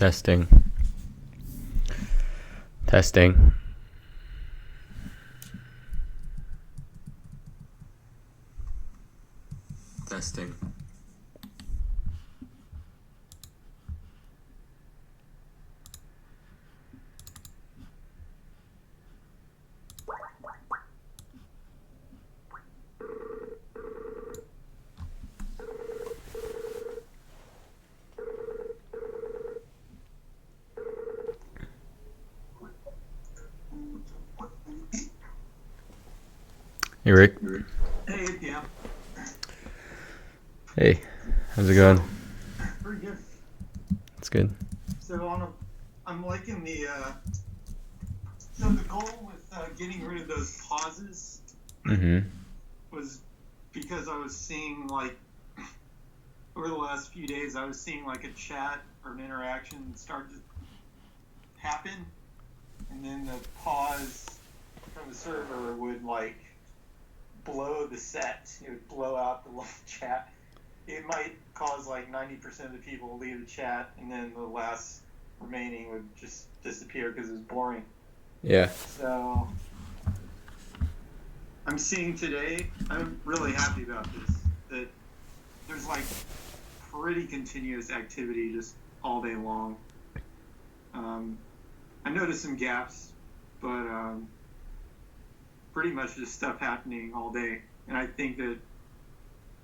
Testing. Testing. Testing. Hey, Rick. Hey, yeah. Hey, how's it going? Pretty good. It's good. So I'm liking so the goal with getting rid of those pauses Mm-hmm. was because I was seeing, like, over the last few days, I was seeing, like, a chat or an interaction start to happen, and then the pause from the server would, like, blow the set. It would blow out the little chat. It might cause like 90% of the people to leave the chat, and then the last remaining would just disappear because it was boring. Yeah. So I'm seeing today, I'm really happy about this, that there's like pretty continuous activity just all day long. I noticed some gaps, but pretty much just stuff happening all day. And I think that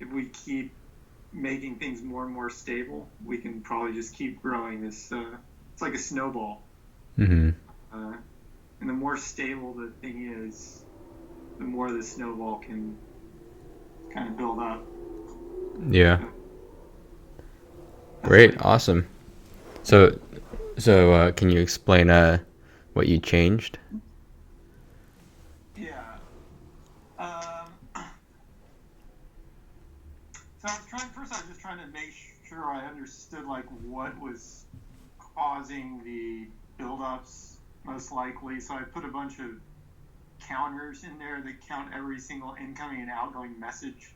if we keep making things more and more stable, we can probably just keep growing this. It's like a snowball. Mm-hmm. And the more stable the thing is, the more the snowball can kind of build up. Yeah. Great. Awesome. So, can you explain what you changed? Yeah. So I was just trying to make sure I understood like what was causing the buildups most likely. So I put a bunch of counters in there that count every single incoming and outgoing message.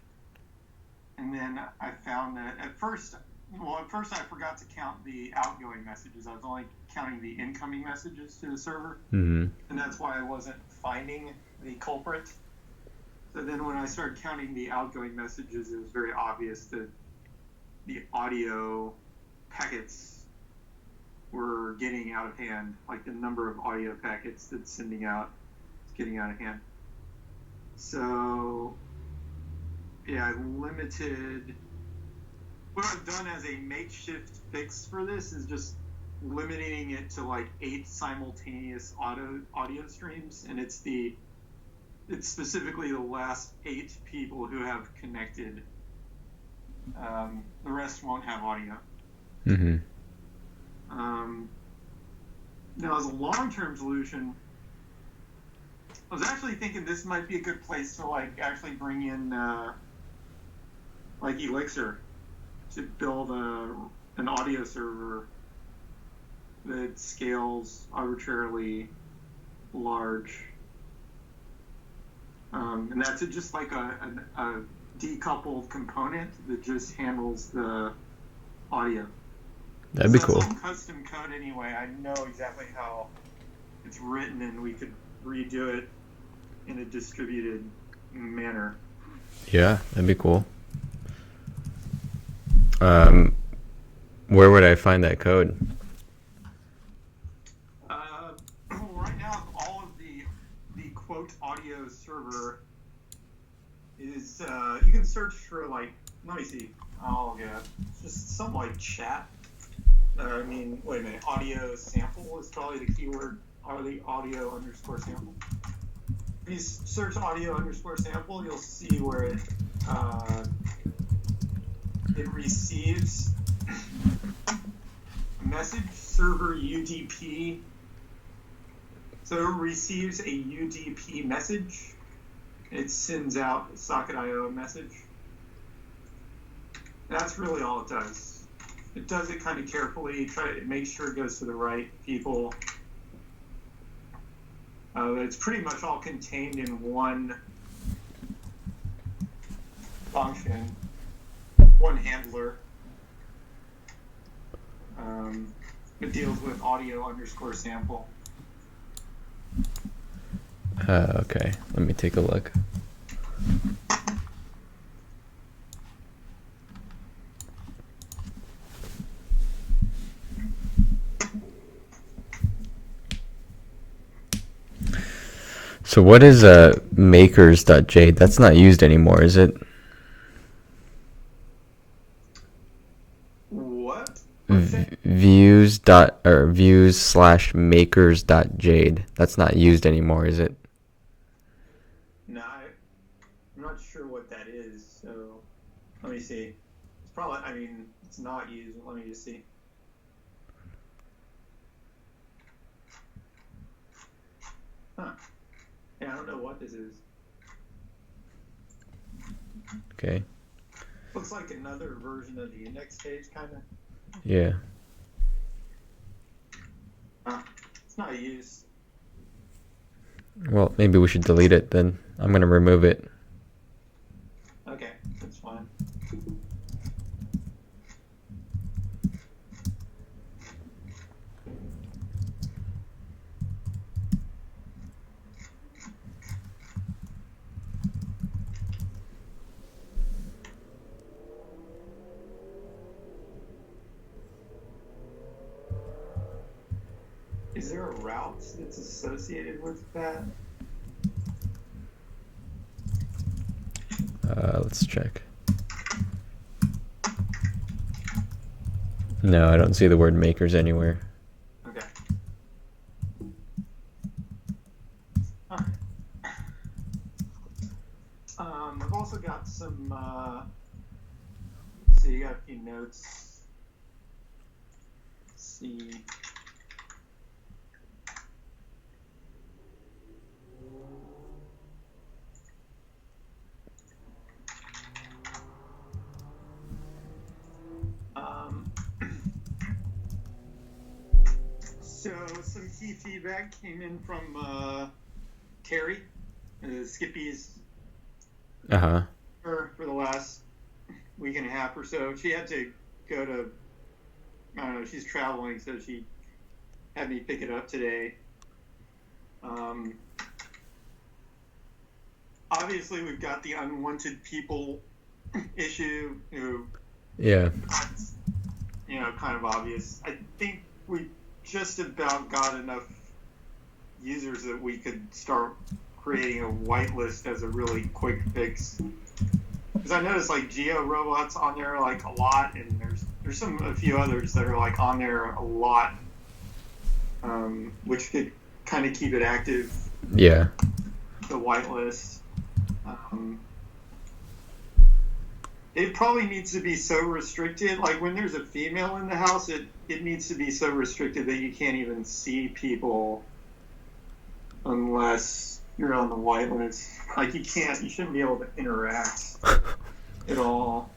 And then I found that at first I forgot to count the outgoing messages. I was only counting the incoming messages to the server. Mm-hmm. And that's why I wasn't finding the culprit. So then when I started counting the outgoing messages, it was very obvious that the audio packets were getting out of hand. Like the number of audio packets that's sending out is getting out of hand. So, yeah, I limited... What I've done as a makeshift fix for this is just limiting it to like 8 simultaneous audio streams, and it's specifically the last 8 people who have connected. The rest won't have audio. Mm-hmm. Now, as a long-term solution, I was actually thinking this might be a good place to like actually bring in like Elixir to build an audio server that scales arbitrarily large. And that's just like a decoupled component that just handles the audio. That'd be So cool. it's all custom code anyway. I know exactly how it's written, and we could redo it in a distributed manner. Yeah, that'd be cool. Where would I find that code? Right now, all of the quote audio server is you can search for like, let me see. Oh yeah, just some like chat. Wait a minute. Audio sample is probably the keyword. Audio underscore sample. If you search audio underscore sample, you'll see where it receives message server UDP. So it receives a UDP message. It sends out a socket.io message. That's really all it does. It does it kind of carefully, try to make sure it goes to the right people. It's pretty much all contained in one function, one handler. It deals with audio underscore sample. Okay, let me take a look. So what is makers.jade? That's not used anymore, is it? What? What's that? Views/makers.jade. That's not used anymore, is it? No, I'm not sure what that is. So let me see. It's probably. I mean, it's not used. Let me just see. Huh. Yeah, I don't know what this is. Okay. Looks like another version of the index page, kind of. Yeah. It's not used. Well, maybe we should delete it then. I'm gonna remove it. Okay, that's fine. Is there a route that's associated with that? Let's check. No, I don't see the word makers anywhere. Okay. All right. I've also got some. So you got a few notes. Let's see. So some key feedback came in from Terry, Skippy's Uh-huh. for the last week and a half or so. She had to go to, I don't know, she's traveling, so she had me pick it up today. Obviously, we've got the unwanted people issue, Yeah. kind of obvious. I think we just about got enough users that we could start creating a whitelist as a really quick fix. Because I noticed like Geo Robots on there like a lot, and there's a few others that are like on there a lot, which could kind of keep it active. Yeah. The whitelist. It probably needs to be so restricted. Like when there's a female in the house, it needs to be so restricted that you can't even see people unless you're on the whitelist. Like you shouldn't be able to interact at all.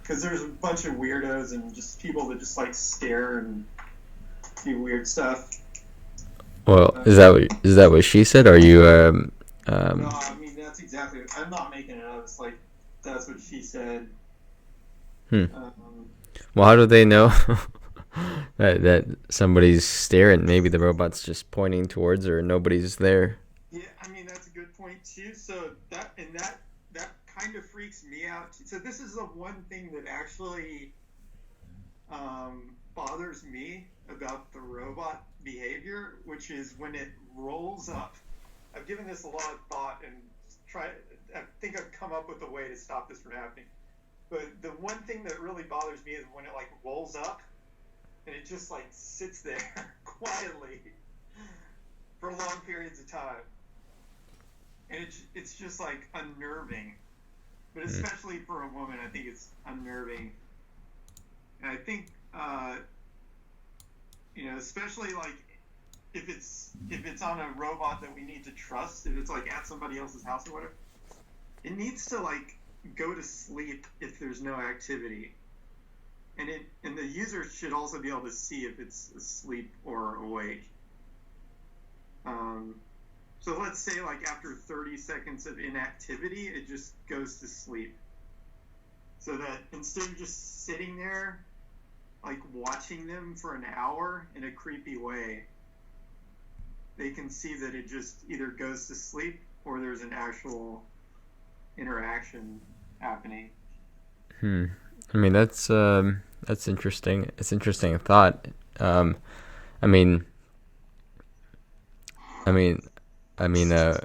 Because there's a bunch of weirdos and just people that just like stare and do weird stuff. Well, is that what she said? Or are you No, I mean that's exactly. I'm not making it up. It's like that's what she said. Well, how do they know that somebody's staring? Maybe the robot's just pointing towards her and nobody's there. Yeah, I mean that's a good point too. So that kind of freaks me out. So this is the one thing that actually bothers me about the robot behavior, which is when it rolls up. I've given this a lot of thought and I think I've come up with a way to stop this from happening. But the one thing that really bothers me is when it like rolls up and it just like sits there quietly for long periods of time. And it's just like unnerving. But especially for a woman, I think it's unnerving. And I think, especially like if it's on a robot that we need to trust, if it's like at somebody else's house or whatever, it needs to like go to sleep if there's no activity. And the user should also be able to see if it's asleep or awake. So let's say like after 30 seconds of inactivity, it just goes to sleep. So that instead of just sitting there like watching them for an hour in a creepy way, they can see that it just either goes to sleep or there's an actual interaction happening. I mean, that's interesting. It's interesting thought. Um, I mean, I mean, I mean, I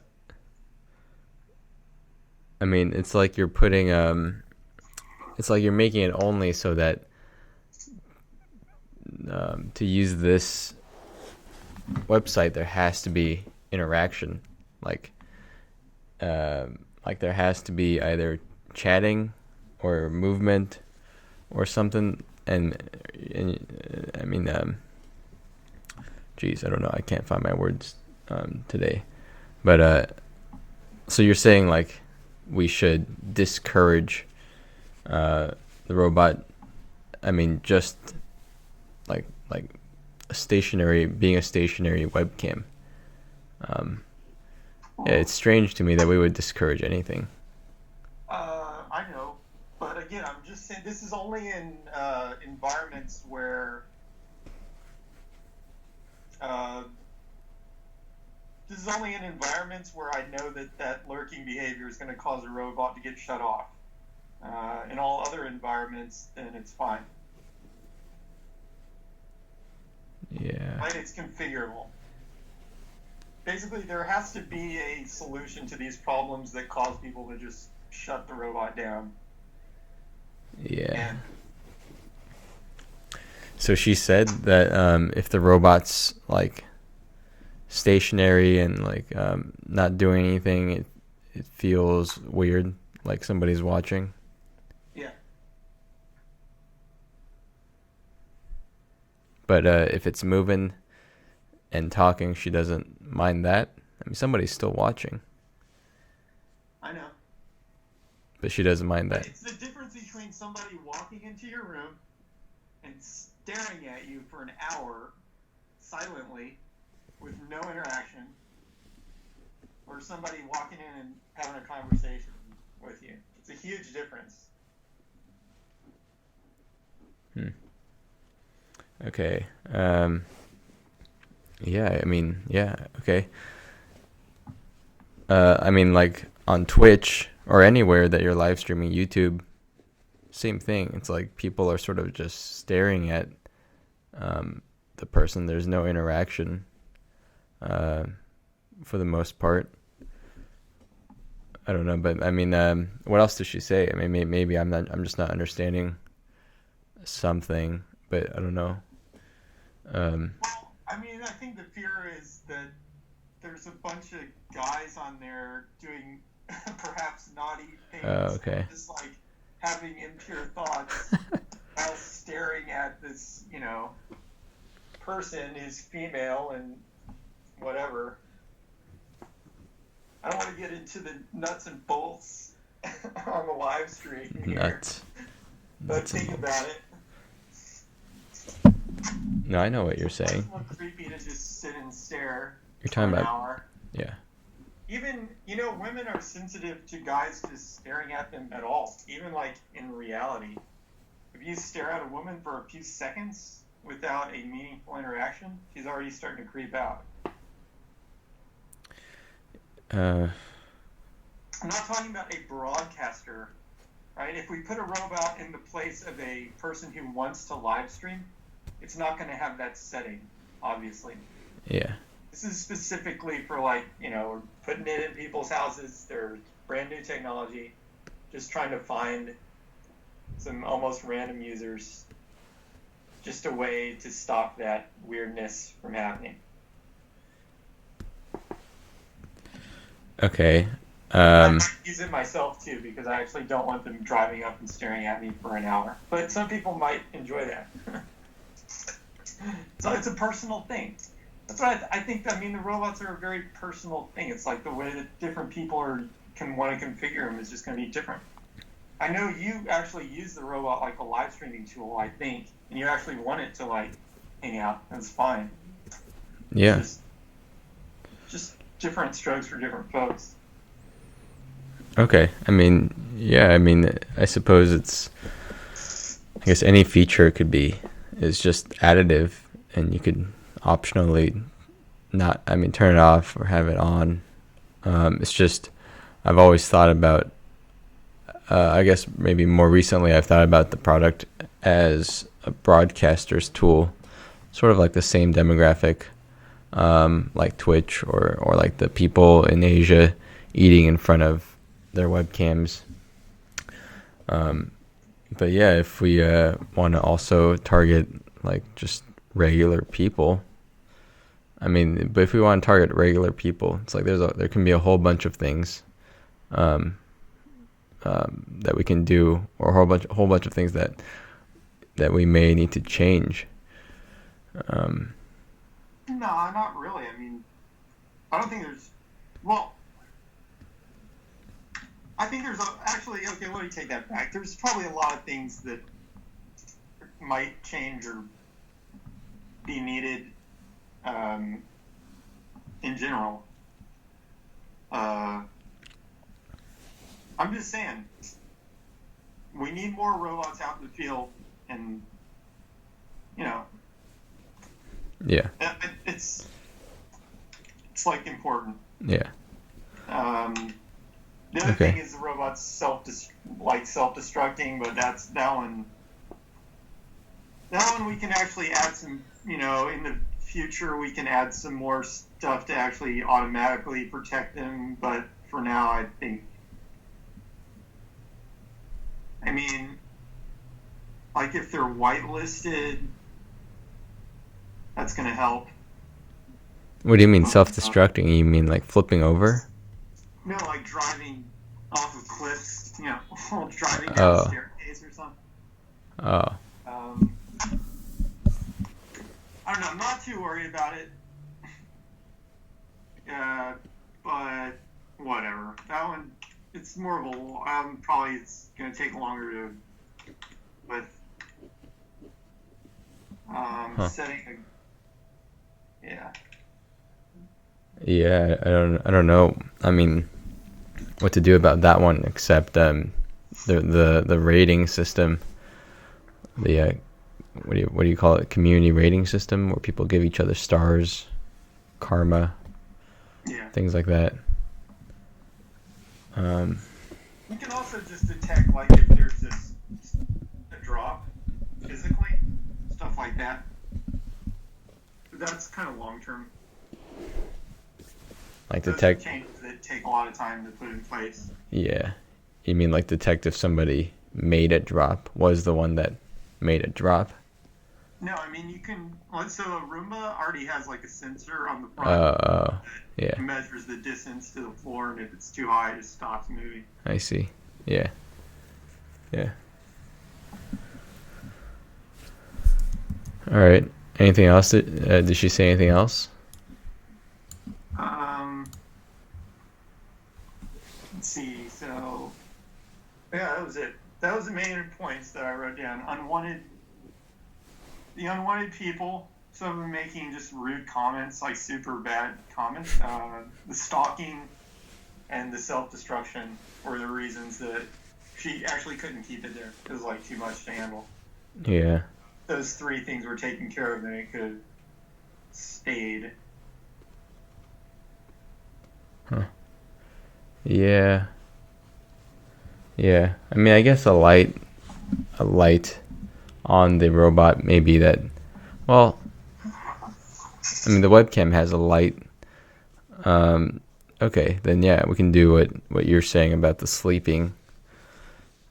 mean, it's like you're putting it's like you're making it only so that to use this website there has to be interaction, like like there has to be either chatting or movement or something, and I mean, geez, I don't know, I can't find my words today, but so you're saying like we should discourage the robot. I mean, just like being a stationary webcam. Yeah, it's strange to me that we would discourage anything. I know, but again, I'm just saying this is only in environments where uh, I know that that lurking behavior is going to cause a robot to get shut off. In all other environments, then it's fine. Yeah. Right? It's configurable. Basically, there has to be a solution to these problems that cause people to just shut the robot down. Yeah. And So she said that if the robot's like stationary and like not doing anything, it feels weird, like somebody's watching. yeah, But if it's moving and talking, she doesn't mind that. I mean, somebody's still watching, I know. but she doesn't mind But that. it's the difference between somebody walking into your room and staring at you for an hour silently with no interaction, or somebody walking in and having a conversation with you. It's a huge difference. Okay. Yeah, I mean, yeah, okay. I mean, like on Twitch or anywhere that you're live streaming, YouTube, same thing. It's like people are sort of just staring at the person. There's no interaction for the most part. I don't know, but I mean, what else does she say? I mean, maybe I'm just not understanding something, but I don't know. Well, I mean, I think the fear is that there's a bunch of guys on there doing perhaps naughty things, Okay. just like having impure thoughts while staring at this, person who's female and whatever. I don't want to get into the nuts and bolts on the live stream here, Nuts. but Nuts and think bolts. about it. No, I know what you're It's saying. more creepy to just sit and stare You're for talking an about, hour. yeah. Even, women are sensitive to guys just staring at them at all, even like in reality. If you stare at a woman for a few seconds without a meaningful interaction, she's already starting to creep out. Uh, I'm not talking about a broadcaster, right? If we put a robot in the place of a person who wants to live stream, it's not going to have that setting, obviously. yeah. This is specifically for we're putting it in people's houses. They're brand new technology, just trying to find some almost random users, just a way to stop that weirdness from happening. Okay. I might use it myself too because I actually don't want them driving up and staring at me for an hour. But some people might enjoy that. So it's a personal thing. That's what I think. I mean, the robots are a very personal thing. It's like the way that different people can want to configure them is just going to be different. I know you actually use the robot like a live streaming tool, I think, and you actually want it to hang out. That's fine. Yeah. Just different strokes for different folks. Okay. I mean, yeah, I mean, I suppose I guess any feature could be is just additive, and you could optionally turn it off or have it on. It's just, I've always thought about, I guess maybe more recently, I've thought about the product as a broadcaster's tool, sort of like the same demographic, like Twitch or like the people in Asia eating in front of their webcams. But yeah, if we want to also target like just regular people, but if we want to target regular people, it's like there can be a whole bunch of things that we can do, or a whole bunch of things that we may need to change. No, not really. I don't think there's. Well, I think there's actually. Okay, let me take that back. There's probably a lot of things that might change or be needed in general. I'm just saying, we need more robots out in the field, and yeah, it's like important. Yeah. The other thing is the robot's self-destructing, but that one we can actually add some, in the future we can add some more stuff to actually automatically protect them, but for now I think, like if they're whitelisted, that's going to help. What do you mean self-destructing? You mean like flipping over? No, like driving off of cliffs, driving down a staircase or something. Oh. I don't know, I'm not too worried about it. But whatever. That one, it's more of a, probably it's going to take longer to, with setting a, Yeah, I don't know. What to do about that one, except the rating system, the what do you call it? Community rating system, where people give each other stars, karma, things like that. You can also just detect like if there's a drop physically, stuff like that. But that's kind of long term. Like detect changes that take a lot of time to put in place. Yeah, you mean like detect if somebody made a drop, was the one that made a drop? No, you can. So a Roomba already has like a sensor on the front that measures the distance to the floor, and if it's too high, it just stops moving. I see. Yeah. All right. Anything else? Did she say anything else? Let's see. So, yeah, that was it. That was the main points that I wrote down. The unwanted people, some of them making just rude comments, like super bad comments. The stalking and the self-destruction were the reasons that she actually couldn't keep it there. It was like too much to handle. Yeah. Those three things were taken care of, and it could have stayed. Huh. Yeah. I guess a light on the robot, maybe that. Well, the webcam has a light. Okay, then yeah, we can do what you're saying about the sleeping.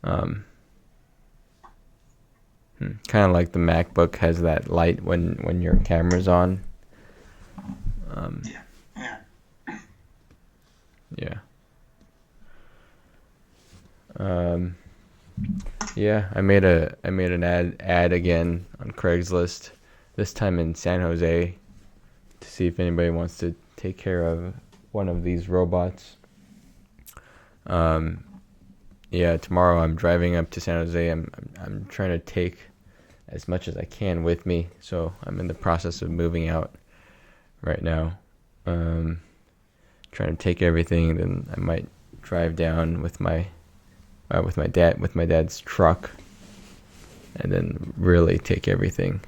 Kind of like the MacBook has that light when your camera's on. Yeah, I made an ad again on Craigslist, this time in San Jose, to see if anybody wants to take care of one of these robots. Tomorrow I'm driving up to San Jose. I'm trying to take as much as I can with me, so I'm in the process of moving out right now. Trying to take everything, then I might drive down with my dad's truck, and then really take everything.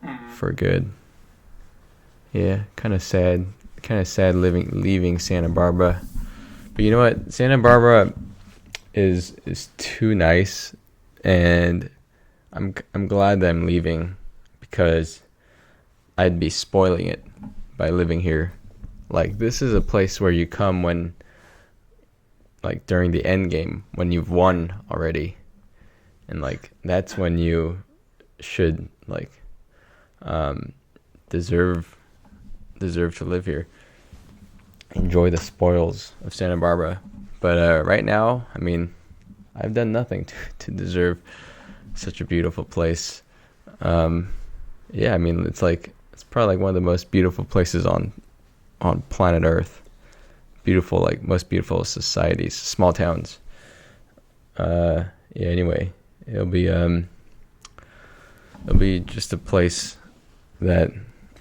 Mm-hmm. for good. Yeah, kind of sad. Kind of sad leaving Santa Barbara. But you know what? Santa Barbara is too nice, and I'm glad that I'm leaving because I'd be spoiling it by living here. Like this is a place where you come when like during the end game when you've won already, and like that's when you should like um, deserve to live here. Enjoy the spoils of Santa Barbara. But right now, I mean, I've done nothing to deserve such a beautiful place. Um, yeah, I mean, it's probably like one of the most beautiful places on planet Earth. Beautiful, like most beautiful societies, small towns. Yeah. Anyway, it'll be just a place that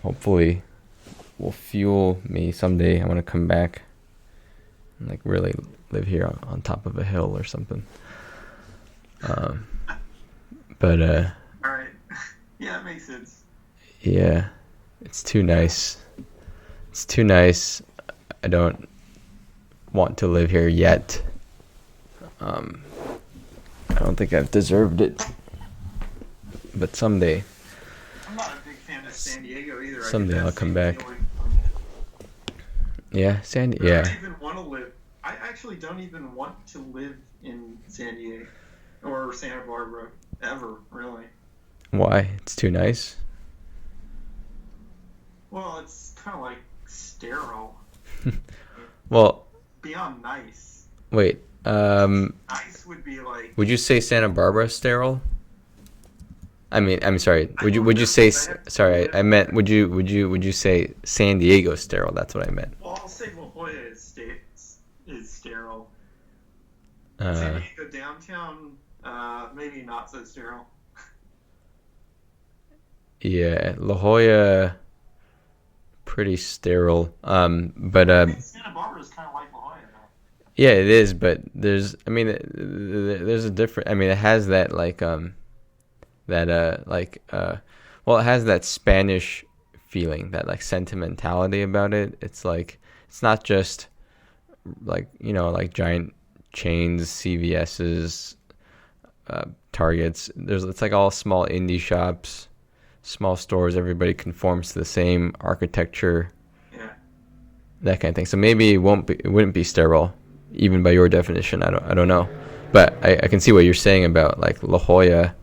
hopefully will fuel me someday. I want to come back and like really live here on top of a hill or something. Um, but All right. Yeah, it makes sense. yeah, it's too nice. It's too nice. I don't want to live here yet. I don't think I've deserved it, but someday. I'm not a big fan of San Diego either. Someday I'll come back. Feeling. Yeah, I don't even want to live. I actually don't even want to live in San Diego or Santa Barbara ever, really. Why? It's too nice. Well, it's kind of like sterile. Well, Beyond nice. wait. Nice would be like. Would you say Santa Barbara sterile? I mean, I'm sorry. Would you say sorry? I meant would you say San Diego sterile? That's what I meant. Well, I'll say La Jolla is sterile. San Diego downtown, maybe not so sterile. Yeah, La Jolla, pretty sterile. But I think Santa Barbara is kind of like La Jolla, though. yeah, it is. But I mean, there's a different. I mean, it has that well, it has that Spanish feeling, that like sentimentality about it. It's like it's not just like like giant chains, CVS's, Targets. It's like all small indie shops, small stores. Everybody conforms to the same architecture, Yeah. that kind of thing. So maybe it wouldn't be sterile, even by your definition. I don't know, but I can see what you're saying about like La Jolla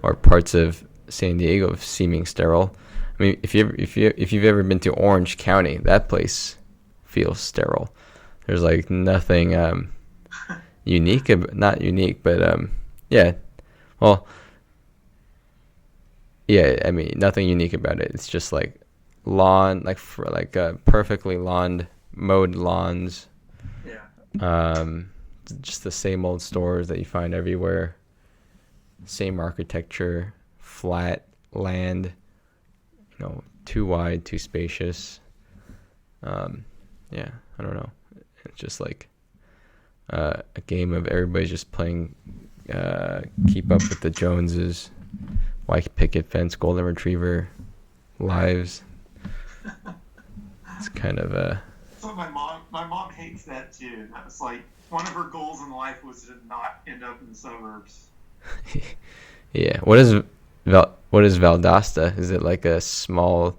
or parts of San Diego seeming sterile. I mean, if you've ever been to Orange County, that place feels sterile. There's like nothing unique, not unique, but yeah. Well, yeah. I mean, nothing unique about it. It's just like lawn, perfectly mowed lawns. Yeah. Just the same old stores that you find everywhere. Same architecture, flat land, too wide, too spacious. Yeah, I don't know. It's just like a game of everybody's just playing keep up with the Joneses, white picket fence, golden retriever, lives. It's kind of So my mom hates that too. That's like one of her goals in life was to not end up in the suburbs. yeah. What is Valdosta? Is it like a small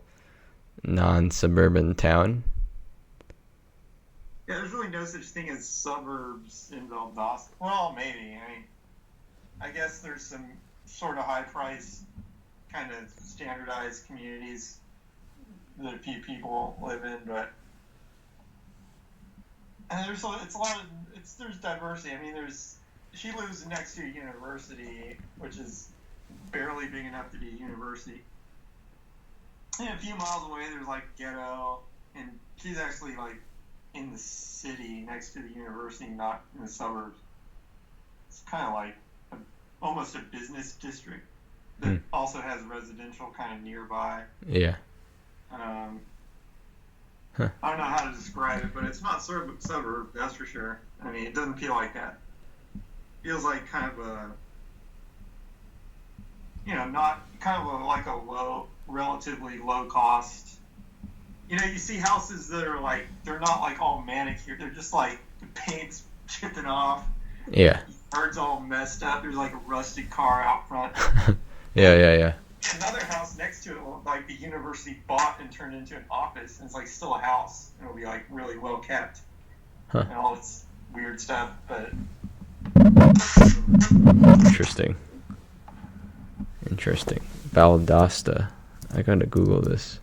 non-suburban town? Yeah, there's really no such thing as suburbs in Valdosta. Well, maybe. I mean, I guess there's some sort of high-priced, kind of standardized communities that a few people live in, but and there's diversity. I mean, she lives next to a university, which is barely big enough to be a university. And a few miles away, there's like ghetto, and she's actually like in the city next to the university, not in the suburbs. It's kind of like almost a business district that also has residential kind of nearby. Yeah. I don't know how to describe it, but it's not suburb, that's for sure. I mean, it doesn't feel like that. It feels like kind of not kind of like a relatively low cost. You see houses that are like, they're not like all manicured. They're just like the paint's chipping off, Yeah. yard's all messed up. There's like a rusted car out front. Yeah. Another house next to it, like the university bought and turned into an office, and it's like still a house. It'll be like really well kept, Huh. and all this weird stuff. But Interesting. Valdosta. I gotta Google this.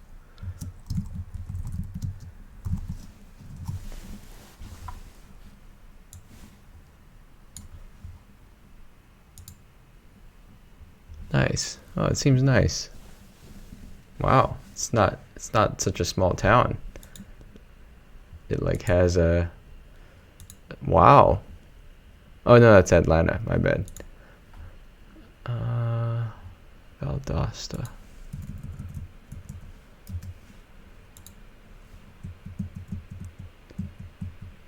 Nice. Oh, it seems nice. Wow. It's not such a small town. It like has a wow. Oh no, that's Atlanta. My bad. Valdosta.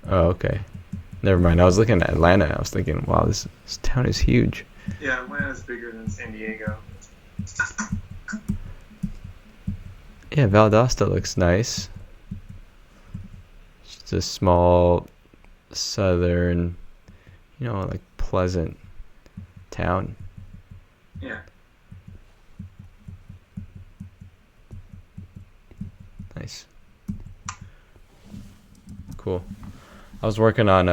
Oh, okay. Never mind. I was looking at Atlanta. I was thinking, wow, this town is huge. yeah, Atlanta's bigger than San Diego. Yeah, Valdosta looks nice. It's a small, southern, like pleasant town. Yeah. Nice. Cool. I was working on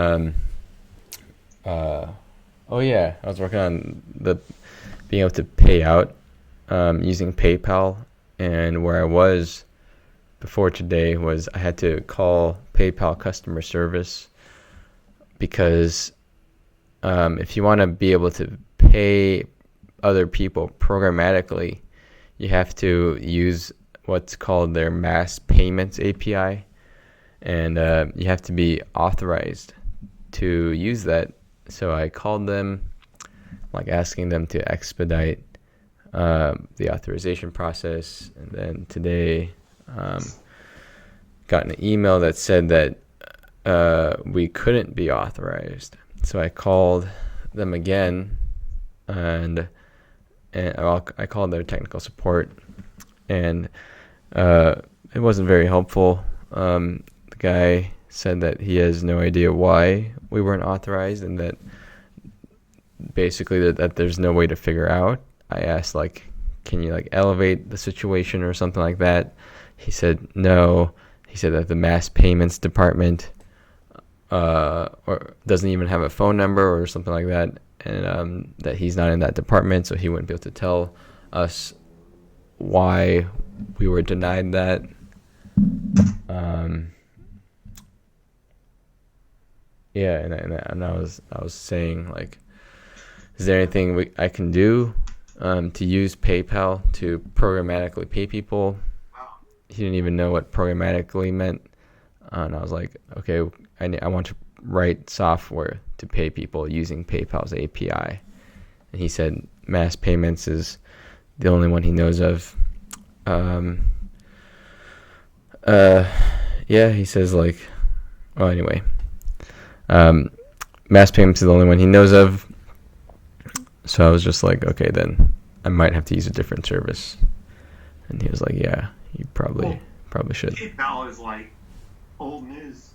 I was working on the being able to pay out using PayPal, and where I was before today was I had to call PayPal customer service because if you want to be able to pay other people programmatically, you have to use what's called their mass payments API, and you have to be authorized to use that. So I called them, like asking them to expedite the authorization process, and then today got an email that said that we couldn't be authorized. So I called them again, and I called their technical support, and it wasn't very helpful. The guy said that he has no idea why we weren't authorized, and that basically that there's no way to figure out. I asked, like, can you like elevate the situation or something like that? He said no. He said that the mass payments department or doesn't even have a phone number or something like that, and that he's not in that department, so he wouldn't be able to tell us why we were denied that. Yeah, and I was saying, like, is there anything I can do to use PayPal to programmatically pay people? He didn't even know what programmatically meant, and I was like, okay, I want to write software to pay people using PayPal's API. And he said mass payments is the only one he knows of. He says, like, well, anyway, mass payments is the only one he knows of. So I was just like, okay, then I might have to use a different service. And he was like, yeah, you probably should. PayPal is like old news.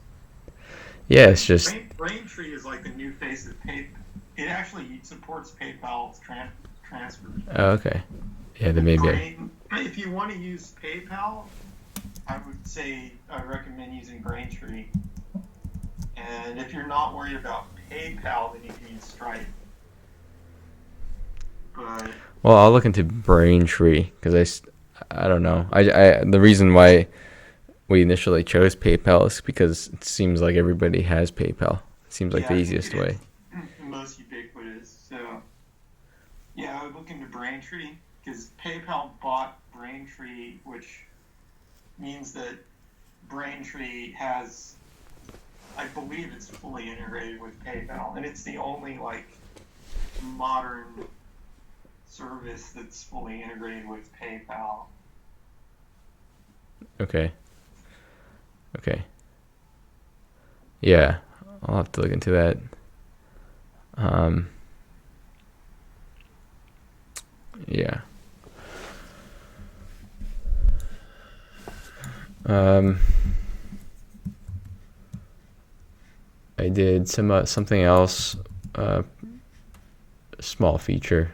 Yeah, it's just Braintree is like the new face of PayPal. It actually supports PayPal's transfers. oh, okay. Yeah, then maybe If you want to use PayPal, I would say I recommend using Braintree. And if you're not worried about PayPal, then you can use Stripe. But well, I'll look into Braintree because I don't know. I the reason why we initially chose PayPal is because it seems like everybody has PayPal. It seems like the easiest way. Most ubiquitous. So yeah, I would look into Braintree because PayPal bought Braintree, which means that Braintree has, I believe it's fully integrated with PayPal, and it's the only like modern service that's fully integrated with PayPal. Okay. Yeah, I'll have to look into that. Yeah. I did something else, small feature.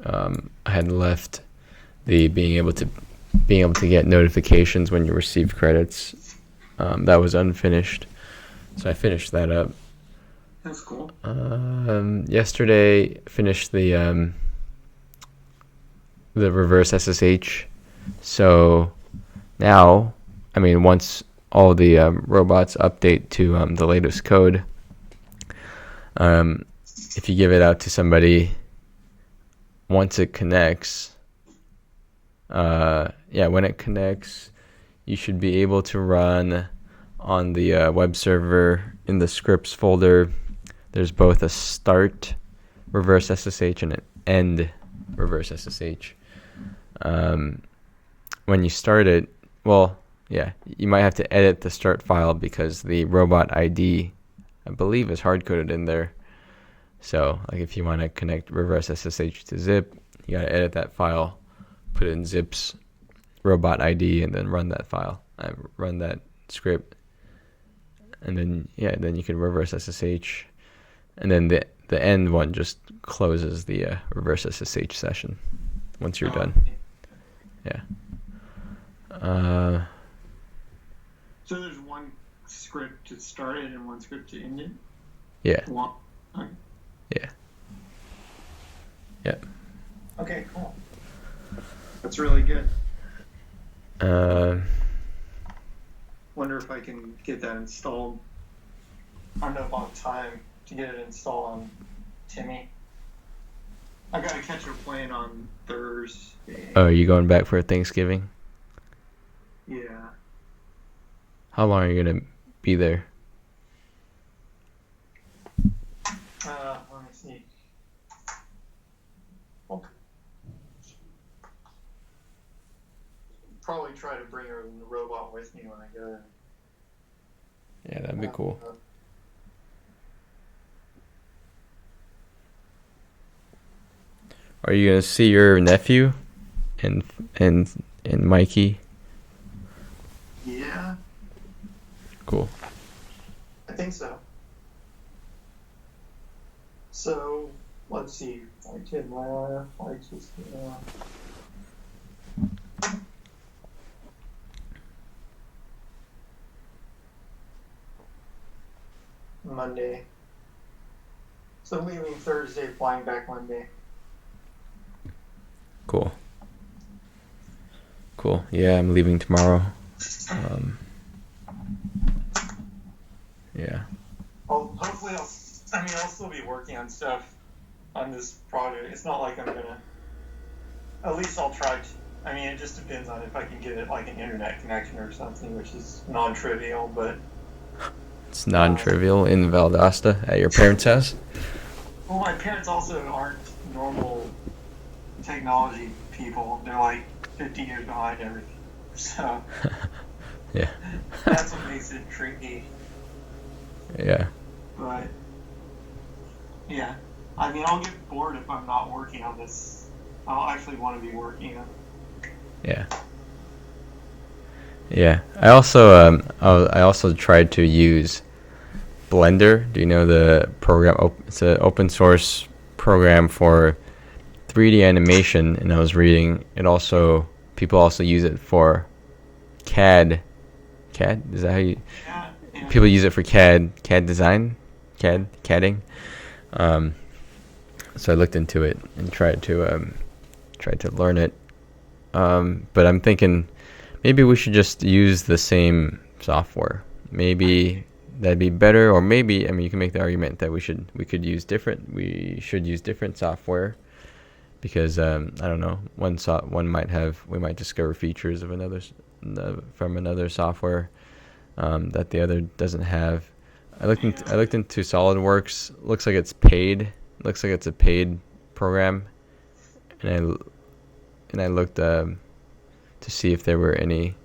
I had left the being able to get notifications when you receive credits. That was unfinished, so I finished that up. That's cool. Yesterday finished the reverse SSH. So now, I mean, once all the robots update to the latest code, if you give it out to somebody, once it connects, when it connects, you should be able to run on the web server in the scripts folder. There's both a start reverse SSH and an end reverse SSH. When you start it, you might have to edit the start file because the robot ID, I believe, is hard-coded in there. So, like, if you want to connect reverse SSH to zip, you got to edit that file, put it in zip's robot ID, and then run that file. Run that script, and then you can reverse SSH, and then the end one just closes the reverse SSH session once you're done. Yeah. So there's one script to start it and one script to end it? Yeah. Okay. Yeah. Yeah. Okay, cool. That's really good. Wonder if I can get that installed. I don't know if I'll have time to get it installed on Timmy. I gotta catch a plane on Thursday. Oh, are you going back for Thanksgiving? Yeah. How long are you gonna be there? Let me see. I'll probably try to bring the robot with me when I go there. Yeah, that'd be cool. Are you gonna see your nephew and Mikey? Yeah. Cool. I think so. So let's see. I did my Monday. So leaving Thursday, flying back Monday. Cool. Yeah, I'm leaving tomorrow. Yeah. Hopefully I'll still be working on stuff on this project. It's not like I'm gonna. At least I'll try to. I mean, it just depends on if I can get it like an internet connection or something, which is non-trivial, but. It's non-trivial in Valdosta at your parents' house? Well, my parents also aren't normal technology people. They're like 50 years behind everything. So. Yeah. That's what makes it tricky. Yeah. But. Yeah. I mean, I'll get bored if I'm not working on this. I'll actually want to be working on it. Yeah. Yeah. I also tried to use Blender. Do you know the program? It's an open source program for 3D animation, and I was reading people also use it for CAD. CAD? Is that how you? Yeah. People use it for CAD design, CADing. So I looked into it and tried to learn it. But I'm thinking maybe we should just use the same software. Maybe that'd be better, or maybe, I mean, you can make the argument that we should use different software, because I don't know, we might discover features of from another software that the other doesn't have. I looked into SolidWorks. Looks like it's paid. Looks like it's a paid program, and I looked to see if there were any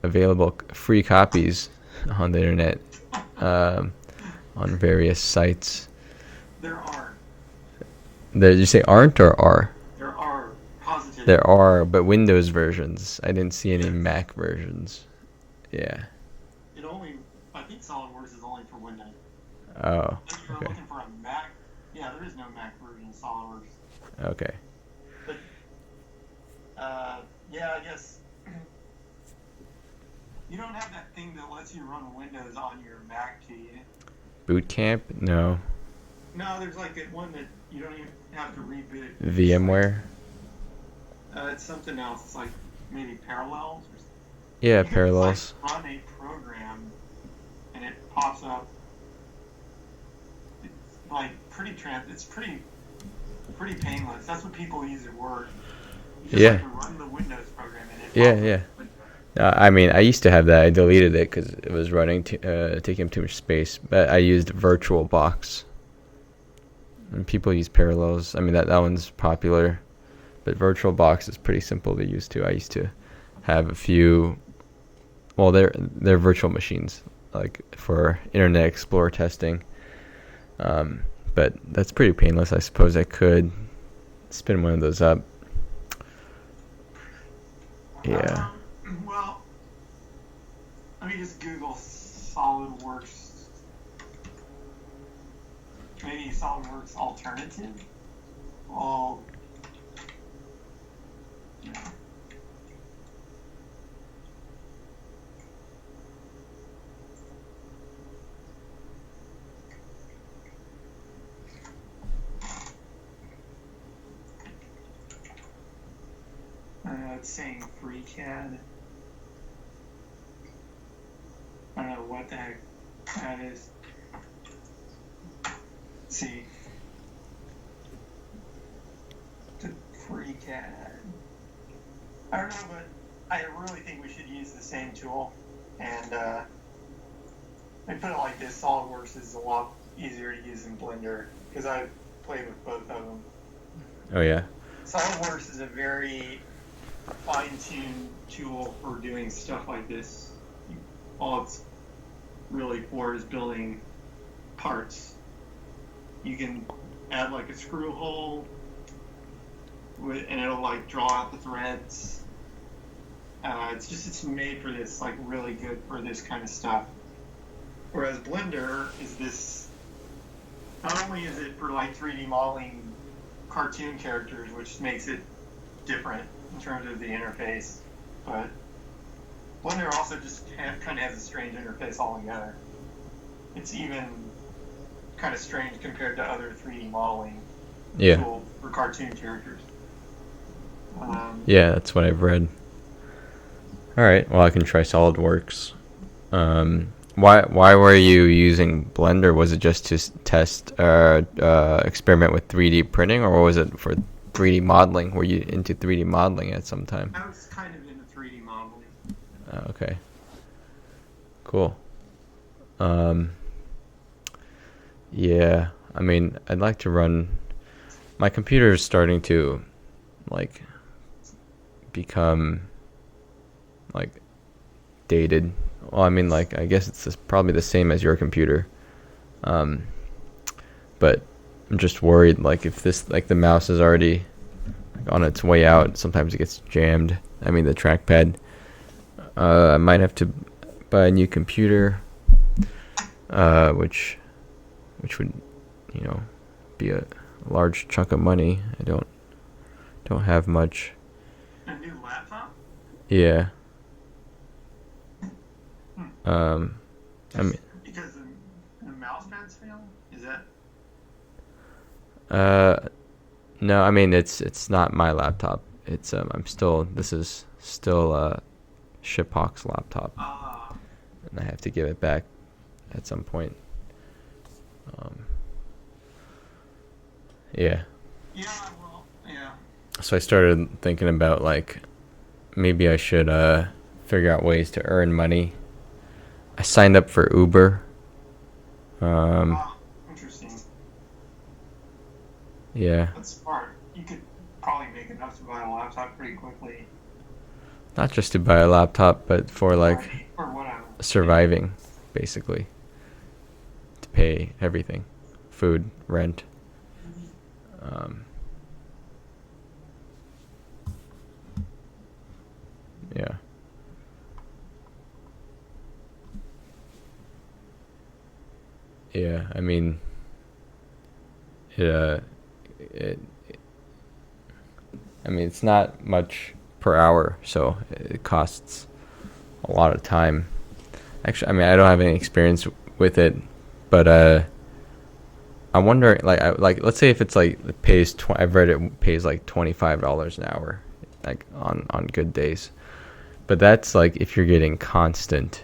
available free copies on the internet, on various sites. There are. Did you say aren't or are? There are, positive. There are, but Windows versions. I didn't see any Mac versions. Yeah. It only, I think SolidWorks is only for Windows. Oh. If you're Okay. looking for a Mac, yeah, there is no Mac version of SolidWorks. Okay. But yeah, I guess you don't have that thing that lets you run Windows on your Mac, do you? Boot camp? No. No, there's like one that you don't even have to reboot. It's like VMware? it's something else. It's like maybe Parallels. Yeah, You can just like Parallels. run a program and it pops up. It's like It's pretty painless. That's what people use at work. You just Yeah. like to run the Windows program and it Yeah, pops up. yeah. I mean, I used to have that. I deleted it because it was taking up too much space. But I used VirtualBox. And people use Parallels. I mean, that one's popular. But VirtualBox is pretty simple to use too. I used to have a few. Well, they're virtual machines, like for Internet Explorer testing. But that's pretty painless. I suppose I could spin one of those up. Yeah. Well, let me just Google SolidWorks. Maybe SolidWorks alternative. Well, yeah. It's saying FreeCAD. I don't know what the heck that is. Let's see. The FreeCAD. I don't know, but I really think we should use the same tool. And let me put it like this: SolidWorks is a lot easier to use than Blender because I've played with both of them. Oh yeah. SolidWorks is a very fine-tuned tool for doing stuff like this. All it's really for is building parts. You can add like a screw hole, and it'll like draw out the threads. It's made for this, like really good for this kind of stuff. Whereas Blender is this. Not only is it for like 3D modeling cartoon characters, which makes it different in terms of the interface, but Blender also just kind of has a strange interface altogether. It's even kind of strange compared to other 3D modeling tools for cartoon characters. Yeah, that's what I've read. All right, well, I can try SolidWorks. Why were you using Blender? Was it just to test experiment with 3D printing, or was it for 3D modeling? Were you into 3D modeling at some time? I was kind of into 3D modeling. Okay. Cool. Yeah, I mean, I'd like to run. My computer is starting to, like, become, like, dated. Well, I mean, like, I guess it's probably the same as your computer. But I'm just worried, like, if this, like, the mouse is already on its way out, sometimes it gets jammed. I mean, the trackpad. I might have to buy a new computer, which would, be a large chunk of money. I don't have much. A new laptop? Yeah. I mean, because the mouse pad's failing? Is that? no, I mean it's not my laptop. It's this is still Shiphawk's laptop, and I have to give it back at some point. Yeah. Yeah, well, yeah. So I started thinking about, like, maybe I should figure out ways to earn money. I signed up for Uber. Interesting. Yeah. That's smart. You could probably make enough to buy a laptop pretty quickly. Not just to buy a laptop, but for, like, Or whatever. surviving, basically. To pay everything. Food, rent. Yeah. Yeah, I mean, it, it, I mean, it's not much per hour, so it costs a lot of time. Actually, I mean, I don't have any experience with it, but I wonder, like, let's say if it's like it pays. I've read it pays like $25 an hour, like on good days. But that's like if you're getting constant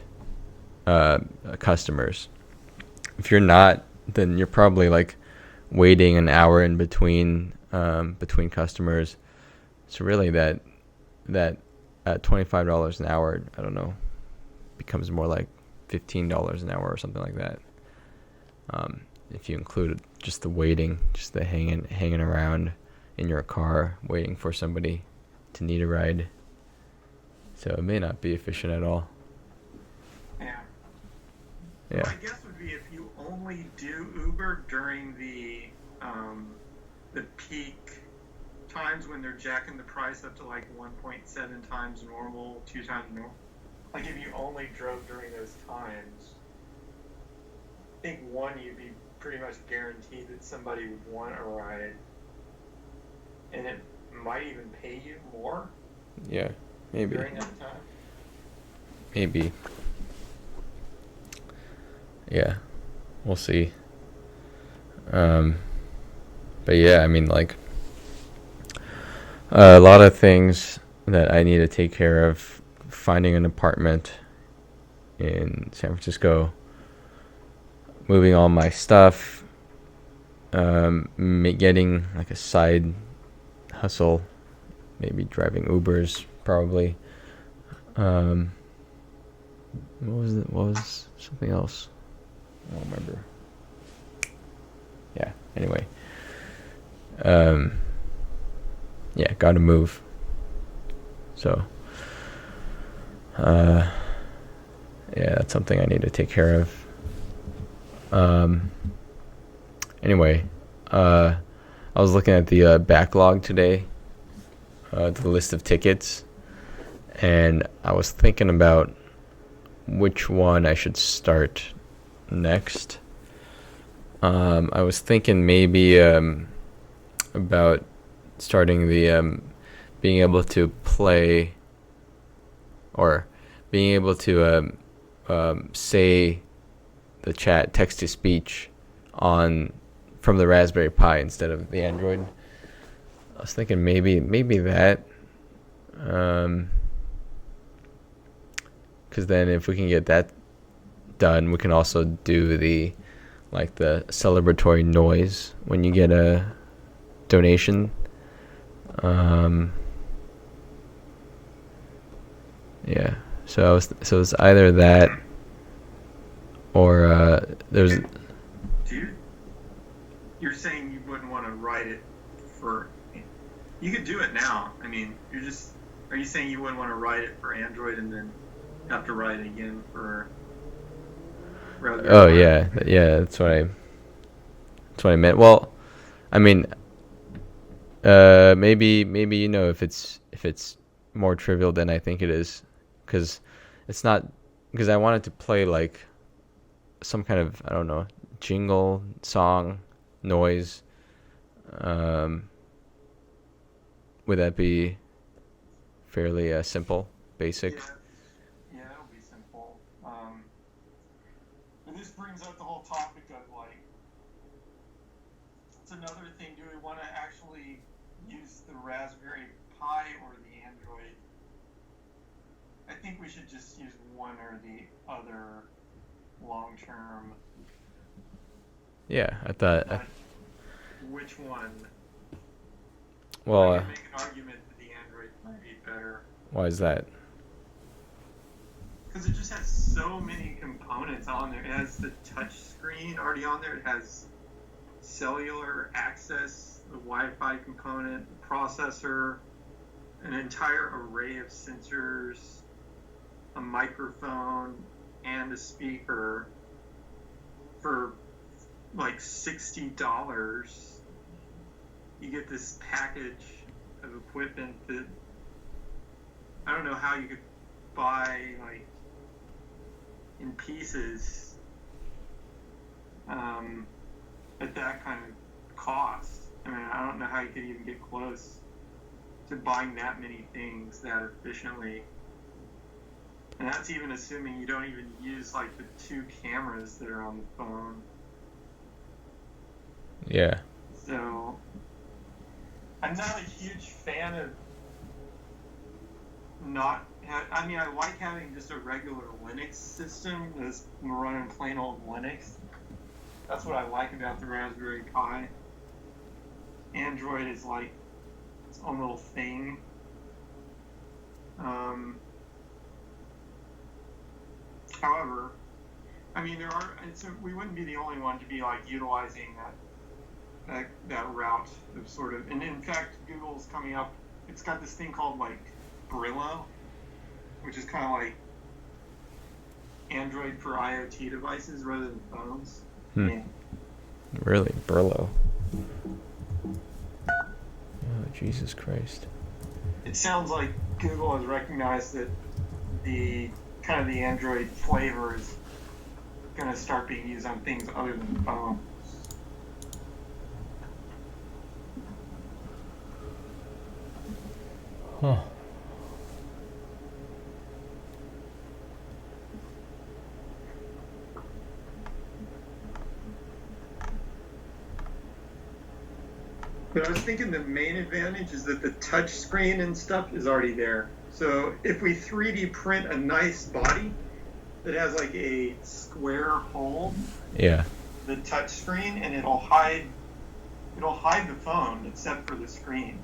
customers. If you're not, then you're probably like waiting an hour in between customers. So really, that at $25 an hour, I don't know, becomes more like $15 an hour or something like that. If you include just the waiting, just the hanging around in your car waiting for somebody to need a ride. So it may not be efficient at all. Yeah. Yeah. My guess would be if you only do Uber during the peak times when they're jacking the price up to like 1.7 times normal, 2 times normal. Like if you only drove during those times, I think one, you'd be pretty much guaranteed that somebody would want a ride, and it might even pay you more. Yeah, maybe. During that time. Maybe. Yeah, we'll see. But yeah, I mean, like, a lot of things that I need to take care of. Finding an apartment in San Francisco, moving all my stuff, getting like a side hustle, maybe driving Ubers, probably. What was it? What was something else? I don't remember. Yeah. Anyway. Yeah, gotta move. So. Yeah, that's something I need to take care of. Anyway, I was looking at the backlog today, the list of tickets, and I was thinking about which one I should start next. I was thinking maybe about starting the being able to play or being able to say the chat text to speech on from the Raspberry Pi instead of the Android. I was thinking maybe that, because then if we can get that done, we can also do the celebratory noise when you get a donation. Yeah. So it's either that or there's. You're saying you wouldn't want to write it for. You could do it now. I mean, are you saying you wouldn't want to write it for Android and then have to write it again for? Oh yeah, That's what I meant. Well, I mean, maybe if it's more trivial than I think it is, because it's not. Because I wanted to play like some kind of, I don't know, jingle song noise. Would that be fairly simple, basic? Yeah, it'll be simple. And this brings up the whole topic of like, it's another thing. Do we want to actually use the Raspberry Pi or the Android? I think we should just use one or the other long term. Yeah, I thought. Which one? Well, I can make an argument that the Android might be better. Why is that? Because it just has so many components on there. It has the touch screen already on there. It has cellular access, the Wi-Fi component, the processor, an entire array of sensors, a microphone, and a speaker for like $60. You get this package of equipment that I don't know how you could buy like in pieces at that kind of cost. I mean, I don't know how you could even get close to buying that many things that efficiently. And that's even assuming you don't even use like the 2 cameras that are on the phone. Yeah. So I'm not a huge fan of I mean, I like having just a regular Linux system that's running plain old Linux. That's what I like about the Raspberry Pi. Android is like its own little thing. However, I mean, we wouldn't be the only one to be like utilizing that route of sort of, and in fact, Google's coming up. It's got this thing called like Brillo, which is kind of like Android for IoT devices rather than phones. Really, Brillo? Oh, Jesus Christ! It sounds like Google has recognized that the kind of the Android flavor is going to start being used on things other than phones. Huh. But I was thinking the main advantage is that the touch screen and stuff is already there. So if we 3D print a nice body that has like a square hole, Yeah. the touch screen, and it'll hide the phone except for the screen.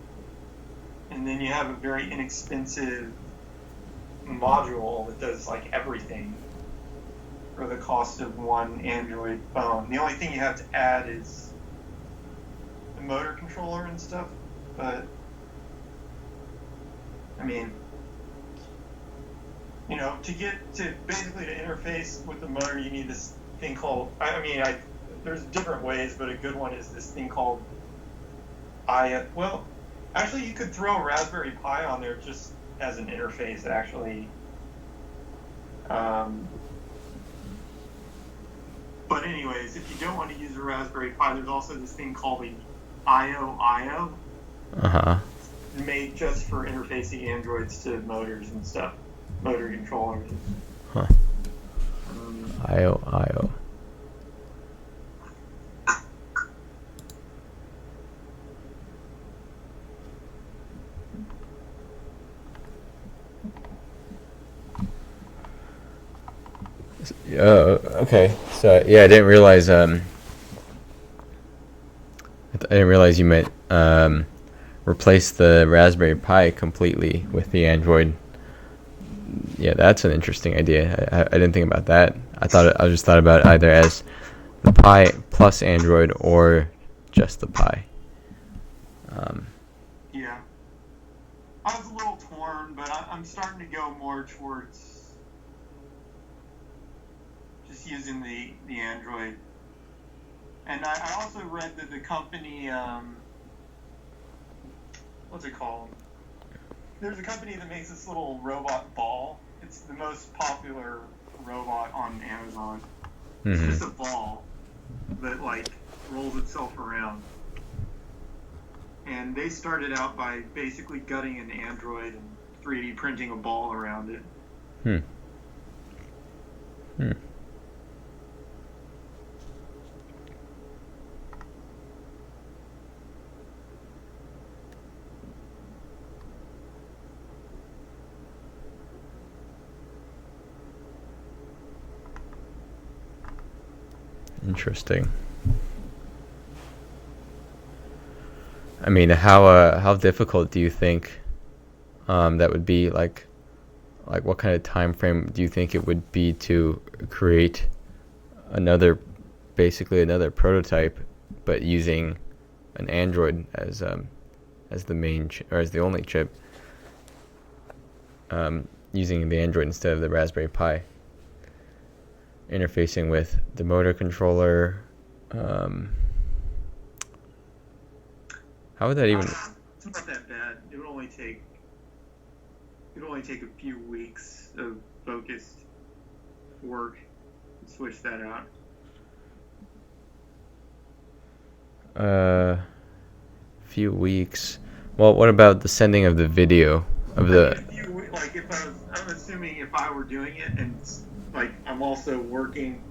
And then you have a very inexpensive module that does like everything for the cost of one Android phone. The only thing you have to add is the motor controller and stuff, but I mean, you know, to basically to interface with the motor, you need this thing called, there's different ways, but a good one is this thing called well, actually you could throw a Raspberry Pi on there just as an interface, actually. But anyways, if you don't want to use a Raspberry Pi, there's also this thing called the IO, made just for interfacing Androids to motors and stuff, motor controllers. Huh. IO. Okay. So yeah, I didn't realize. I didn't realize you meant replace the Raspberry Pi completely with the Android. Yeah, that's an interesting idea. I didn't think about that. I just thought about it either as the Pi plus Android or just the Pi. Yeah, I was a little torn, but I'm starting to go more towards just using the Android. And I also read that the company, what's it called? There's a company that makes this little robot ball. It's the most popular robot on Amazon. It's just a ball that like rolls itself around. And they started out by basically gutting an Android and 3D printing a ball around it. Interesting. I mean, how difficult do you think that would be? Like what kind of time frame do you think it would be to create basically another prototype, but using an Android as the main or as the only chip, using the Android instead of the Raspberry Pi, interfacing with the motor controller. How would that even? It's not that bad. It would only take a few weeks of focused work to switch that out. Uh, few weeks. Well, what about the sending of the video of I mean, the? if you like, if I'm assuming if I were doing it, and like I'm also working,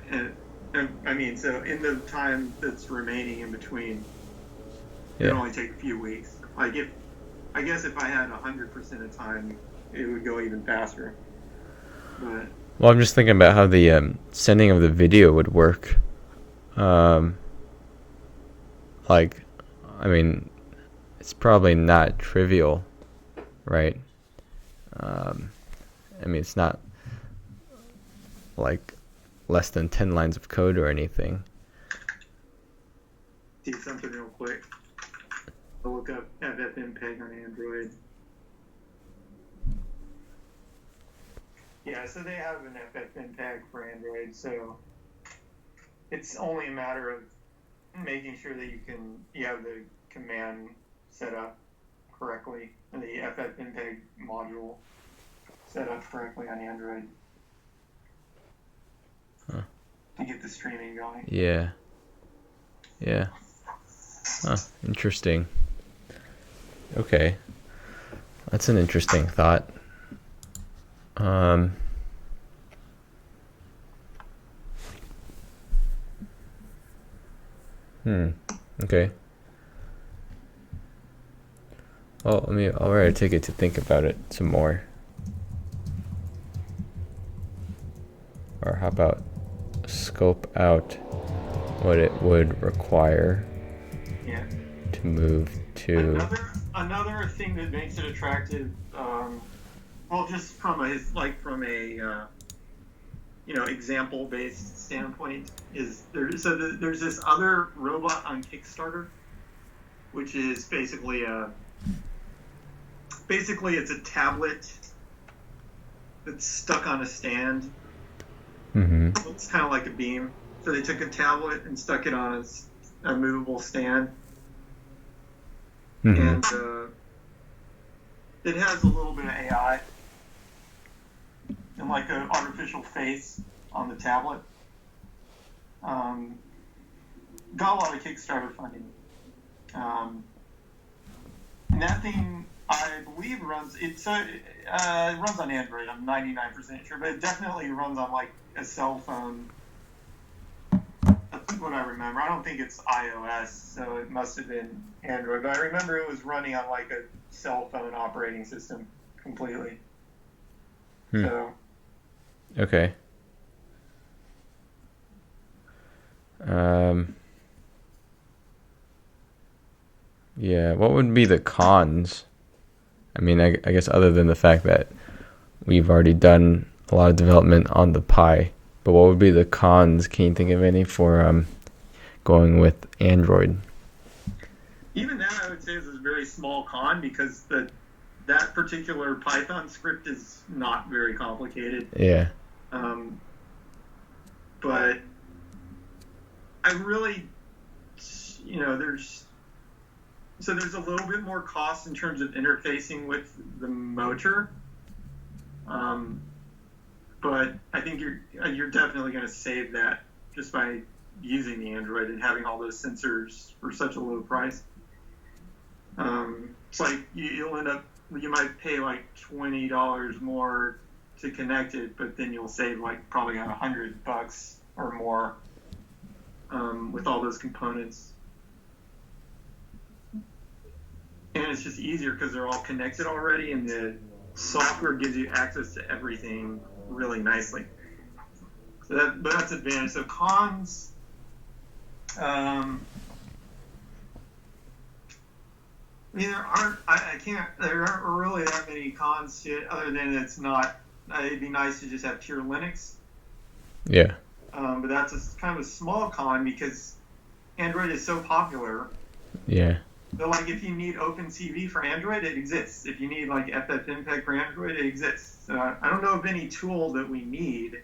and I mean, so in the time that's remaining in between, it would Yeah. only take a few weeks. Like if I guess if I had 100% of time, it would go even faster. But Well, I'm just thinking about how the sending of the video would work. Um, like, I mean, it's probably not trivial, right? Um, I mean, it's not like less than 10 lines of code or anything. see something real quick. I'll look up FFmpeg on Android. Yeah, so they have an FFmpeg for Android, so it's only a matter of making sure that you have the command set up correctly and the FFmpeg module set up correctly on Android to get the streaming going. Yeah. Yeah. Huh. Interesting. Okay. That's an interesting thought. Um, Okay. Well, I'll write a ticket to think about it some more. Or how about scope out what it would require Yeah. to move to. Another thing that makes it attractive, well, just from a example based standpoint, is there's this other robot on Kickstarter, which is basically it's a tablet that's stuck on a stand. It's kind of like a beam. So they took a tablet and stuck it on a movable stand. And it has a little bit of AI and like an artificial face on the tablet. Got a lot of Kickstarter funding. And that thing, I believe, runs on Android. I'm 99% sure, but it definitely runs on like a cell phone. That's what I remember. I don't think it's iOS, so it must have been Android. But I remember it was running on like a cell phone operating system completely. So. Okay. Yeah, what would be the cons? I mean, I guess other than the fact that we've already done a lot of development on the Pi, but what would be the cons? Can you think of any for going with Android? Even that, I would say, is a very small con because that particular Python script is not very complicated. Yeah. But I really, there's a little bit more cost in terms of interfacing with the motor. But I think you're definitely going to save that just by using the Android and having all those sensors for such a low price. It's like you might pay like $20 more to connect it, but then you'll save like probably $100 or more with all those components. And it's just easier because they're all connected already, and the software gives you access to everything really nicely. But that's advantage. So cons. I mean, there aren't really that many cons to it, other than it's not. It'd be nice to just have pure Linux. Yeah. But that's kind of a small con because Android is so popular. Yeah. So, like, if you need OpenCV for Android, it exists. If you need, like, FFmpeg for Android, it exists. I don't know of any tool that we need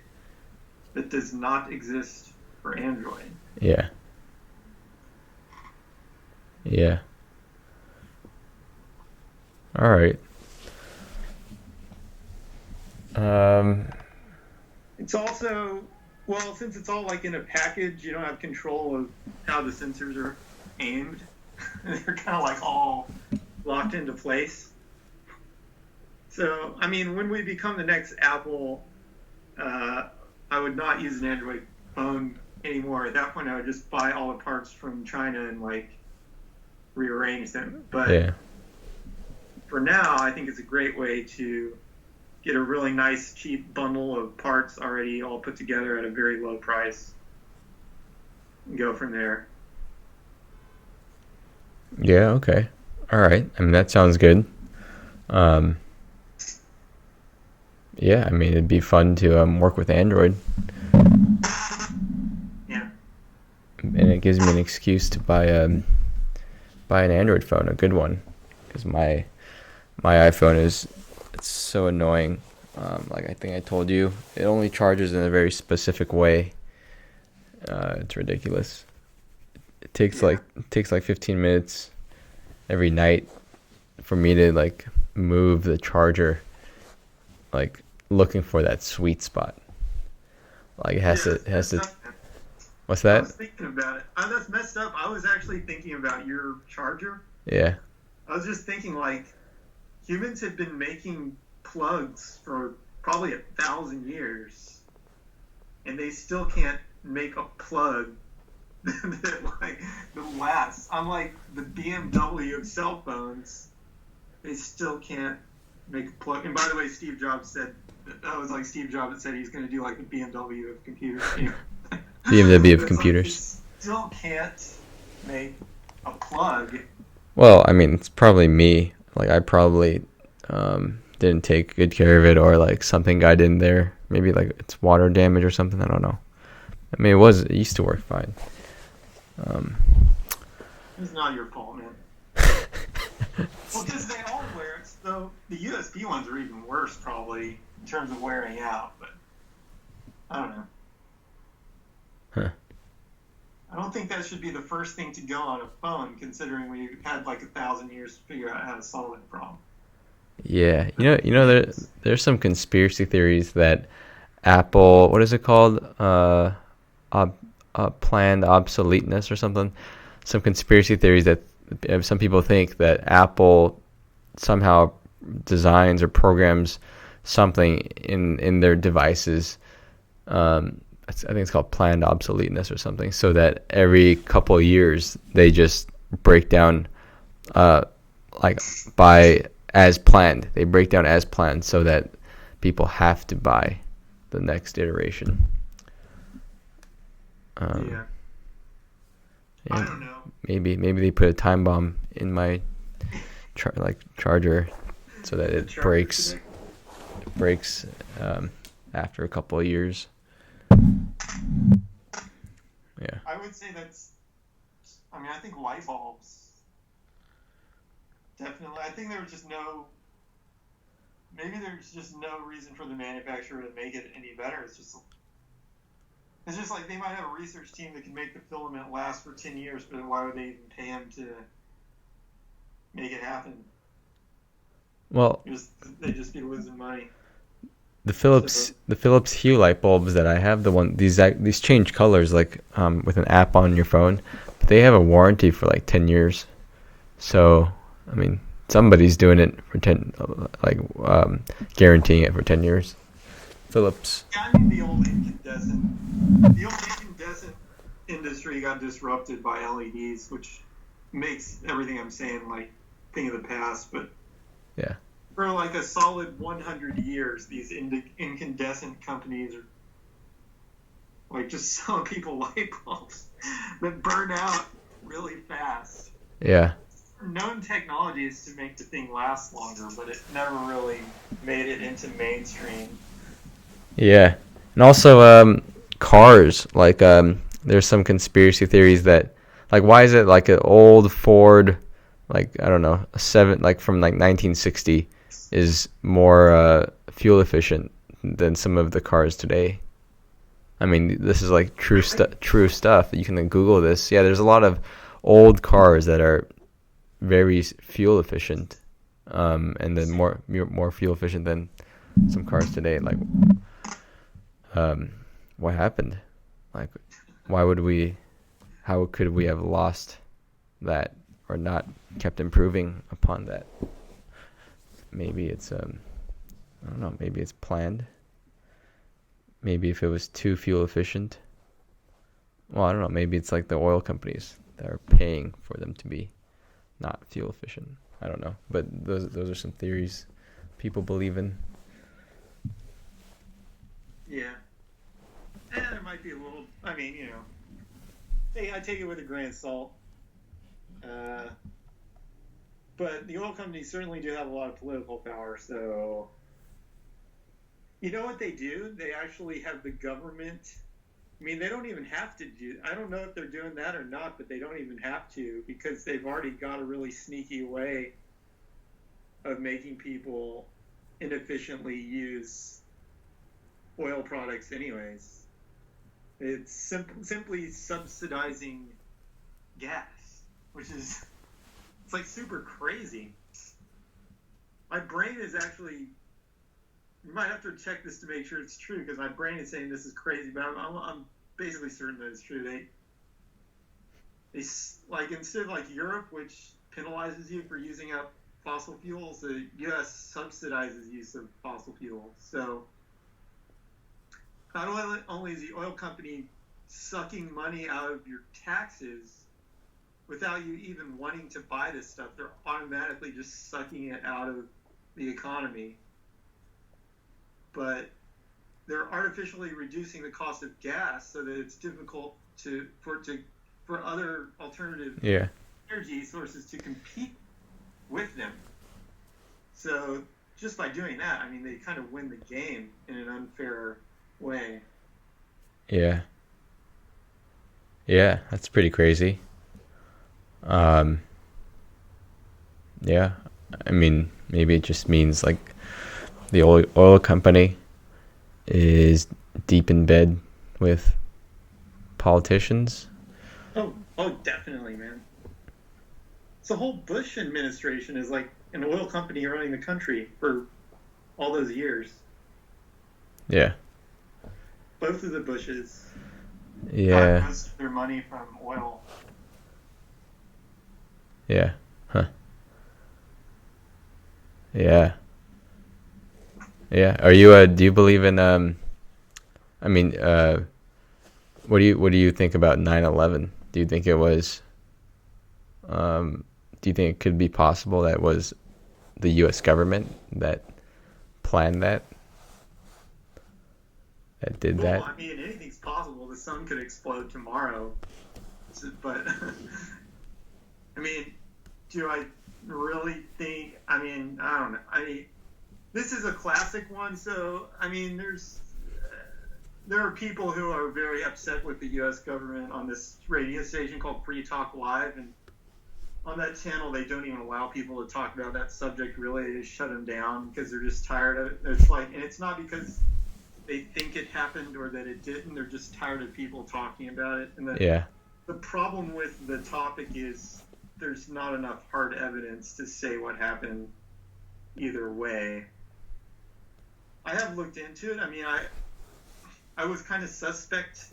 that does not exist for Android. Yeah. Yeah. All right. It's also, Well, since it's all like in a package, you don't have control of how the sensors are aimed. They're kind of like all locked into place. So, I mean, when we become the next Apple, I would not use an Android phone anymore. At that point, I would just buy all the parts from China and like rearrange them. But Yeah. for now, I think it's a great way to get a really nice, cheap bundle of parts already all put together at a very low price and go from there. Yeah. Okay. All right. I mean, that sounds good. Um, yeah. I mean, it'd be fun to work with Android, Yeah. and it gives me an excuse to buy an Android phone, a good one, because my iPhone it's so annoying. Like I think I told you, it only charges in a very specific way. It's ridiculous. It takes like 15 minutes every night for me to like move the charger, like looking for that sweet spot. Like it has That's to. messed up. What's I that? was thinking about it. That's messed up. I was actually thinking about your charger. Yeah. I was just thinking, like, humans have been making plugs for probably 1,000 years, and they still can't make a plug that lasts. Unlike the BMW of cell phones, they still can't make a plug. And by the way, Steve Jobs said that was like Steve Jobs said he's going to do like the BMW of computers. BMW of It's computers. like you still can't make a plug. Well, I mean, it's probably me. Like I probably didn't take good care of it, or like something got in there. Maybe like it's water damage or something. I don't know. I mean, it used to work fine. It's not your fault, man. Well, because they all wear it. So the USB ones are even worse, probably in terms of wearing out. But I don't know. Huh. I don't think that should be the first thing to go on a phone, considering we've had like 1,000 years to figure out how to solve that problem. Yeah, there's some conspiracy theories that Apple, what is it called? Planned obsoleteness or something. Some conspiracy theories that some people think that Apple somehow designs or programs something in their devices. I think it's called planned obsoleteness or something, so that every couple of years they just break down, like by as planned. They break down as planned, so that people have to buy the next iteration. Yeah. I Yeah, don't know. maybe they put a time bomb in my charger, so that The it charger breaks today. after a couple of years. Yeah. I would say that's. I mean, I think light bulbs. Definitely. I think there was just no. Maybe there's just no reason for the manufacturer to make it any better. It's just like they might have a research team that can make the filament last for 10 years, but why would they even pay them to make it happen? Well, They'd just be losing money. the Philips Hue light bulbs that I have, these change colors like with an app on your phone, but they have a warranty for like 10 years. So, I mean, somebody's doing it for 10, like guaranteeing it for 10 years. Philips. Yeah, I mean the old incandescent industry got disrupted by LEDs, which makes everything I'm saying like thing of the past. But Yeah. for like a solid 100 years, these incandescent companies are like just selling people light bulbs that burn out really fast. Yeah. Known technologies to make the thing last longer, but it never really made it into mainstream. Yeah. And also cars, like there's some conspiracy theories that like why is it like an old Ford, like I don't know, like from like 1960 is more fuel efficient than some of the cars today. I mean, this is like true stuff. You can like, Google this. Yeah, there's a lot of old cars that are very fuel efficient, and then more fuel efficient than some cars today. Like, what happened? Like, why would we? How could we have lost that or not kept improving upon that? Maybe it's I don't know. Maybe it's planned. Maybe if it was too fuel efficient. Well, I don't know. Maybe it's like the oil companies that are paying for them to be not fuel efficient. I don't know. But those are some theories people believe in. Yeah. And there might be a little. I mean, I take it with a grain of salt. But the oil companies certainly do have a lot of political power. So, you know what they do? They actually have the government. I mean, they don't even have to do. I don't know if they're doing that or not, but they don't even have to because they've already got a really sneaky way of making people inefficiently use oil products, anyways. It's simply subsidizing gas, which is it's like super crazy. My brain is actually. You might have to check this to make sure it's true because my brain is saying this is crazy, but I'm basically certain that it's true. They like instead of like Europe, which penalizes you for using up fossil fuels, the U.S. subsidizes use of fossil fuels. So not only is the oil company sucking money out of your taxes without you even wanting to buy this stuff, they're automatically just sucking it out of the economy. But they're artificially reducing the cost of gas so that it's difficult for other alternative energy sources to compete with them. So just by doing that, I mean, they kind of win the game in an unfair way. Yeah. Yeah, that's pretty crazy. Yeah, I mean, maybe it just means like the oil company is deep in bed with politicians. Oh, definitely, man. So the whole Bush administration is like an oil company running the country for all those years. Yeah. Both of the Bushes Yeah. got most of their money from oil. Yeah. Huh. Yeah. Yeah. Are you do you believe in I mean what do you think about 9/11? Do you think it was do you think it could be possible that it was the US government that planned that did Well, that? I mean, anything's possible. The sun could explode tomorrow. But, I mean, do I really think, I mean, I don't know. This is a classic one, so, I mean, there are people who are very upset with the U.S. government on this radio station called Free Talk Live, and on that channel, they don't even allow people to talk about that subject, really. They just shut them down because they're just tired of it. It's like, and it's not because they think it happened or that it didn't. They're just tired of people talking about it. And the problem with the topic is there's not enough hard evidence to say what happened either way. I have looked into it. I mean, I was kind of suspect.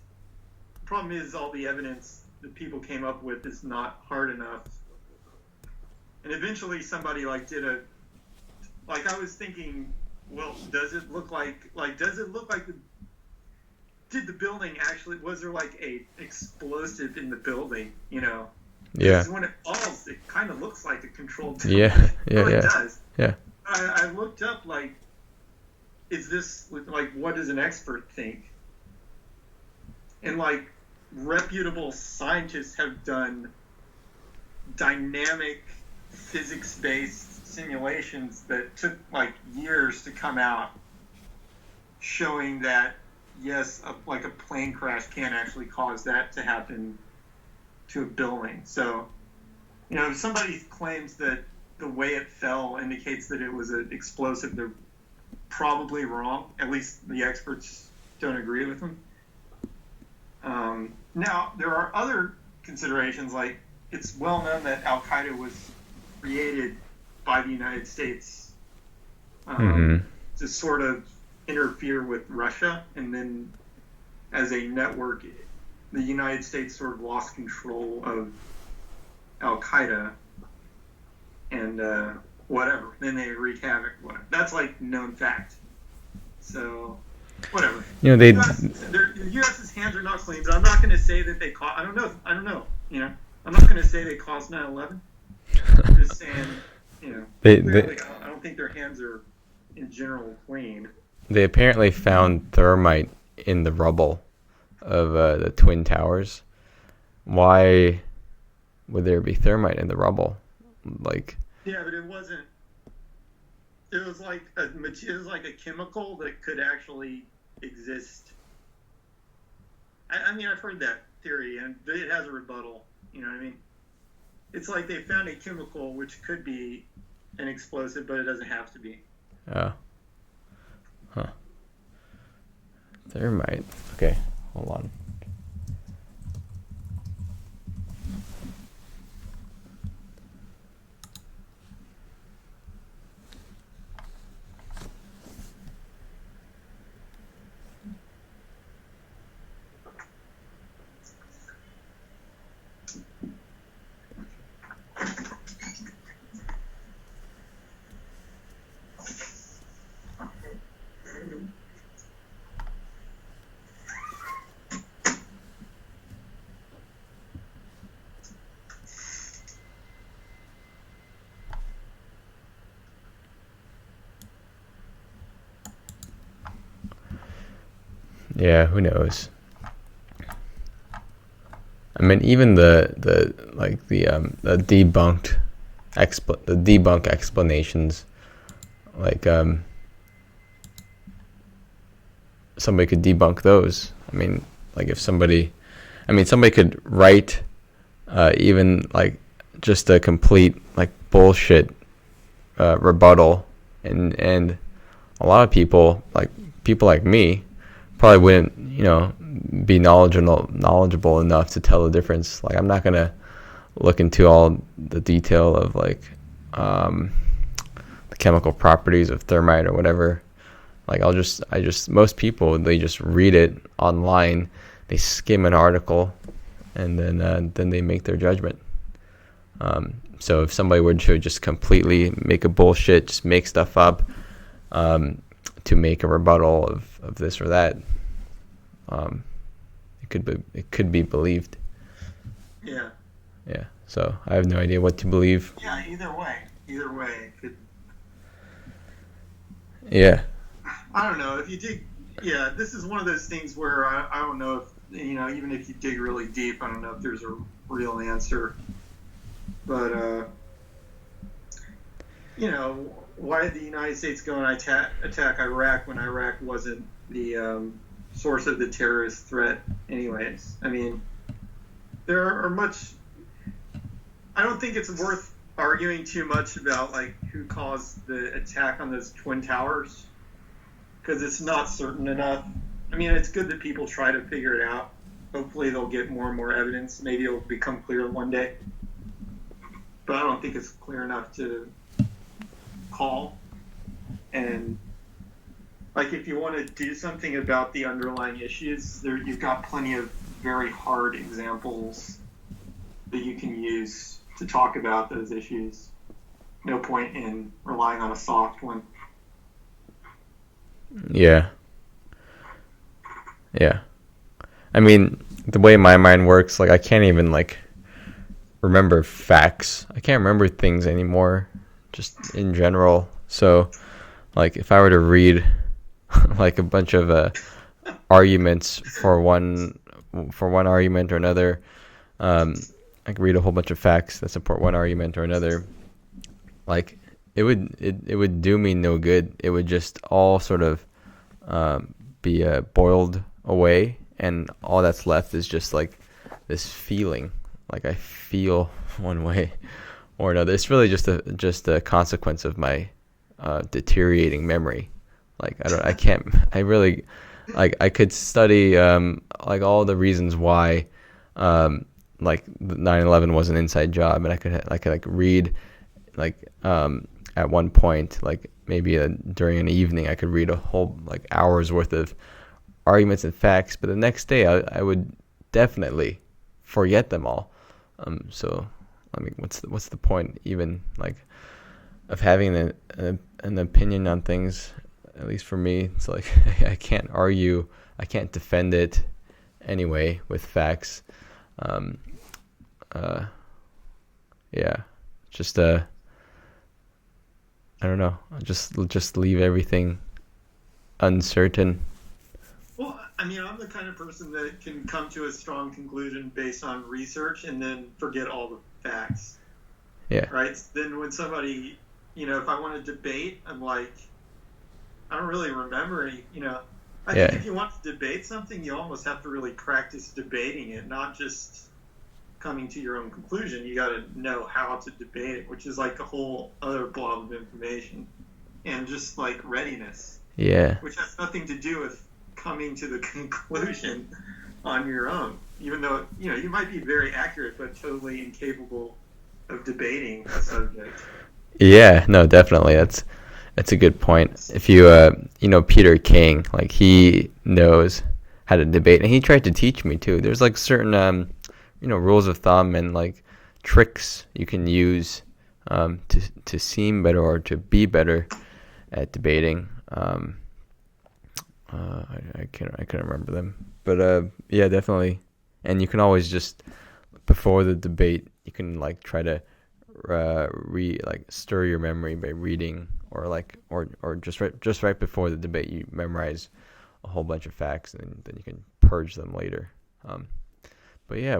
The problem is all the evidence that people came up with is not hard enough. And eventually somebody I was thinking, well, does it look like did the building actually, was there like a explosive in the building, Yeah. Because when it falls, it kind of looks like a controlled demolition. Yeah. It does. Yeah. I looked up, is this, what does an expert think? And, reputable scientists have done dynamic physics-based simulations that took, years to come out, showing that, yes, a plane crash can actually cause that to happen to a building. So, if somebody claims that the way it fell indicates that it was an explosive, they're probably wrong. At least the experts don't agree with them. Now, there are other considerations, it's well known that Al-Qaeda was created by the United States to sort of interfere with Russia, and then as a network, the United States sort of lost control of Al Qaeda and whatever. Then they wreak havoc. Whatever. That's like known fact. So whatever. You know, The U.S.'s hands are not clean, but I'm not going to say that they caused. I don't know. You know, I'm not going to say they caused 9/11. I'm just saying, you know, I don't think their hands are in general clean. They apparently found thermite in the rubble of the Twin Towers. Why would there be thermite in the rubble? Like, yeah, but it wasn't. It was like a chemical that could actually exist. I mean, I've heard that theory, and it has a rebuttal. You know what I mean? It's like they found a chemical which could be an explosive, but it doesn't have to be. huh. Thermite. Okay, hold on. Yeah, who knows? I mean, even the debunked explanations, like somebody could debunk those. I mean, like if somebody could write even like just a complete like bullshit rebuttal, and a lot of people like me probably wouldn't, be knowledgeable enough to tell the difference. Like, I'm not gonna look into all the detail of like the chemical properties of thermite or whatever. Like, most people, they just read it online, they skim an article, and then they make their judgment. So if somebody were to just completely make a bullshit, just make stuff up to make a rebuttal of this or that, it could be believed. Yeah. Yeah. So I have no idea what to believe. Yeah. Either way, it could. Yeah. I don't know if you dig. Yeah, this is one of those things where I don't know if even if you dig really deep, I don't know if there's a real answer. But why did the United States go and attack Iraq when Iraq wasn't the source of the terrorist threat anyways? I mean, there are I don't think it's worth arguing too much about like who caused the attack on those Twin Towers, because it's not certain enough. I mean, it's good that people try to figure it out. Hopefully they'll get more and more evidence. Maybe it'll become clear one day. But I don't think it's clear enough to call. And like, if you want to do something about the underlying issues, you've got plenty of very hard examples that you can use to talk about those issues. No point in relying on a soft one. Yeah. Yeah. I mean, the way my mind works, like, I can't even like remember facts. I can't remember things anymore, just in general. So, like, if I were to read like a bunch of arguments for one argument or another, I could read a whole bunch of facts that support one argument or another. Like, it would do me no good. It would just all sort of be boiled away, and all that's left is just like this feeling. Like, I feel one way or another. It's really just a consequence of my deteriorating memory. Like, I really I could study like all the reasons why like 9/11 was an inside job, and I could like read like at one point, like maybe during an evening, I could read a whole like hours worth of arguments and facts, but the next day I would definitely forget them all. So I mean, what's the point even like of having an opinion on things? At least for me, it's like I can't argue, I can't defend it anyway with facts. Yeah, just I don't know, just leave everything uncertain. Well, I mean, I'm the kind of person that can come to a strong conclusion based on research and then forget all the facts. Yeah. Right? Then when somebody, if I want to debate, I'm like, I don't really remember any, I think if you want to debate something, you almost have to really practice debating it, not just coming to your own conclusion. You got to know how to debate it, which is like a whole other blob of information. And just like readiness. Yeah. Which has nothing to do with coming to the conclusion on your own. Even though, you might be very accurate, but totally incapable of debating a subject. Yeah, no, definitely. That's a good point. If you, Peter King, like he knows how to debate, and he tried to teach me too. There's like certain, rules of thumb and like tricks you can use to seem better or to be better at debating. I can't remember them, but yeah, definitely. And you can always just before the debate, you can like try to stir your memory by reading, or just right before the debate, you memorize a whole bunch of facts, and then you can purge them later. But yeah,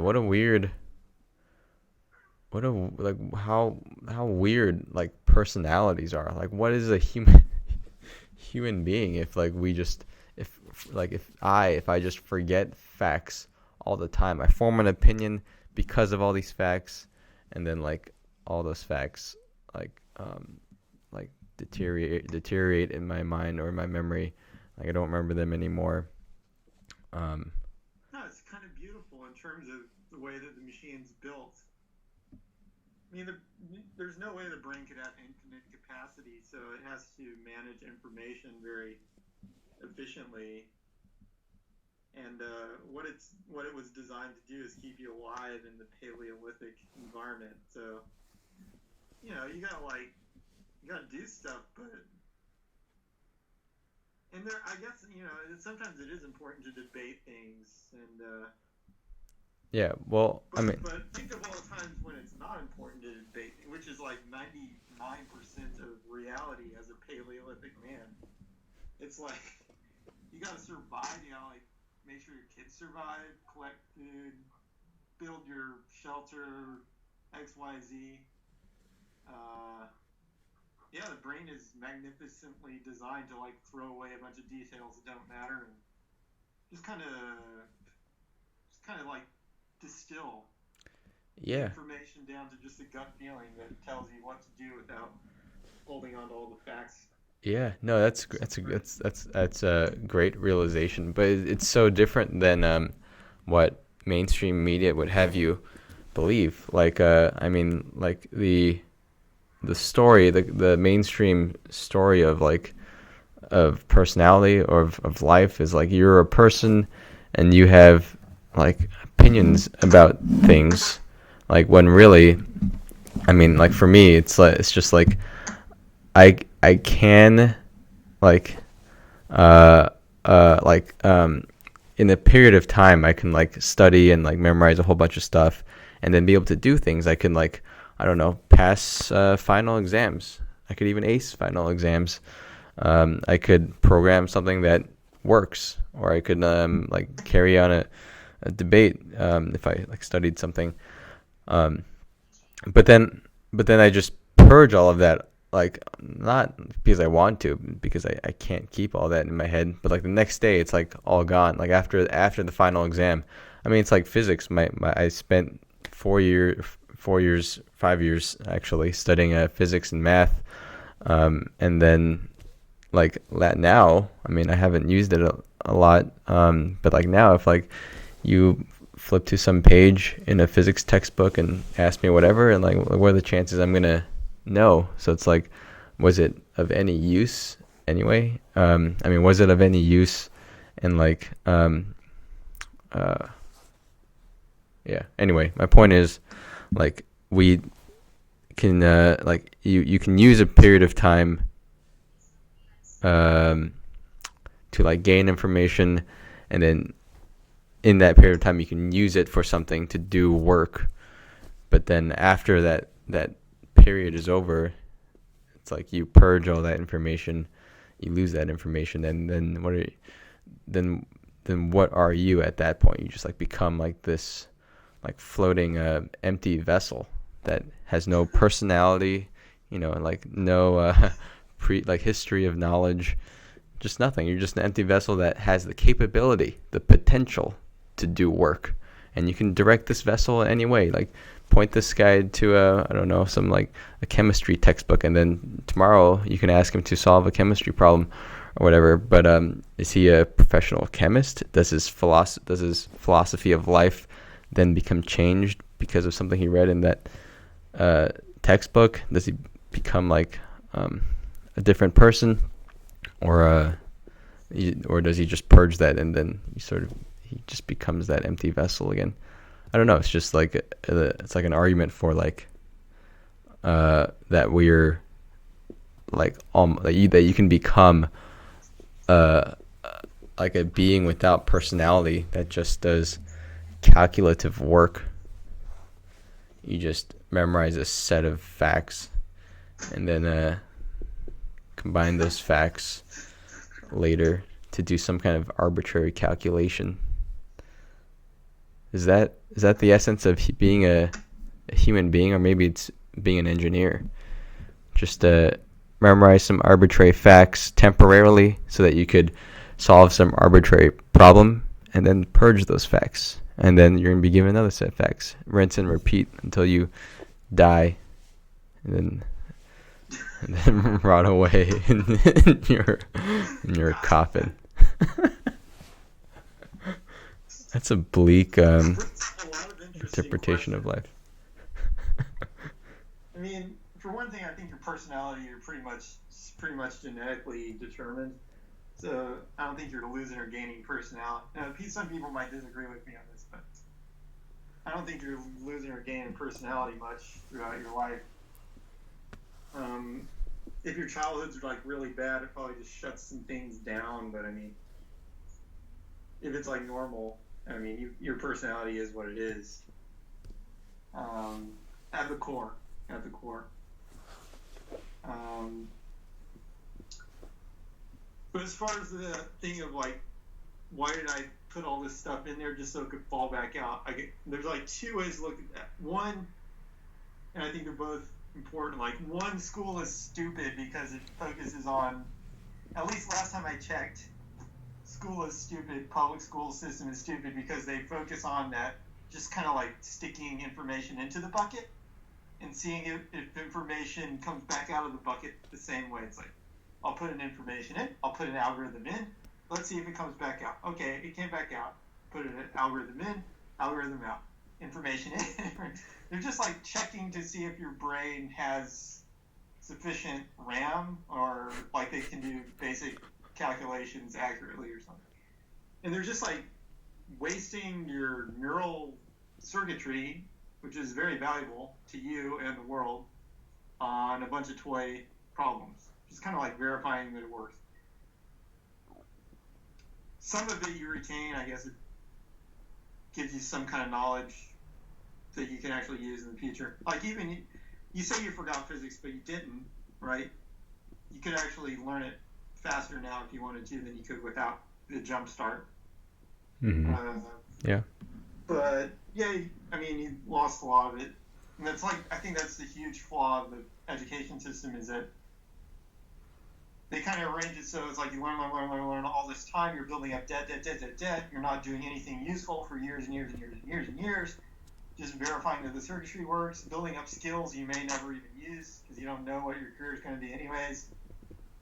how weird like personalities are. Like, what is a human being if like we just if I just forget facts all the time. I form an opinion because of all these facts, and then like all those facts like deteriorate in my mind or in my memory. Like I don't remember them anymore. No, it's kind of beautiful in terms of the way that the machine's built. I mean, there's no way the brain could have infinite capacity, so it has to manage information very efficiently. And what it was designed to do is keep you alive in the Paleolithic environment. So, you gotta do stuff, but I guess sometimes it is important to debate things, and yeah. Well, but think of all the times when it's not important to debate, which is like 99% of reality as a Paleolithic man. It's like you gotta survive. Make sure your kids survive, collect food, build your shelter, XYZ. Yeah, the brain is magnificently designed to like throw away a bunch of details that don't matter and just kind of like distill information down to just a gut feeling that tells you what to do without holding on to all the facts. Yeah, no, that's a great realization, but it's so different than what mainstream media would have you believe. Like like the story, the mainstream story of personality or of life is like you're a person and you have like opinions about things, like when really, like for me it's just like I can in a period of time I can like study and like memorize a whole bunch of stuff and then be able to do things. I can like, I don't know, pass final exams. I could even ace final exams. I could program something that works, or I could like carry on a debate if I like studied something. But then I just purge all of that, like not because I want to, because I can't keep all that in my head. But like the next day, it's like all gone. Like after the final exam, it's like physics. I spent 5 years actually studying physics and math, and then like now, I haven't used it a lot, but like now if like you flip to some page in a physics textbook and ask me whatever, and like what are the chances I'm gonna know? So it's like, was it of any use anyway? Was it of any use And like yeah. Anyway, my point is, like, we can like you can use a period of time to like gain information, and then in that period of time you can use it for something to do work. But then after that period is over, it's like you purge all that information, you lose that information, and then what are you at that point? You just like become like this like floating empty vessel that has no personality, like no history of knowledge, just nothing. You're just an empty vessel that has the capability, the potential to do work, and you can direct this vessel in any way. Like point this guy to a chemistry textbook, and then tomorrow you can ask him to solve a chemistry problem or whatever. But is he a professional chemist? Does his philosophy of life then become changed because of something he read in that textbook? Does he become like a different person, or does he just purge that, and then he just becomes that empty vessel again? I don't know. It's just like it's like an argument for like that we're like that you can become like a being without personality that just does calculative work. You just memorize a set of facts and then combine those facts later to do some kind of arbitrary calculation. Is that the essence of being a human being, or maybe it's being an engineer? Just memorize some arbitrary facts temporarily so that you could solve some arbitrary problem, and then purge those facts, and then you're going to be given another set of facts. Rinse and repeat until you die, and then rot away in your coffin. That's a bleak interpretation of life. I mean, for one thing, I think your personality are pretty much genetically determined. So I don't think you're losing or gaining personality. Now, some people might disagree with me on this, but I don't think you're losing or gaining personality much throughout your life. If your childhood's like really bad, it probably just shuts some things down. But I mean, if it's like normal, I mean, your personality is what it is. At the core. But as far as the thing of like, why did I put all this stuff in there just so it could fall back out? There's like two ways to look at that. One, and I think they're both important. Like, one, school is stupid because it focuses on, at least last time I checked, school is stupid. Public school system is stupid because they focus on that, just kind of like sticking information into the bucket and seeing if information comes back out of the bucket the same way. It's like, I'll put an information in, I'll put an algorithm in, let's see if it comes back out. Okay, it came back out. Put an algorithm in, algorithm out. Information in. They're just like checking to see if your brain has sufficient RAM, or like they can do basic calculations accurately or something. And they're just like wasting your neural circuitry, which is very valuable to you and the world, on a bunch of toy problems. Just kind of like verifying that it works. Some of it you retain, I guess it gives you some kind of knowledge that you can actually use in the future. Like, even you say you forgot physics, but you didn't, right? You could actually learn it faster now if you wanted to than you could without the jump start. Mm-hmm. Yeah. But yeah, I mean, you lost a lot of it, and that's like, I think that's the huge flaw of the education system, is that they kind of arrange it so it's like you learn all this time. You're building up debt. You're not doing anything useful for years and years. Just verifying that the circuitry works, building up skills you may never even use because you don't know what your career is going to be anyways.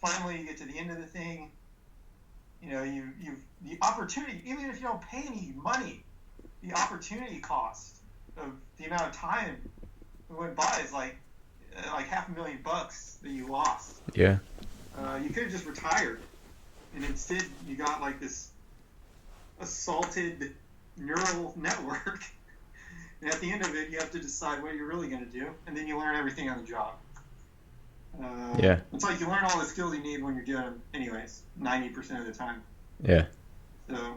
Finally, you get to the end of the thing. You know, you've the opportunity, even if you don't pay any money, the opportunity cost of the amount of time that went by is like $500,000 that you lost. Yeah. You could have just retired, and instead you got like this assaulted neural network. And at the end of it, you have to decide what you're really going to do, and then you learn everything on the job. Yeah. It's like you learn all the skills you need when you're doing them anyways, 90% of the time. Yeah. So,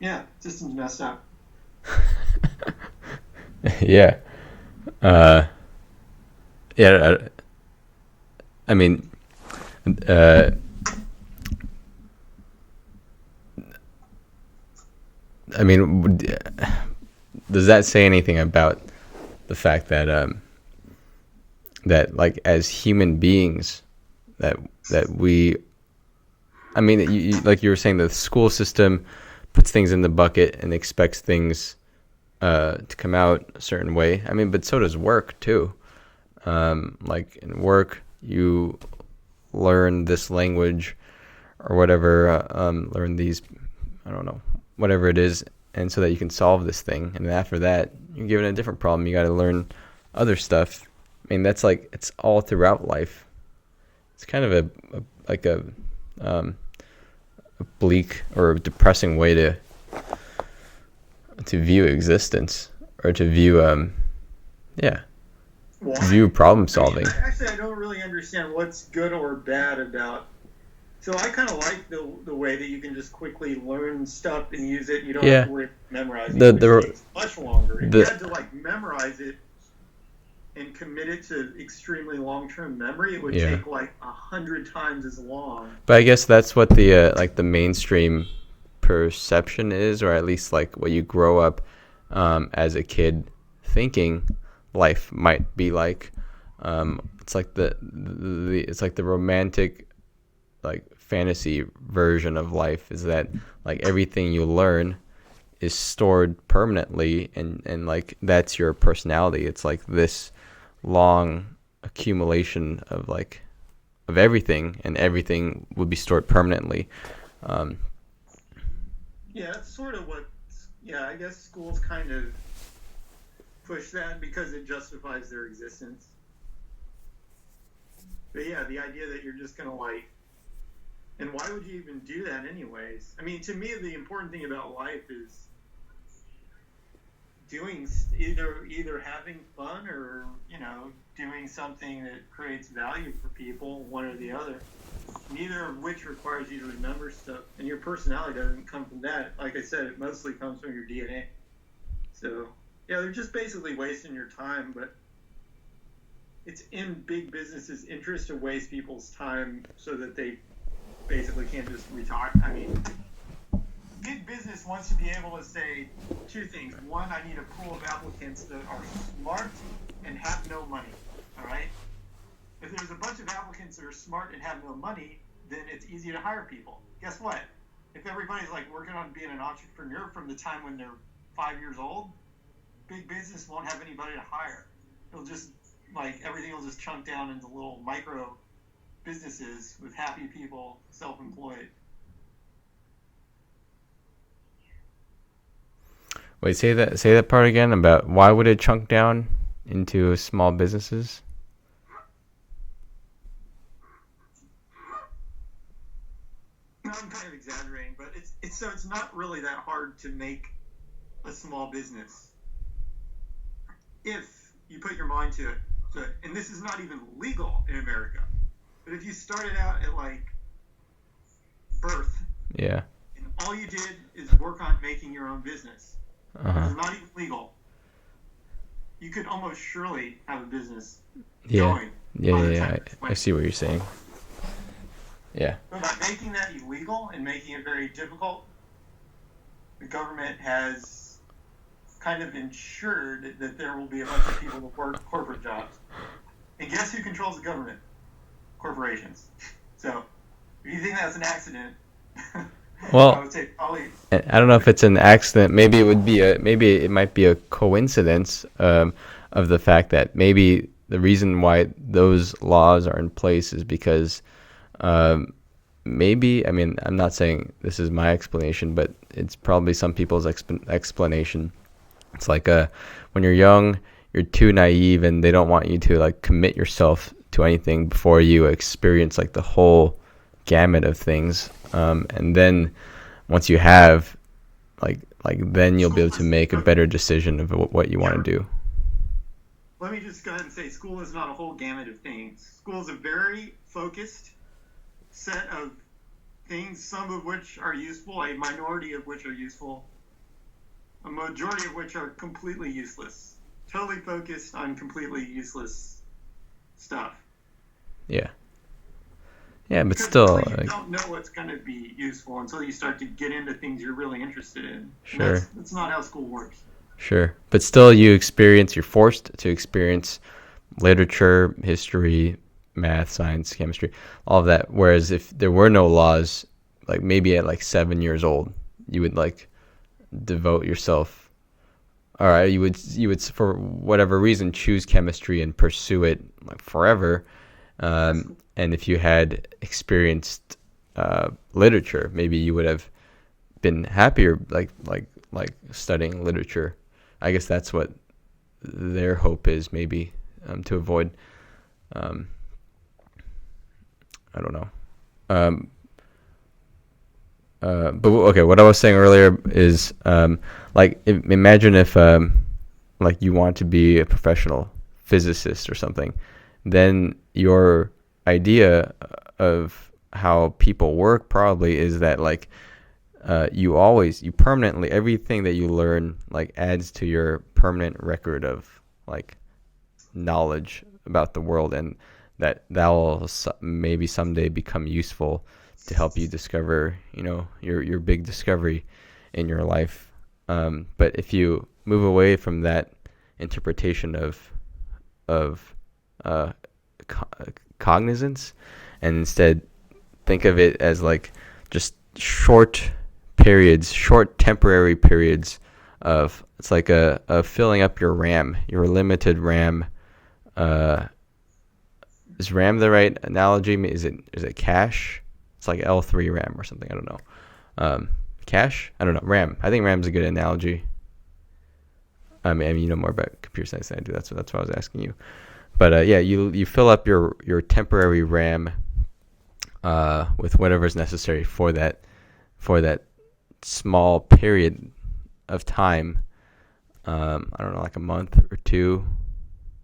yeah, system's messed up. Yeah. Yeah. I mean, does that say anything about the fact that that like as human beings that we, I mean, like you were saying, the school system puts things in the bucket and expects things to come out a certain way. I mean, but so does work too. Like in work, you learn this language or whatever, learn these, I don't know, whatever it is, and so that you can solve this thing. And then after that, you're given a different problem. You got to learn other stuff. I mean, that's like, it's all throughout life. It's kind of a bleak or depressing way to view existence, or to view view problem solving. Actually, I don't really understand what's good or bad about. So I kind of like the way that you can just quickly learn stuff and use it. You don't have to worry about memorizing it, which takes much longer. If you had to like memorize it and commit it to extremely long-term memory, it would take like 100 times as long. But I guess that's what the like the mainstream perception is, or at least like what you grow up as a kid thinking life might be like. It's like it's like the romantic, like fantasy version of life is that like everything you learn is stored permanently, and like that's your personality. It's like this long accumulation of like of everything, and everything would be stored permanently. Yeah, that's sort of what. Yeah, I guess schools kind of push that because it justifies their existence. But yeah, the idea that you're just gonna like, and why would you even do that anyways? I mean, to me, the important thing about life is doing either having fun or, you know, doing something that creates value for people, one or the other. Neither of which requires you to remember stuff, and your personality doesn't come from that. Like I said, it mostly comes from your DNA. So yeah, they're just basically wasting your time, but it's in big businesses' interest to waste people's time so that they basically can't just retire. I mean, big business wants to be able to say two things. One, I need a pool of applicants that are smart and have no money. All right? If there's a bunch of applicants that are smart and have no money, then it's easy to hire people. Guess what? If everybody's like working on being an entrepreneur from the time when they're 5 years old, big business won't have anybody to hire. It'll just, like, everything will just chunk down into little micro businesses with happy people, self-employed. Wait, say that part again about why would it chunk down into small businesses? No, I'm kind of exaggerating, but it's not really that hard to make a small business if you put your mind to it. So, and this is not even legal in America, but if you started out at like birth, yeah, and all you did is work on making your own business, it's not even legal, you could almost surely have a business going. Yeah. I see what you're saying. Yeah. But by making that illegal and making it very difficult, the government has kind of ensured that there will be a bunch of people that work corporate jobs. And guess who controls the government? Corporations. So, if you think that's an accident, well, I would say probably. I don't know if it's an accident. Maybe it might be a coincidence of the fact that maybe the reason why those laws are in place is because maybe, I mean, I'm not saying this is my explanation, but it's probably some people's explanation. It's like when you're young, you're too naive, and they don't want you to like commit yourself to anything before you experience like the whole gamut of things. And then once you have, like then you'll be able to make a Okay, better decision of what you want to sure. do. Let me just go ahead and say school is not a whole gamut of things. School is a very focused set of things, some of which are useful, a minority of which are useful, a majority of which are completely useless. Totally focused on completely useless stuff. Yeah. Yeah, but Because still, really, you like, don't know what's going to be useful until you start to get into things you're really interested in. And sure, that's not how school works. sure. But still, you're forced to experience literature, history, math, science, chemistry, all of that. Whereas if there were no laws, like maybe at like 7 years old, you would like devote yourself. All right, you would for whatever reason choose chemistry and pursue it like forever. And if you had experienced literature, maybe you would have been happier, like studying literature. I guess that's what their hope is, maybe to avoid. Um, I don't know. Um, but okay, what I was saying earlier is imagine if like you want to be a professional physicist or something, then your idea of how people work probably is that like you permanently everything that you learn like adds to your permanent record of like knowledge about the world, and that will maybe someday become useful to help you discover, your big discovery in your life. But if you move away from that interpretation of uh, cognizance, and instead think of it as like just short temporary periods of, it's like a filling up your RAM, your limited RAM. Uh, is RAM the right analogy? Is it cache? It's like L3 RAM or something. I don't know. Cache? I don't know. RAM. I think RAM's a good analogy. I mean, you know more about computer science than I do. That's what I was asking you. But yeah, you fill up your temporary RAM with whatever's necessary for that small period of time. I don't know, like a month or two.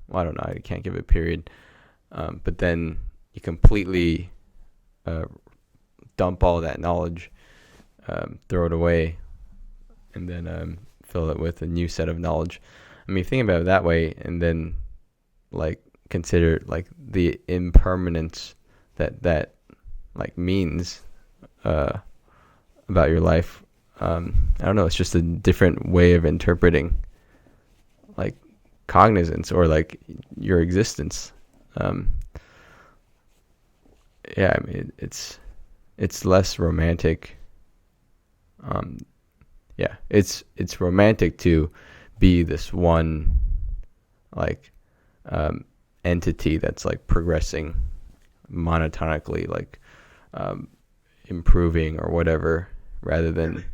Well, I don't know. I can't give it a period. But then you completely dump all that knowledge, throw it away, and then fill it with a new set of knowledge. I mean, think about it that way, and then like consider like the impermanence that like means about your life. I don't know. It's just a different way of interpreting like cognizance or like your existence. Yeah, I mean, it's less romantic. Yeah, it's romantic to be this one like entity that's like progressing monotonically, like improving or whatever, rather than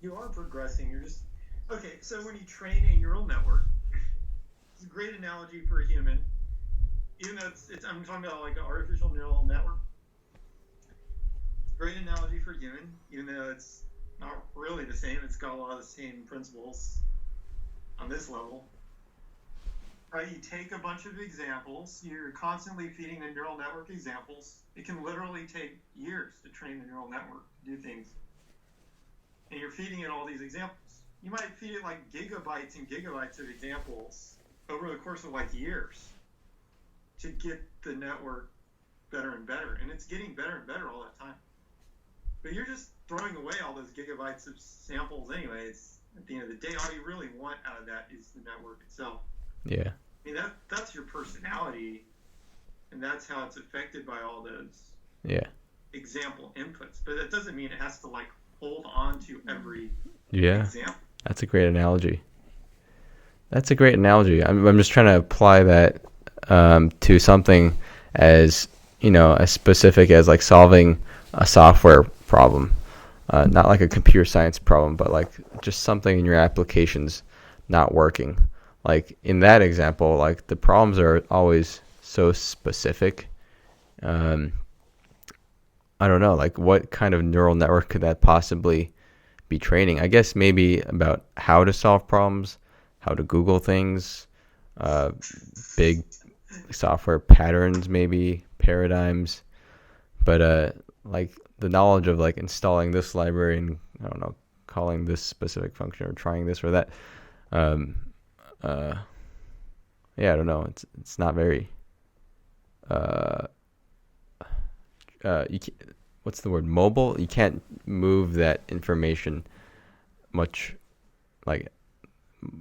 You are progressing. You're just okay. So when you train a neural network, it's a great analogy for a human. Even though I'm talking about like an artificial neural network. It's a great analogy for a human, even though it's not really the same. It's got a lot of the same principles on this level. Right? You take a bunch of examples. You're constantly feeding the neural network examples. It can literally take years to train the neural network to do things. And you're feeding it all these examples. You might feed it like gigabytes and gigabytes of examples over the course of like years to get the network better and better. And it's getting better and better all the time. But you're just throwing away all those gigabytes of samples anyway. It's, at the end of the day, all you really want out of that is the network itself. yeah, I mean, that's your personality, and that's how it's affected by all those yeah, example inputs. But that doesn't mean it has to like hold on to every yeah. example. That's a great analogy. I'm just trying to apply that to something as as specific as like solving a software problem, not like a computer science problem, but like just something in your applications not working. Like in that example, like the problems are always so specific. I don't know, like what kind of neural network could that possibly be training. I guess maybe about how to solve problems, how to Google things, big software patterns, maybe paradigms. But like the knowledge of like installing this library and I don't know, calling this specific function or trying this or that. Um, yeah, I don't know. It's not very. You can, what's the word? Mobile. You can't move that information much, like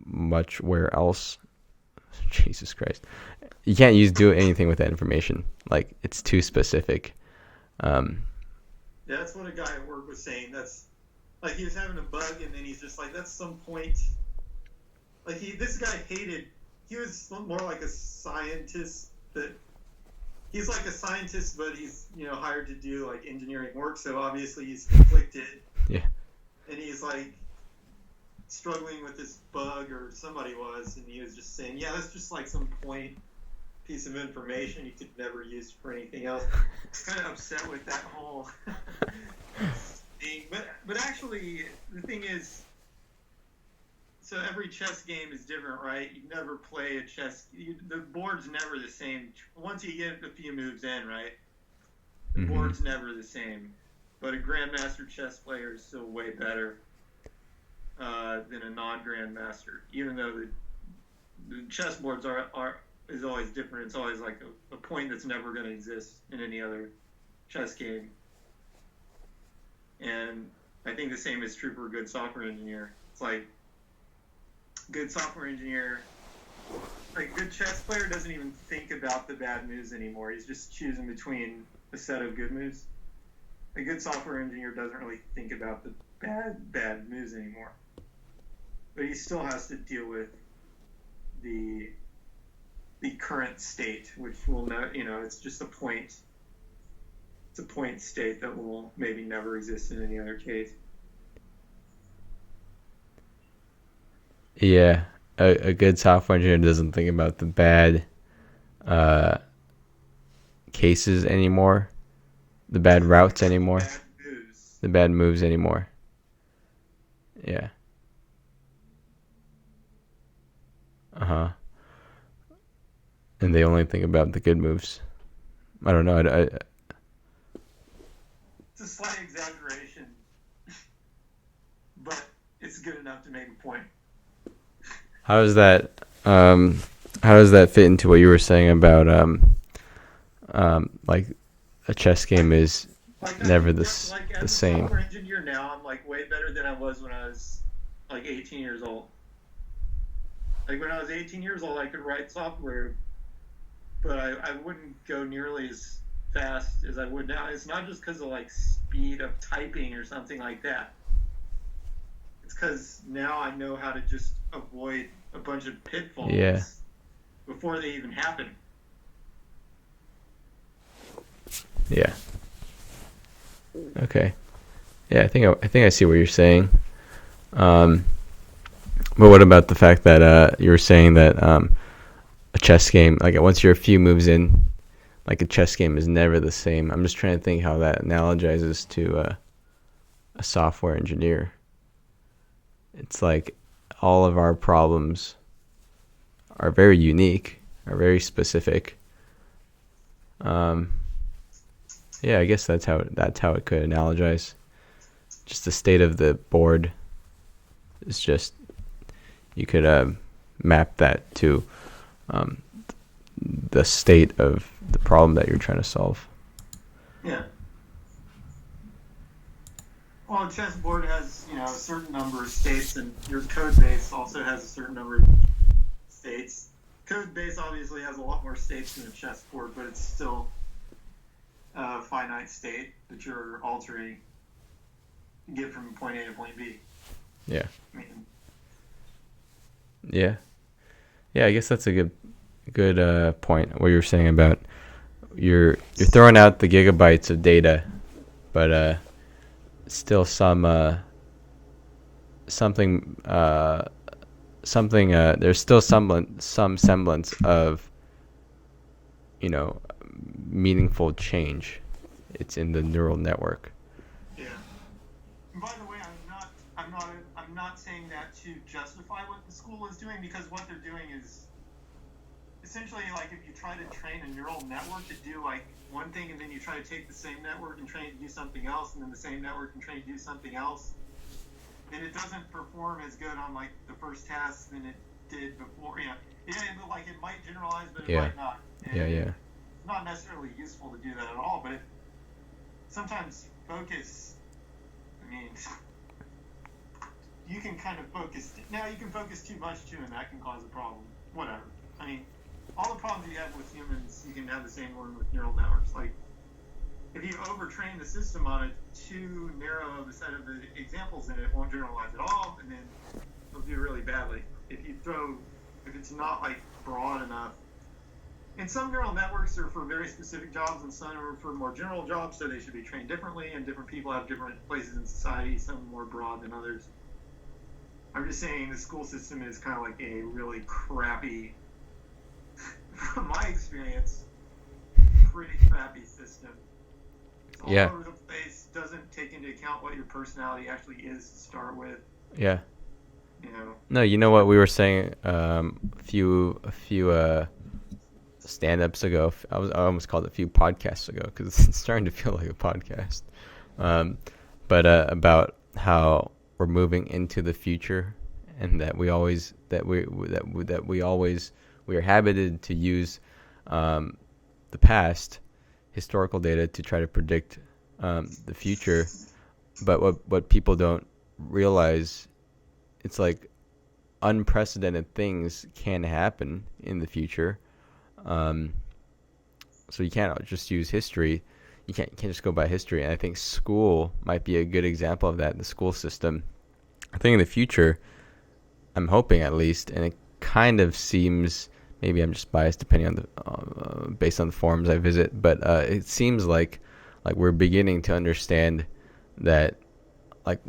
much where else. Jesus Christ, you can't do anything with that information. Like it's too specific. That's what a guy at work was saying. That's like he was having a bug, and then he's just like, "That's some point." Like this guy hated. He was more like a scientist. He's like a scientist, but he's hired to do like engineering work. So obviously he's conflicted. Yeah. And he's like struggling with this bug, or somebody was, and he was just saying, "Yeah, that's just like some point piece of information you could never use for anything else." Kind of upset with that whole thing. But actually, the thing is, so every chess game is different, right? You never play a chess. The board's never the same. Once you get a few moves in, right? The board's never the same. But a grandmaster chess player is still way better than a non-grandmaster. Even though the chess boards is always different. It's always like a point that's never going to exist in any other chess game. And I think the same is true for a good software engineer. It's like good software engineer, like a good chess player doesn't even think about the bad moves anymore. He's just choosing between a set of good moves. A good software engineer doesn't really think about the bad moves anymore. But he still has to deal with the current state, which will not, it's just a point. It's a point state that will maybe never exist in any other case. Yeah, a good software engineer doesn't think about the bad cases anymore, the bad routes anymore, the bad moves anymore. Yeah. And they only think about the good moves. I don't know. It's a slight exaggeration, but it's good enough to make a point. How does that fit into what you were saying about like a chess game is never the same? As a software engineer now, I'm like way better than I was when I was like 18 years old. Like when I was 18 years old, I could write software, but I wouldn't go nearly as fast as I would now. It's not just because of like speed of typing or something like that. It's because now I know how to just avoid a bunch of pitfalls before they even happen. Yeah. Okay. Yeah, I think I see what you're saying. But what about the fact that you were saying that a chess game, like once you're a few moves in, like a chess game is never the same. I'm just trying to think how that analogizes to a software engineer. It's like all of our problems are very unique, are very specific. Yeah, I guess that's how it could analogize. Just the state of the board is just, you could map that to the state of the problem that you're trying to solve. Yeah. Well, a chessboard has, a certain number of states, and your code base also has a certain number of states. Code base obviously has a lot more states than a chessboard, but it's still a finite state that you're altering to get from point A to point B. Yeah. Yeah. Yeah, I guess that's a good point. What you were saying about you're throwing out the gigabytes of data, but still there's still some semblance of meaningful change. It's in the neural network. Yeah. And by the way, I'm to justify what the school is doing, because what they're doing is essentially like if you try to train a neural network to do like one thing, and then you try to take the same network and train it to do something else, and then the same network and train it to do something else, then it doesn't perform as good on like the first task than it did before. Yeah, like it might generalize, but it might not. And it's not necessarily useful to do that at all, but sometimes focus. I mean, you can kind of focus. Now you can focus too much too, and that can cause a problem. Whatever. I mean, all the problems you have with humans, you can have the same one with neural networks. Like, if you overtrain the system on a too narrow of a set of the examples, then it won't generalize at all, and then it'll do really badly. If it's not like broad enough. And some neural networks are for very specific jobs, and some are for more general jobs, so they should be trained differently, and different people have different places in society, some more broad than others. I'm just saying the school system is kind of like a really crappy, from my experience, pretty crappy system. It's all over the place, doesn't take into account what your personality actually is to start with. Yeah. You know. No, you know what we were saying a few stand-ups ago. I almost called it a few podcasts ago because it's starting to feel like a podcast. But about how we're moving into the future, and that we are habited to use the past historical data to try to predict the future. But what people don't realize, it's like unprecedented things can happen in the future. So you can't just use history. You can't just go by history. And I think school might be a good example of that. The school system, I think in the future, I'm hoping at least, and it kind of seems, maybe I'm just biased depending on the based on the forums I visit, but it seems like we're beginning to understand that, like,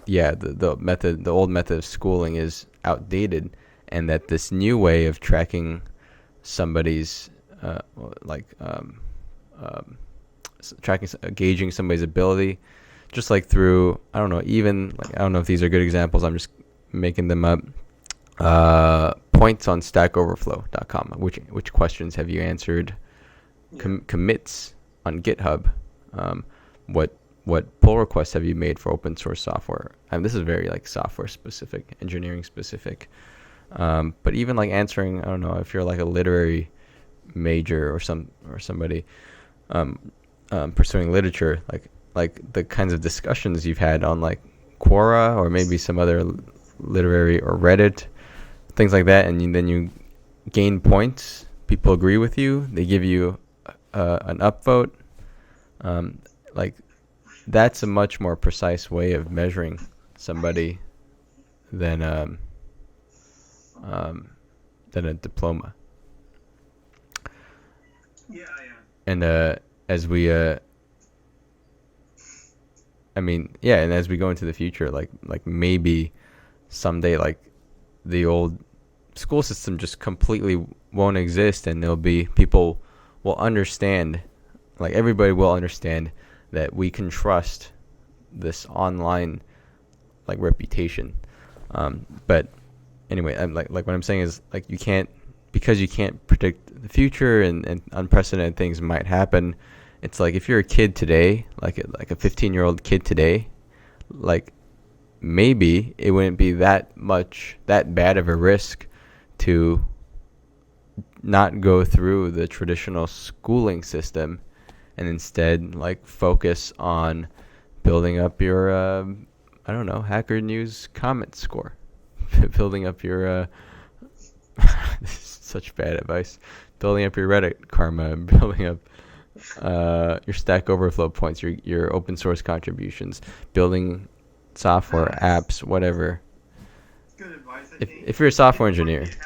the old method of schooling is outdated, and that this new way of tracking somebody's gauging somebody's ability, just like through, I don't know if these are good examples, I'm just making them up. Points on stackoverflow.com, which questions have you answered? Commits on GitHub. What pull requests have you made for open source software? This is very like software specific, engineering specific. But even like answering, I don't know, if you're like a literary major or somebody pursuing literature, like the kinds of discussions you've had on like Quora or maybe some other literary or Reddit, things like that, and then you gain points. People agree with you. They give you an upvote. Like, that's a much more precise way of measuring somebody than a diploma. Yeah. And as we and as we go into the future, like maybe someday, like, the old school system just completely won't exist, and people will understand, like everybody will understand, that we can trust this online like reputation. But anyway, I'm like what I'm saying is, like, you can't predict the future, and unprecedented things might happen. It's like if you're a kid today, like a 15-year-old kid today, like maybe it wouldn't be that bad of a risk to not go through the traditional schooling system, and instead like focus on building up your Hacker News comment score, building up your this is such bad advice, building up your Reddit karma, building up your Stack Overflow points, your open source contributions, building software, apps, whatever. Good advice. If you're a software engineer, if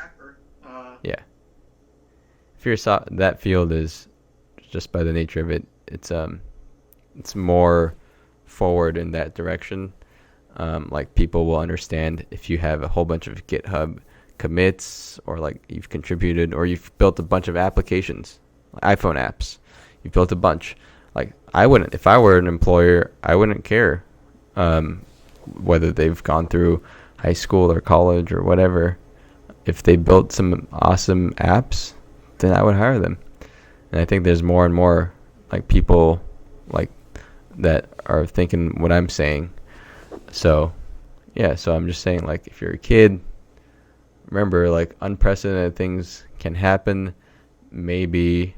you're that field is, just by the nature of it, it's more forward in that direction. Like, people will understand if you have a whole bunch of GitHub commits, or like you've contributed, or you've built a bunch of applications, iPhone apps. You've built a bunch. Like, if I were an employer, I wouldn't care whether they've gone through high school or college or whatever, if they built some awesome apps, then I would hire them. And I think there's more and more like people like that are thinking what I'm saying. So yeah, so I'm just saying, like, if you're a kid, remember, like, unprecedented things can happen. Maybe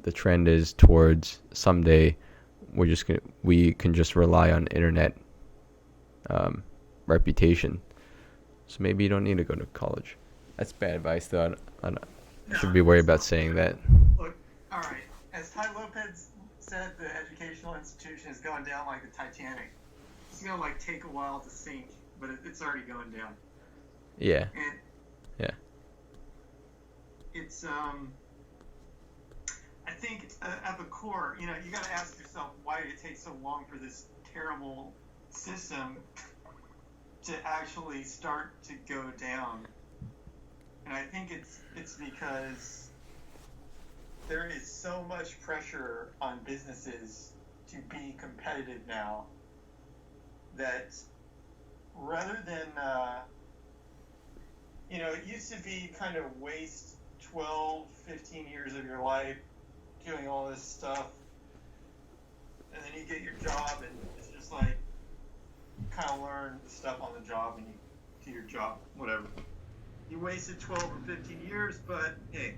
the trend is towards someday we can just rely on internet reputation. So maybe you don't need to go to college. That's bad advice, though. I should be worried about saying that. Look, all right. As Ty Lopez said, the educational institution is going down like the Titanic. It's gonna like take a while to sink, but it's already going down. Yeah. And Yeah. it's I think at the core, you got to ask yourself, why did it take so long for this terrible system to actually start to go down? And I think it's because there is so much pressure on businesses to be competitive now that rather than it used to be kind of waste 12, 15 years of your life doing all this stuff, and then you get your job, and it's just like you kind of learn the stuff on the job, and you do your job, whatever. You wasted 12 or 15 years, but hey,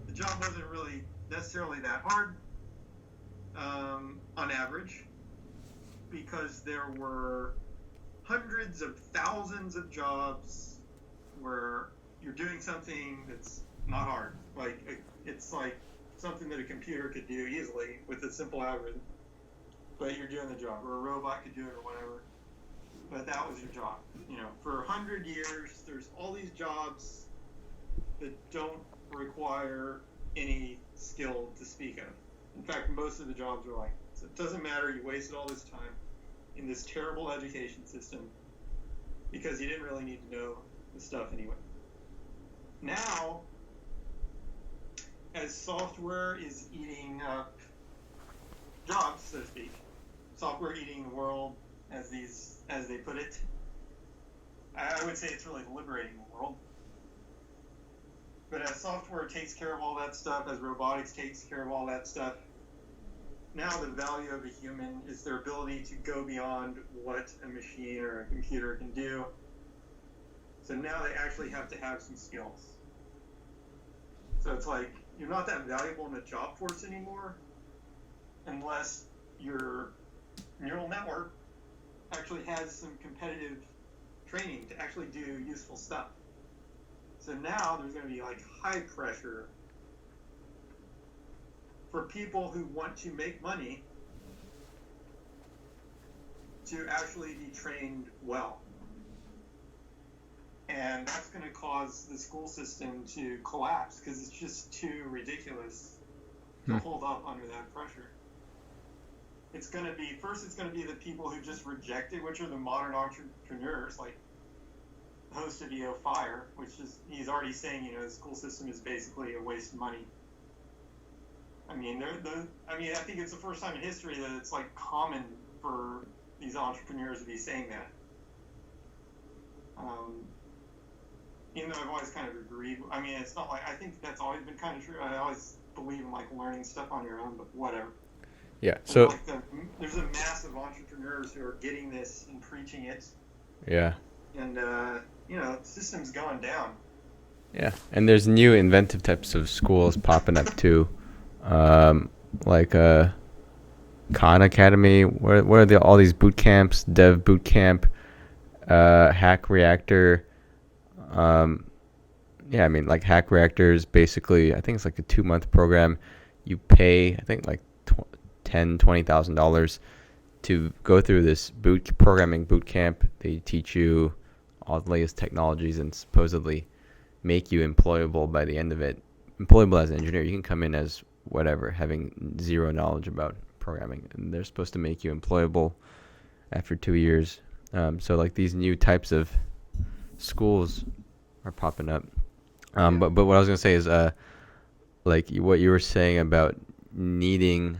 the job wasn't really necessarily that hard on average, because there were hundreds of thousands of jobs where you're doing something that's not hard. Like, it's like something that a computer could do easily with a simple algorithm, but you're doing the job, or a robot could do it, or whatever. But that was your job. For 100 years, there's all these jobs that don't require any skill to speak of. In fact, most of the jobs are like, so it doesn't matter, you wasted all this time in this terrible education system because you didn't really need to know the stuff anyway. Now, as software is eating up jobs, so to speak, software eating the world, as they put it, I would say it's really liberating the world. But as software takes care of all that stuff, as robotics takes care of all that stuff, now the value of a human is their ability to go beyond what a machine or a computer can do. So now they actually have to have some skills. So it's like, you're not that valuable in the job force anymore unless your neural network actually has some competitive training to actually do useful stuff. So now there's going to be like high pressure for people who want to make money to actually be trained well. And that's going to cause the school system to collapse because it's just too ridiculous to hold up under that pressure. It's going to be the people who just reject it, which are the modern entrepreneurs, like the host of EO Fire, he's already saying, the school system is basically a waste of money. I mean, I think it's the first time in history that it's like common for these entrepreneurs to be saying that. Even though I've always kind of agreed. I mean, it's not like, I think that's always been kind of true. I always believe in like learning stuff on your own, but whatever. Yeah. So like there's a mass of entrepreneurs who are getting this and preaching it. Yeah. And the system's going down. Yeah, and there's new inventive types of schools popping up too, like Khan Academy. What are all these boot camps? Dev boot camp, Hack Reactor. Yeah, I mean, like Hack Reactor is basically, I think it's like a 2-month program. You pay, I think, like $20,000 to go through this programming boot camp. They teach you all the latest technologies and supposedly make you employable by the end of it. Employable as an engineer. You can come in as whatever, having zero knowledge about programming, and they're supposed to make you employable after 2 years. So like these new types of schools are popping up. But what I was gonna say is like what you were saying about needing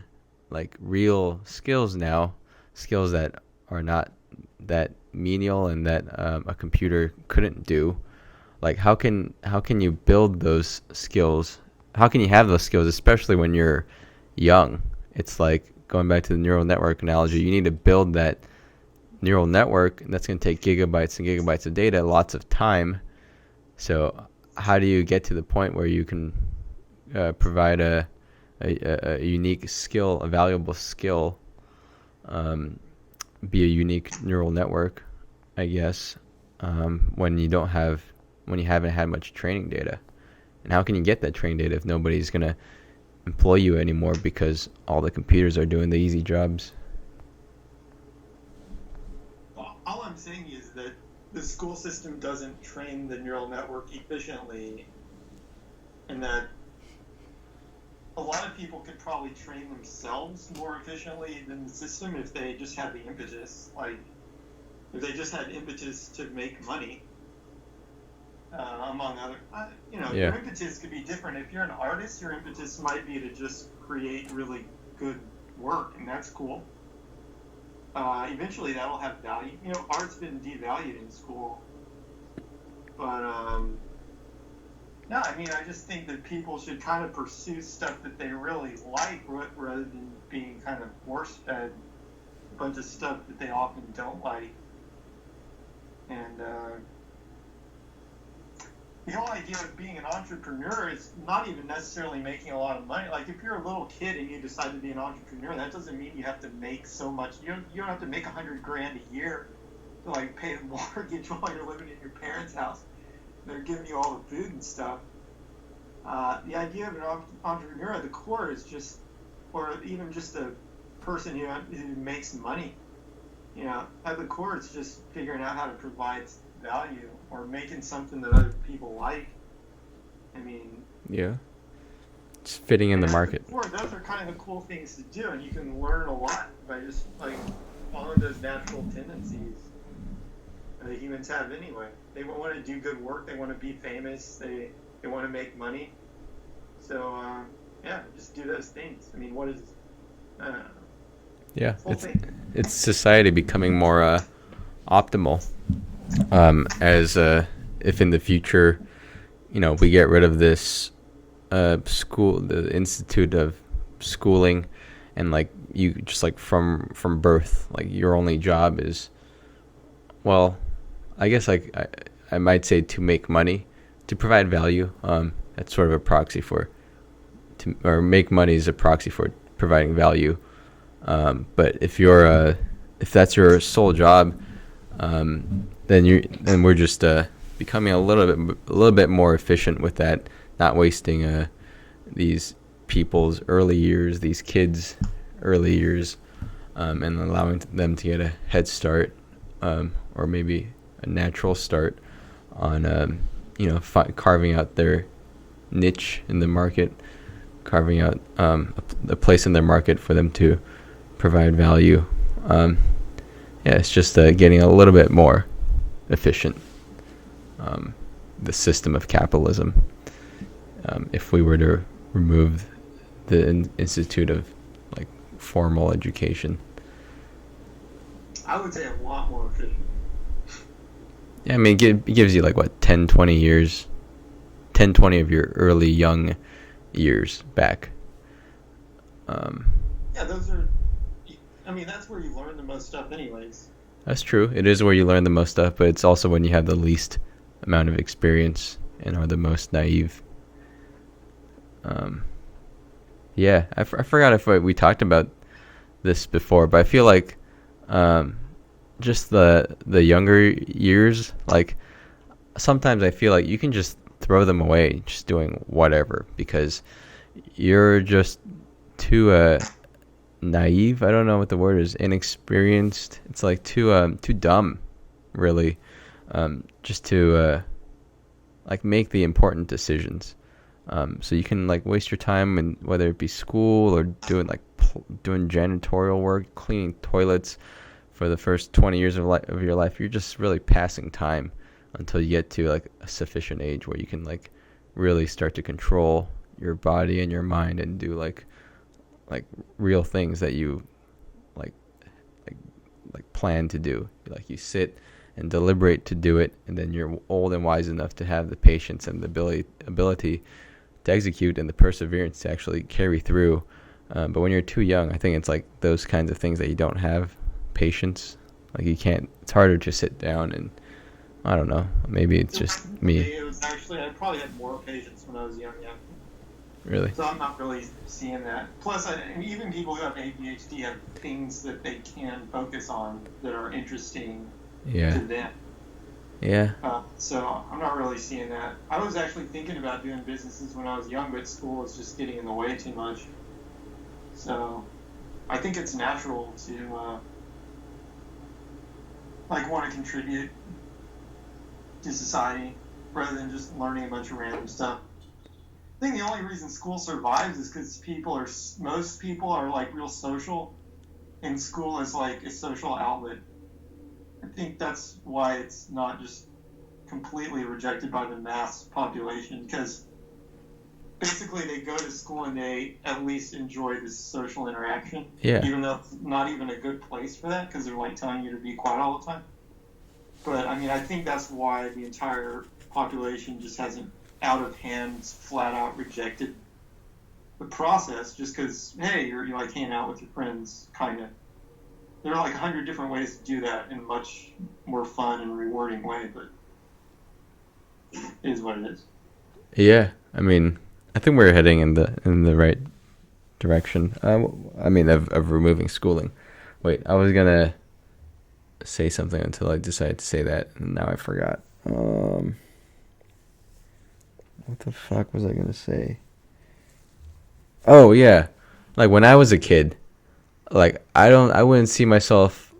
like real skills now, skills that are not that menial and that a computer couldn't do. Like how can you build those skills? How can you have those skills, especially when you're young? It's like going back to the neural network analogy. You need to build that neural network, and that's going to take gigabytes and gigabytes of data, lots of time. So how do you get to the point where you can provide a unique skill, a valuable skill, be a unique neural network, I guess, when you haven't had much training data? And how can you get that training data if nobody's going to employ you anymore because all the computers are doing the easy jobs? All I'm saying is that the school system doesn't train the neural network efficiently, and that a lot of people could probably train themselves more efficiently than the system if they just had the impetus. Like, if they just had impetus to make money, among other, your impetus could be different. If you're an artist, your impetus might be to just create really good work, and that's cool. Eventually, that'll have value. Art's been devalued in school, but no, I just think that people should kind of pursue stuff that they really like rather than being kind of force-fed a bunch of stuff that they often don't like. And the whole idea of being an entrepreneur is not even necessarily making a lot of money. Like, if you're a little kid and you decide to be an entrepreneur, that doesn't mean you have to make so much. You don't have to make $100,000 a year to like pay the mortgage while you're living in your parents' house. They're giving you all the food and stuff. The idea of an entrepreneur at the core is just, or even just a person who makes money. At the core, it's just figuring out how to provide value or making something that other people like. Yeah, it's fitting in the market. Those are kind of the cool things to do, and you can learn a lot by just like following those natural tendencies that humans have anyway. They want to do good work. They want to be famous. They want to make money. So just do those things. What is? Yeah, it's society becoming more optimal. As if in the future, we get rid of this the institute of schooling, and like you just like from birth, like your only job is, well, I guess like I might say to make money, to provide value. That's sort of a proxy for or make money is a proxy for providing value. But if that's your sole job, then we're just becoming a little bit more efficient with that, not wasting these people's early years, these kids' early years, and allowing them to get a head start, or maybe a natural start on carving out their niche in the market, carving out a place in their market for them to provide value. It's just getting a little bit more efficient, the system of capitalism. If we were to remove the institute of like formal education, I would say a lot more efficient. Yeah, it gives you like what 10, 20 years, 10, 20 of your early young years back. Those are. That's where you learn the most stuff, anyways. That's true. It is where you learn the most stuff, but it's also when you have the least amount of experience and are the most naive. I forgot if we talked about this before, but I feel like just the younger years, like sometimes I feel like you can just throw them away just doing whatever because you're just too naive. I don't know what the word is. Inexperienced. It's like too dumb, really, just to like make the important decisions. So you can like waste your time in whether it be school or doing janitorial work, cleaning toilets for the first 20 years of your life. You're just really passing time until you get to like a sufficient age where you can like really start to control your body and your mind and do like real things that you like plan to do. Like you sit and deliberate to do it, and then you're old and wise enough to have the patience and the ability to execute and the perseverance to actually carry through. But when you're too young, I think it's like those kinds of things that you don't have patience. Like you can't. It's harder to sit down and I don't know. Maybe it's just me. It was actually I probably had more patience when I was young. Yeah. Really? So I'm not really seeing that. Plus, even people who have ADHD have things that they can focus on that are interesting to them. Yeah. So I'm not really seeing that. I was actually thinking about doing businesses when I was young, but school was just getting in the way too much. So I think it's natural to want to contribute to society rather than just learning a bunch of random stuff. I think the only reason school survives is because most people are like real social, and school is like a social outlet. I think that's why it's not just completely rejected by the mass population, because basically they go to school and they at least enjoy this social interaction. Yeah. Even though it's not even a good place for that, because they're like telling you to be quiet all the time. But I mean, I think that's why the entire population just hasn't out of hand, flat out rejected the process, just because, hey, you're like hanging out with your friends, kind of. There are like 100 different ways to do that in a much more fun and rewarding way, but it is what it is. Yeah, I mean, I think we're heading in the right direction. I mean, of removing schooling. Wait, I was gonna say something until I decided to say that, and now I forgot. What the fuck was I gonna say? Oh yeah, like when I was a kid, like I wouldn't see myself.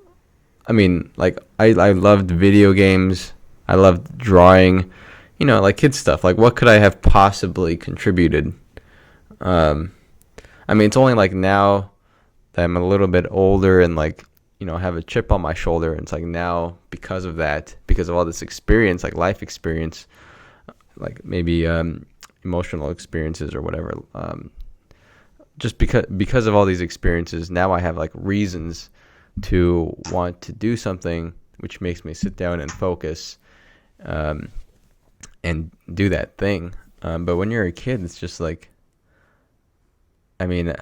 I mean, like I loved video games. I loved drawing, like kid stuff. Like what could I have possibly contributed? I mean, it's only like now that I'm a little bit older and like have a chip on my shoulder. And it's like now because of all this experience, like life experience, like maybe emotional experiences or whatever. Just because of all these experiences, now I have like reasons to want to do something, which makes me sit down and focus, and do that thing. But when you're a kid, it's just like, I mean,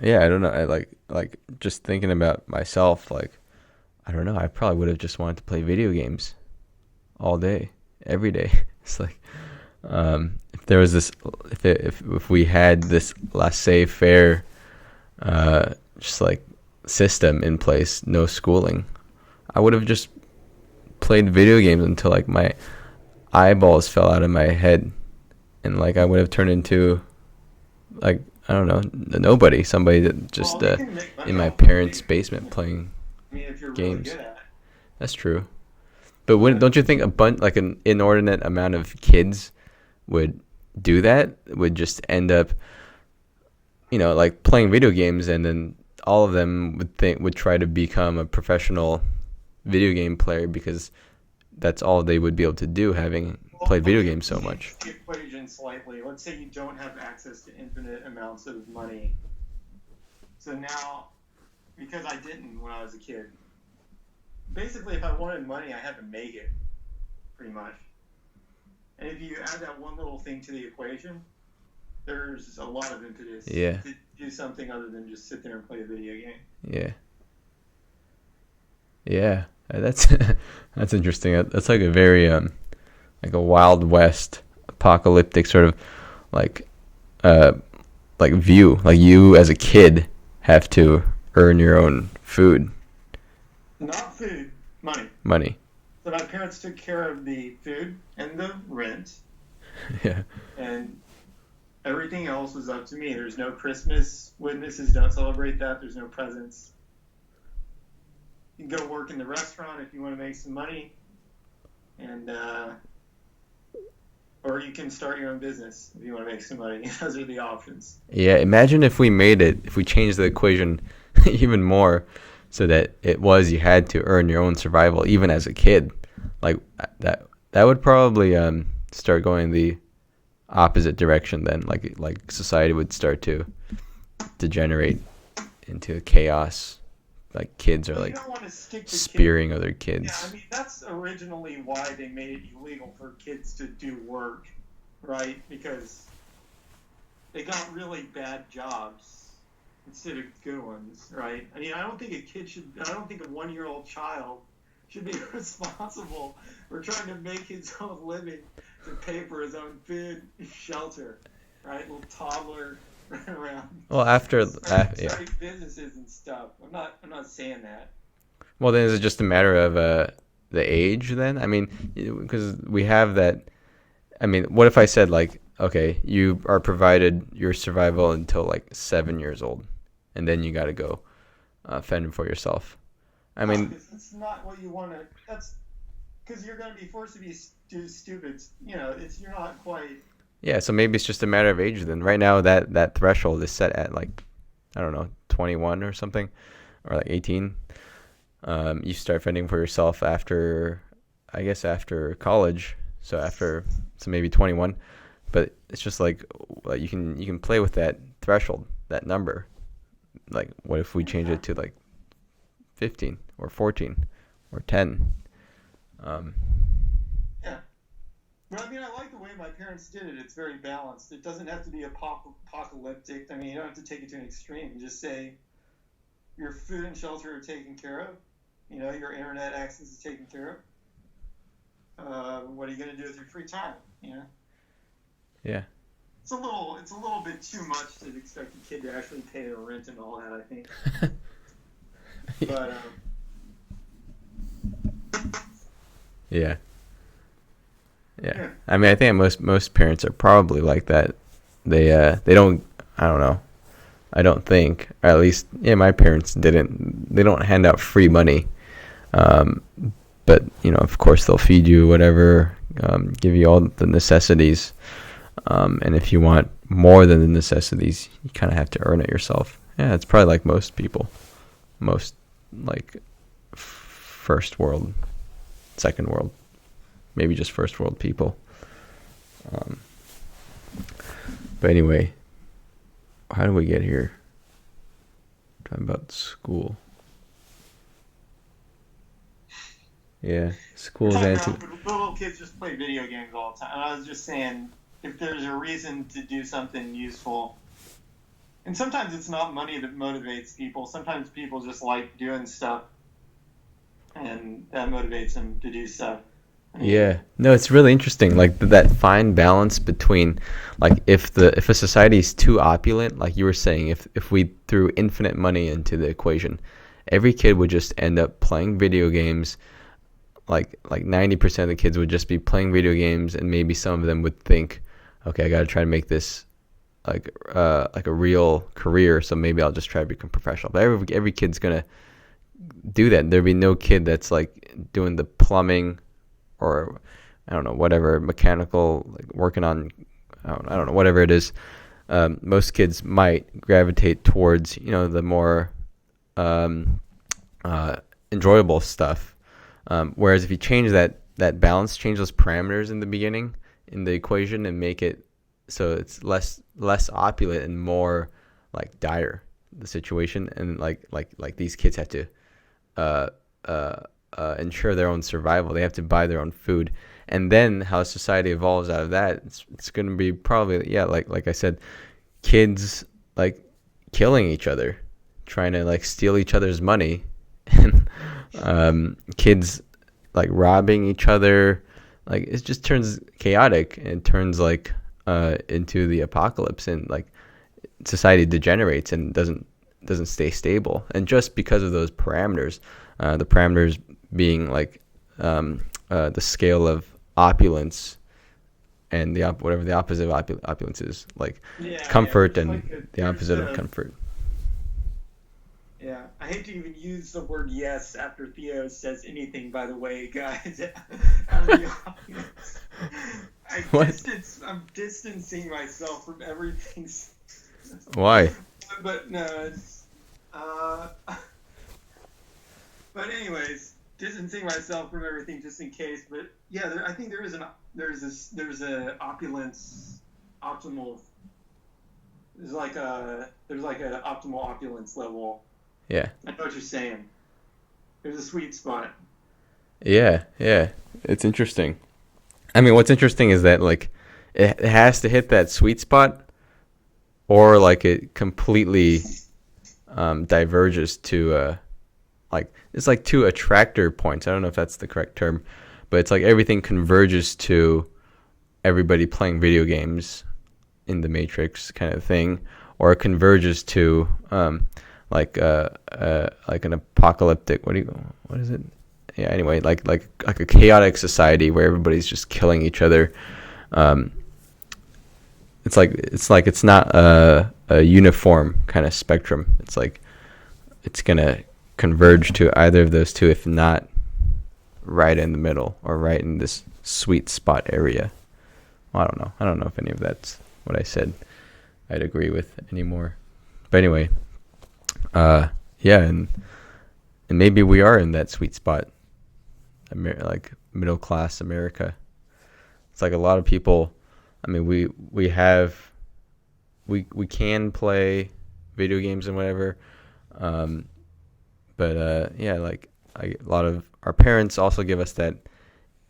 yeah, I don't know. I like just thinking about myself, like, I don't know. I probably would have just wanted to play video games all day, every day. It's like, if there was this, if we had this laissez-faire, just like system in place, no schooling, I would have just played video games until like my eyeballs fell out of my head, and like I would have turned into like, I don't know, somebody that just in my parents' basement playing If you're games. really good at it. That's true. But don't you think like an inordinate amount of kids would do that? Would just end up, like playing video games, and then all of them would try to become a professional video game player because that's all they would be able to do, having played video games so much. The equation slightly. Let's say you don't have access to infinite amounts of money. So now, because I didn't when I was a kid, basically if I wanted money, I had to make it, pretty much. And if you add that one little thing to the equation, there's a lot of impetus to do something other than just sit there and play a video game. Yeah. Yeah, that's that's interesting. That's like a very like a Wild West apocalyptic sort of like view. Like you as a kid have to earn your own food. Not food, money. Money. So my parents took care of the food and the rent. Yeah. And everything else was up to me. There's no Christmas. Witnesses don't celebrate that. There's no presents. You can go work in the restaurant if you want to make some money, and or you can start your own business if you want to make some money. Those are the options. Yeah, imagine if we changed the equation even more, so that you had to earn your own survival even as a kid. Like that would probably start going the opposite direction then. Like society would start to degenerate into chaos like kids are Well, you like don't want to stick the kid. spearing other Yeah, I kids. mean that's originally why they made it illegal for kids to do work, right? Because they got really bad jobs instead of good ones, right? I mean, I don't think a kid should. I don't think a 1-year-old child should be responsible for trying to make his own living to pay for his own food, and shelter, right? Little toddler running around, Well, after yeah. starting businesses and stuff. I'm not saying that. Well, then is it just a matter of the age then? I mean, because we have that. I mean, what if I said like, okay, you are provided your survival until like 7 years old, and then you got to go fend for yourself. I No, mean, because that's not what you want to. That's because you're going to be forced to be stupid. You know, it's you're not quite. yeah. So maybe it's just a matter of age then. Right now, that threshold is set at like, I don't know, 21 or something, or like 18. You start fending for yourself after, I guess, after college. So maybe 21. But it's just like you can play with that threshold, that number. Like, what if we change Yeah, it to like 15 or 14 or 10? Um, yeah. But I mean, I like the way my parents did it. It's very balanced. It doesn't have to be apocalyptic. I mean, you don't have to take it to an extreme. Just say your food and shelter are taken care of. You know, your internet access is taken care of. What are you going to do with your free time? You know, yeah. it's a little bit too much to expect a kid to actually pay their rent and all that. I think, but Yeah. Yeah. yeah, I mean, I think most parents are probably like that. They don't. I don't know. I don't think. Or at least, yeah, my parents didn't. They don't hand out free money. Um, but of course, they'll feed you whatever, give you all the necessities. And if you want more than the necessities, you kind of have to earn it yourself. Yeah, it's probably like most people, most like first world, second world, maybe just first world people. Um, but anyway, how do we get here? Talking about school. Yeah, we're school's talking anti. about little kids just play video games all the time. And I was just saying, if there's a reason to do something useful, and sometimes it's not money that motivates people. Sometimes people just like doing stuff, and that motivates them to do stuff. I mean, Yeah, no, it's really interesting. Like that fine balance between, like, if a society is too opulent, like you were saying, if we threw infinite money into the equation, every kid would just end up playing video games. Like 90% of the kids would just be playing video games, and maybe some of them would think, okay, I got to try to make this like a real career, so maybe I'll just try to become professional. But every kid's gonna do that. There'd be no kid that's like doing the plumbing or I don't know, whatever mechanical, like working on I don't know, whatever it is. Most kids might gravitate towards the more um, enjoyable stuff. Whereas if you change that balance, change those parameters in the beginning in the equation and make it so it's less opulent and more like dire the situation, and like these kids have to uh, uh, ensure their own survival. They have to buy their own food, and then how society evolves out of that, it's going to be probably like I said, kids like killing each other, trying to like steal each other's money, and kids like robbing each other. Like it just turns chaotic and turns like into the apocalypse, and like society degenerates and doesn't stay stable. And just because of those parameters, the parameters being like the scale of opulence and whatever the opposite of opulence is, like yeah. comfort There's and like the opposite of comfort. yeah. I hate to even use the word yes after Theo says anything. By the way, guys, out of the audience, What? I'm distancing myself from everything. Why? But no, it's but anyways, distancing myself from everything just in case. But yeah, I think there's a opulence optimal. There's like a optimal opulence level Yeah. I know what you're saying. There's a sweet spot. Yeah. Yeah. It's interesting. I mean, what's interesting is that like it has to hit that sweet spot, or like it completely diverges to like it's like two attractor points. I don't know if that's the correct term, but it's like everything converges to everybody playing video games in the Matrix kind of thing, or it converges to like an apocalyptic. What is it? Yeah. Anyway, like a chaotic society where everybody's just killing each other. Um, it's not a uniform kind of spectrum. It's like it's gonna converge to either of those two, if not right in the middle or right in this sweet spot area. Well, I don't know. I don't know if any of that's what I said I'd agree with anymore. But anyway, yeah, and maybe we are in that sweet spot, like middle class America. It's like a lot of people. I mean, we can play video games and whatever, but yeah, like a lot of our parents also give us that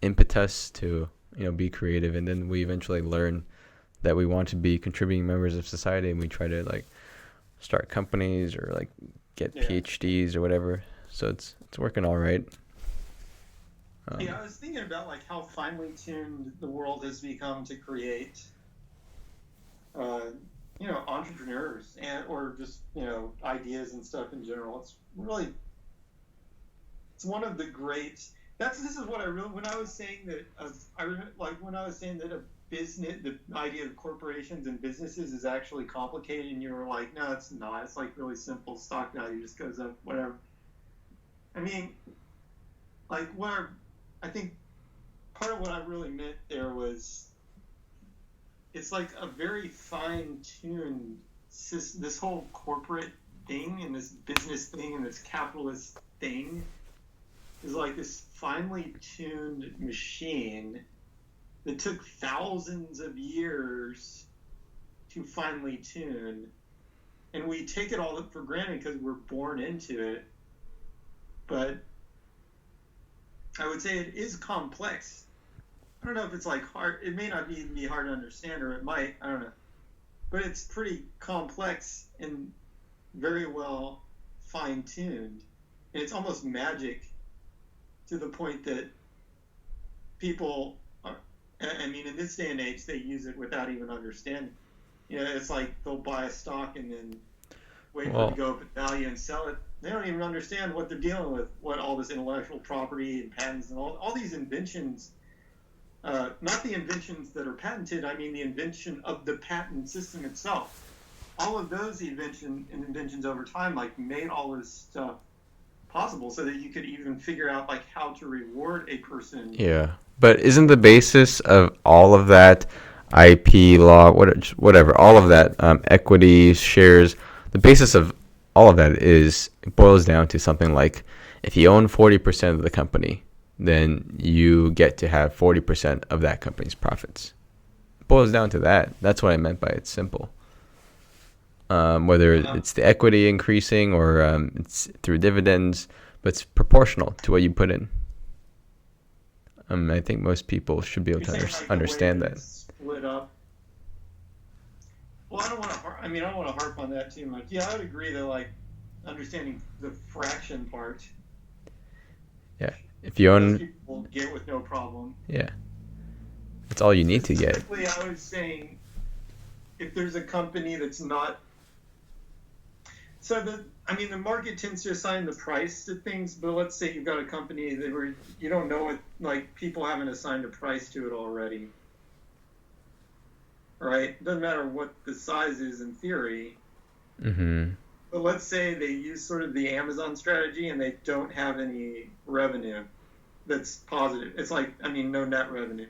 impetus to be creative, and then we eventually learn that we want to be contributing members of society, and we try to like start companies or like get PhDs or whatever. So it's working all right. Yeah, I was thinking about like how finely tuned the world has become to create, entrepreneurs or just ideas and stuff in general. It's one of the great. This is what I really when I was saying that I remember like when I was saying that the idea of corporations and businesses is actually complicated, and you were like, no, it's not. It's like really simple. Stock value just goes up, whatever. I mean, like I think part of what I really meant there was it's like a very fine-tuned this whole corporate thing and this business thing and this capitalist thing is like this finely tuned machine that took thousands of years to finely tune, and we take it all for granted because we're born into it. But I would say it is complex. I don't know if it's like hard. It may not even be hard to understand, or it might. I don't know. But it's pretty complex and very well fine-tuned. And it's almost magic to the point that people are, I mean, in this day and age, they use it without even understanding. It's like they'll buy a stock and then wait for it to go up in value and sell it. They don't even understand what they're dealing with, what all this intellectual property and patents and all these inventions, not the inventions that are patented, I mean the invention of the patent system itself. All of those inventions over time like made all this stuff possible so that you could even figure out like how to reward a person. Yeah, but isn't the basis of all of that IP law, whatever, all of that equities, shares, the basis of all of that it boils down to something like if you own 40% of the company, then you get to have 40% of that company's profits. It boils down to that. That's what I meant by it's simple. Whether it's the equity increasing or it's through dividends, but it's proportional to what you put in. I think most people should be able to understand that. Split up. Well, I don't want to harp on that too much. Yeah, I would agree that like understanding the fraction part. Yeah, if you own, people get with no problem. Yeah, that's all you need to get. I was saying, if there's a company that's not, the market tends to assign the price to things. But let's say you've got a company where you don't know it, like people haven't assigned a price to it already. Right? It doesn't matter what the size is in theory. Mm-hmm. But let's say they use sort of the Amazon strategy and they don't have any revenue that's positive. It's like, no net revenue.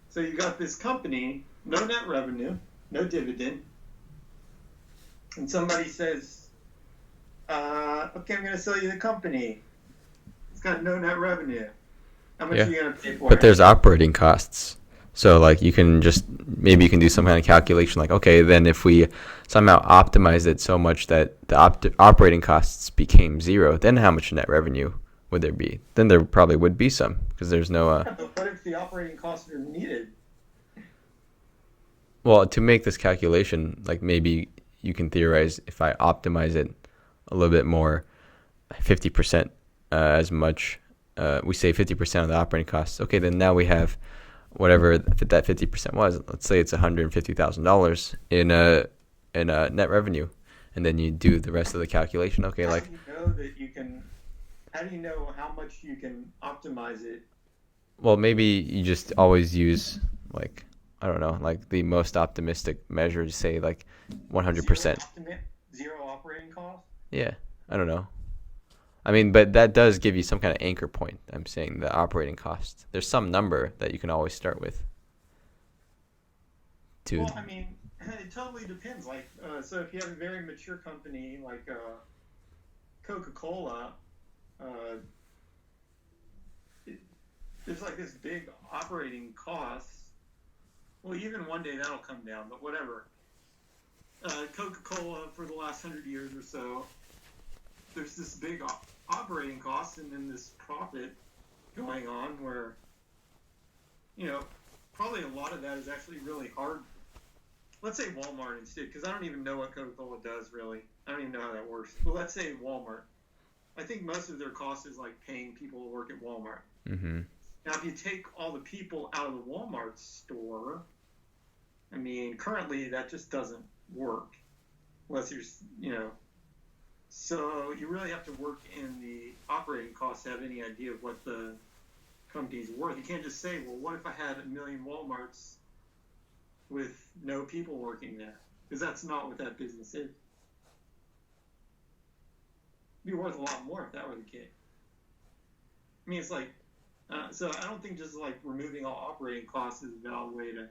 So you got this company, no net revenue, no dividend, and somebody says, okay, I'm going to sell you the company. It's got no net revenue. How much are you going to pay for it? But there's operating costs. So like you can just maybe you can do some kind of calculation like, okay, then if we somehow optimize it so much that the operating costs became zero, then how much net revenue would there be? Then there probably would be some because there's no Yeah, but what if the operating costs are needed? well, to make this calculation, like maybe you can theorize if I optimize it a little bit more, 50% as much, we say 50% of the operating costs. Okay, then now we have whatever that 50% was. Let's say it's $150,000 in net revenue, and then you do the rest of the calculation. Okay, How like do you know that you can? How do you know how much you can optimize it? well maybe you just always use like I don't know like the most optimistic measure to say like Zero 100%. zero operating costs. Yeah, I don't know. I mean, but that does give you some kind of anchor point. I'm saying the operating cost. There's some number that you can always start with. To Well, I mean, it totally depends. Like, so if you have a very mature company like Coca-Cola, uh, it, there's like this big operating cost. Well, even one day that'll come down, but whatever. Coca-Cola for the last 100 years or so, there's this big operating cost and then this profit going on where, you know, probably a lot of that is actually really hard. Let's say Walmart instead, because I don't even know what Coca-Cola does really. I don't even know how that works. But let's say Walmart. I think most of their cost is like paying people to work at Walmart. mm-hmm. Now, if you take all the people out of the Walmart store, I mean, currently that just doesn't work unless you're, you know. So you really have to work in the operating costs to have any idea of what the company's worth. You can't just say, well, what if I had 1 million Walmarts with no people working there? Because that's not what that business is. It'd be worth a lot more if that were the case. I mean, it's like, so I don't think just like removing all operating costs is a valid way to.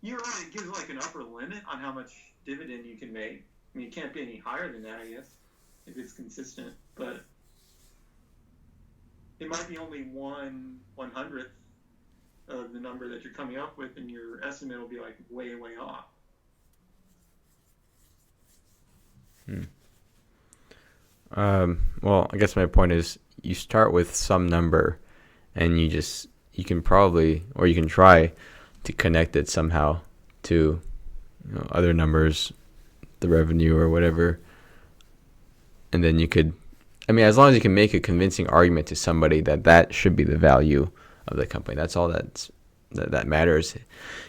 You're right, it gives like an upper limit on how much dividend you can make. I mean, it can't be any higher than that, I guess, if it's consistent. But it might be only 1/100th of the number that you're coming up with, and your estimate will be like way, way off. Well, I guess my point is you start with some number and you can probably, or you can try to connect it somehow to other numbers, the revenue or whatever. And then you could, I mean, as long as you can make a convincing argument to somebody that should be the value of the company, that's all that matters.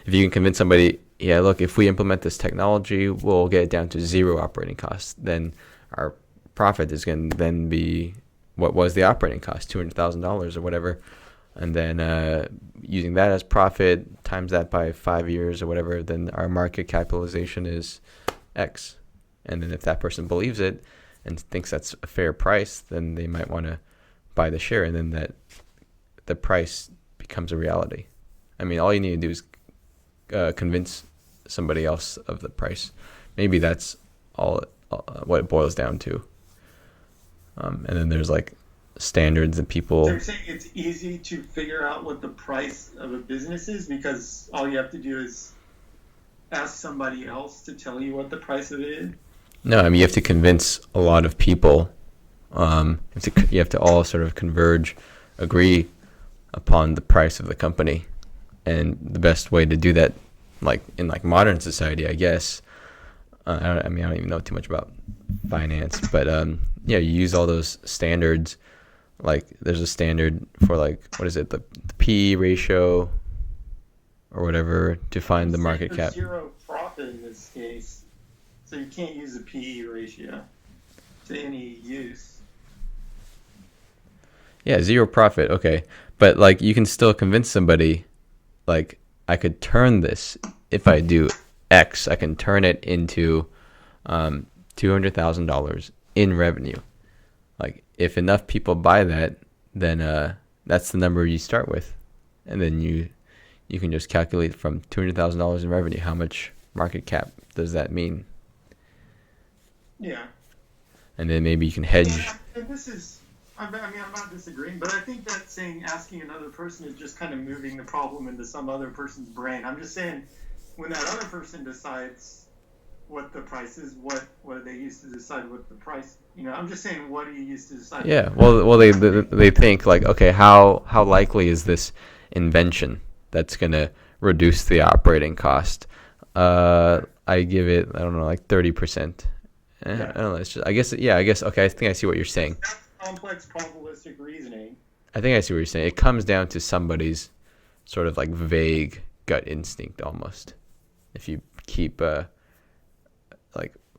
If you can convince somebody, yeah, look, if we implement this technology, we'll get it down to zero operating costs, then our profit is going to then be what was the operating cost, $200,000 or whatever. And then using that as profit, times that by 5 years or whatever, then our market capitalization is X. And then if that person believes it and thinks that's a fair price, then they might want to buy the share, and then the price becomes a reality. I mean, all you need to do is convince somebody else of the price. Maybe that's all what it boils down to. And then there's like standards that people. So you're saying it's easy to figure out what the price of a business is because all you have to do is ask somebody else to tell you what the price of it is? No, I mean you have to convince a lot of people. You have to all sort of converge, agree upon the price of the company, and the best way to do that, like in like modern society, I guess. I don't even know too much about finance, but you use all those standards. Like there's a standard for like what is it, the PE ratio or whatever to find the market cap. Zero profit in this case, so you can't use the PE ratio to any use. Yeah, zero profit. Okay, but like you can still convince somebody, like I could turn this if I do X, I can turn it into $200,000 in revenue. Like if enough people buy that, then that's the number you start with, and then you can just calculate from $200,000 in revenue how much market cap does that mean. Yeah. And then maybe you can hedge. And this is, I'm not disagreeing, but I think that asking another person is just kind of moving the problem into some other person's brain. I'm just saying, when that other person decides what the price is, what do they use to decide what the price? I'm just saying, what do you use to decide? Yeah. Well, they think like, okay, how likely is this invention that's gonna reduce the operating cost? I give it, I don't know, like 30%. I don't know. It's just, I guess, yeah. I guess, okay. I think I see what you're saying. That's complex probabilistic reasoning. I think I see what you're saying. It comes down to somebody's sort of like vague gut instinct almost. If you keep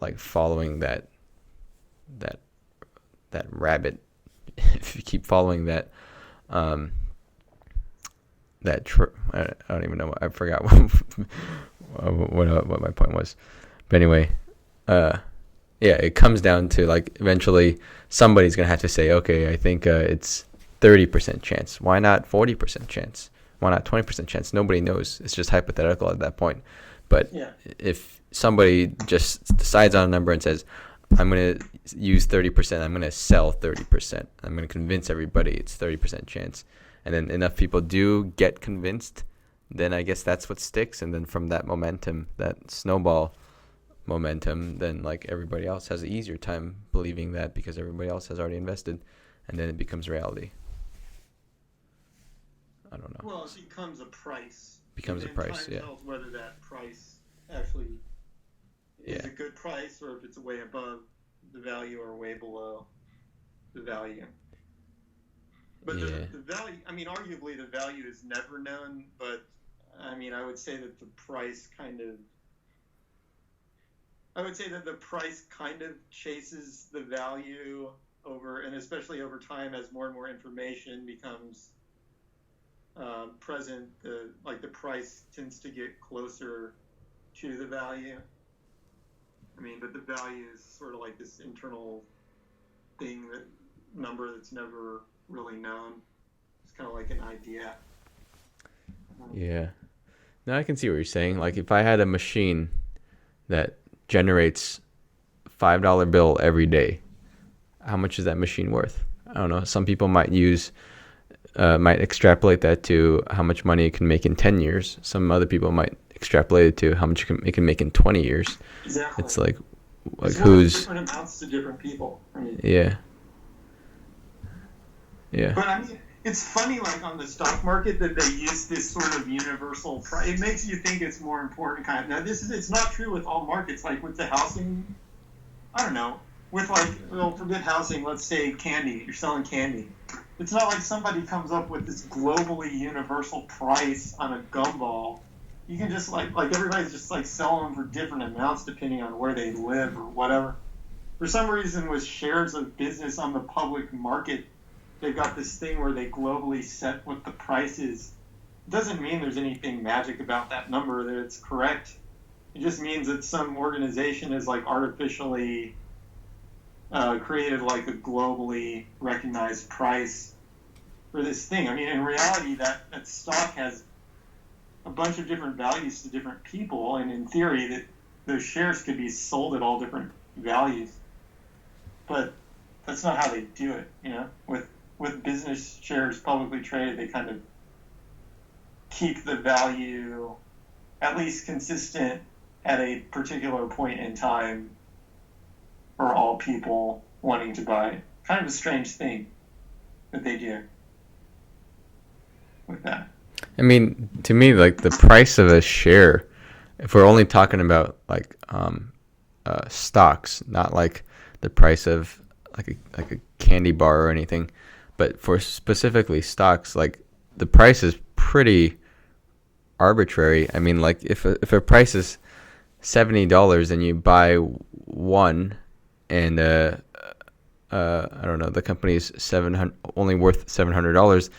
like following that rabbit, if you keep following that I don't even know. I forgot what my point was. But anyway, yeah, it comes down to like eventually somebody's gonna have to say, okay, I think it's 30% chance. Why not 40% chance? Why not 20% chance? Nobody knows. It's just hypothetical at that point. But if somebody just decides on a number and says, I'm going to use 30%, I'm going to sell 30%, I'm going to convince everybody it's 30% chance, and then enough people do get convinced, then I guess that's what sticks. And then from that momentum, that snowball momentum, then like everybody else has an easier time believing that because everybody else has already invested, and then it becomes reality. I don't know. Well, it becomes a price. Becomes a price, time tells whether that price actually is a good price or if it's way above the value or way below the value. But the value, I mean, arguably the value is never known, but I mean, I would say that the price kind of chases the value over, and especially over time as more and more information becomes present, the price tends to get closer to the value. I mean, but the value is sort of like this internal number that's never really known. It's kind of like an idea. Yeah. No, I can see what you're saying. Like if I had a machine that generates $5 bill every day, how much is that machine worth? I don't know. Some people might extrapolate that to how much money it can make in 10 years. Some other people might extrapolate it to how much it can make in 20 years. Exactly. It's like who's different amounts to different people. I mean, yeah. But I mean, it's funny, like on the stock market, that they use this sort of universal price. It makes you think it's more important. Kind of. Now, it's not true with all markets. Like with the housing, I don't know. With for good housing, let's say candy. You're selling candy. It's not like somebody comes up with this globally universal price on a gumball. You can just like everybody's just like selling them for different amounts depending on where they live or whatever. For some reason, with shares of business on the public market, they've got this thing where they globally set what the price is. It doesn't mean there's anything magic about that number, that it's correct. It just means that some organization is like artificially created like a globally recognized price for this thing. I mean, in reality, that stock has a bunch of different values to different people, and in theory, that those shares could be sold at all different values. But that's not how they do it, you know? With business shares publicly traded, they kind of keep the value at least consistent at a particular point in time for all people wanting to buy. Kind of a strange thing that they do with that. I mean, to me, like the price of a share, if we're only talking about like stocks, not like the price of like a candy bar or anything, but for specifically stocks, like the price is pretty arbitrary. I mean, like if a price is $70 and you buy one, and I don't know, the company's only worth $700,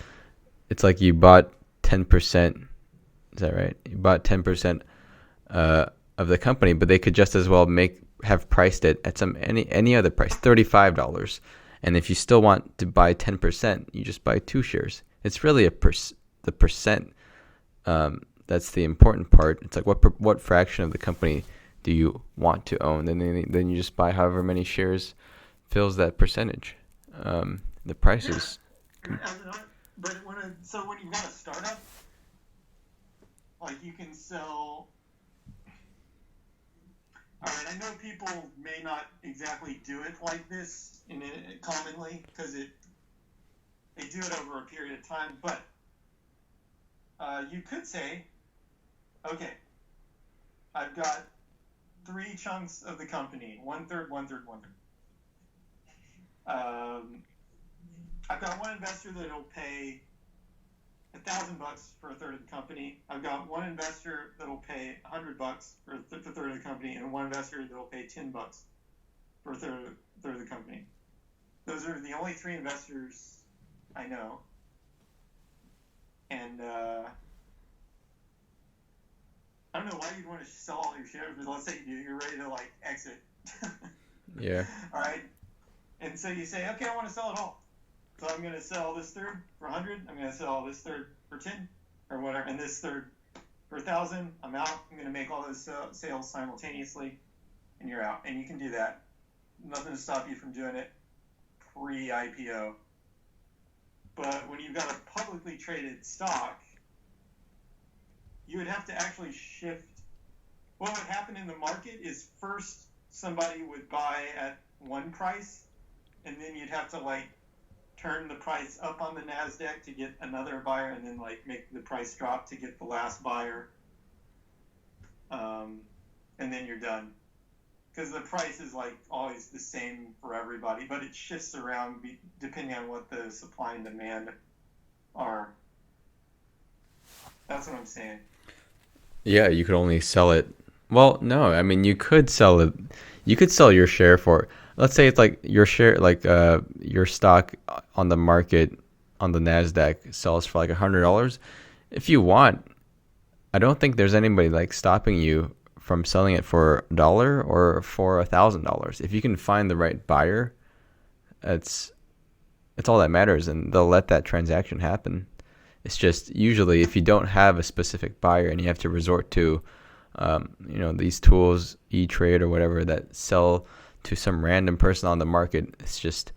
it's like you bought 10%. Is that right? You bought 10% of the company, but they could just as well have priced it at any other price, $35. And if you still want to buy 10%, you just buy 2 shares. It's really the percent. That's the important part. It's like what fraction of the company do you want to own? And then you just buy however many shares fills that percentage. the prices. But when you've got a startup, like you can sell. All right, I know people may not exactly do it like this commonly because they do it over a period of time, but you could say, okay, I've got 3 chunks of the company, 1/3, 1/3, 1/3. I've got one investor that'll pay $1,000 for a third of the company. I've got one investor that'll pay $100 for a third of the company, and one investor that'll pay $10 for a third of the company. Those are the only 3 investors I know. And I don't know why you'd want to sell all your shares, but let's say you're ready to like exit. Yeah. All right. And so you say, okay, I want to sell it all. So I'm going to sell this third for 100. I'm going to sell this third for 10 or whatever, and this third for 1,000. I'm out. I'm going to make all those sales simultaneously, and you're out. And you can do that. Nothing to stop you from doing it pre-IPO. But when you've got a publicly traded stock, you would have to actually shift. What would happen in the market is first somebody would buy at one price, and then you'd have to like turn the price up on the NASDAQ to get another buyer, and then like make the price drop to get the last buyer, and then you're done. Because the price is like always the same for everybody, but it shifts around depending on what the supply and demand are. That's what I'm saying. Yeah, you could only sell it. Well, no, I mean you could sell it. You could sell your share for. Let's say it's like your share, like your stock on the market on the NASDAQ sells for like $100. If you want, I don't think there's anybody like stopping you from selling it for $1 or for $1,000. If you can find the right buyer, it's all that matters, and they'll let that transaction happen. It's just usually if you don't have a specific buyer and you have to resort to, these tools, E-Trade or whatever, that sell to some random person on the market, it's just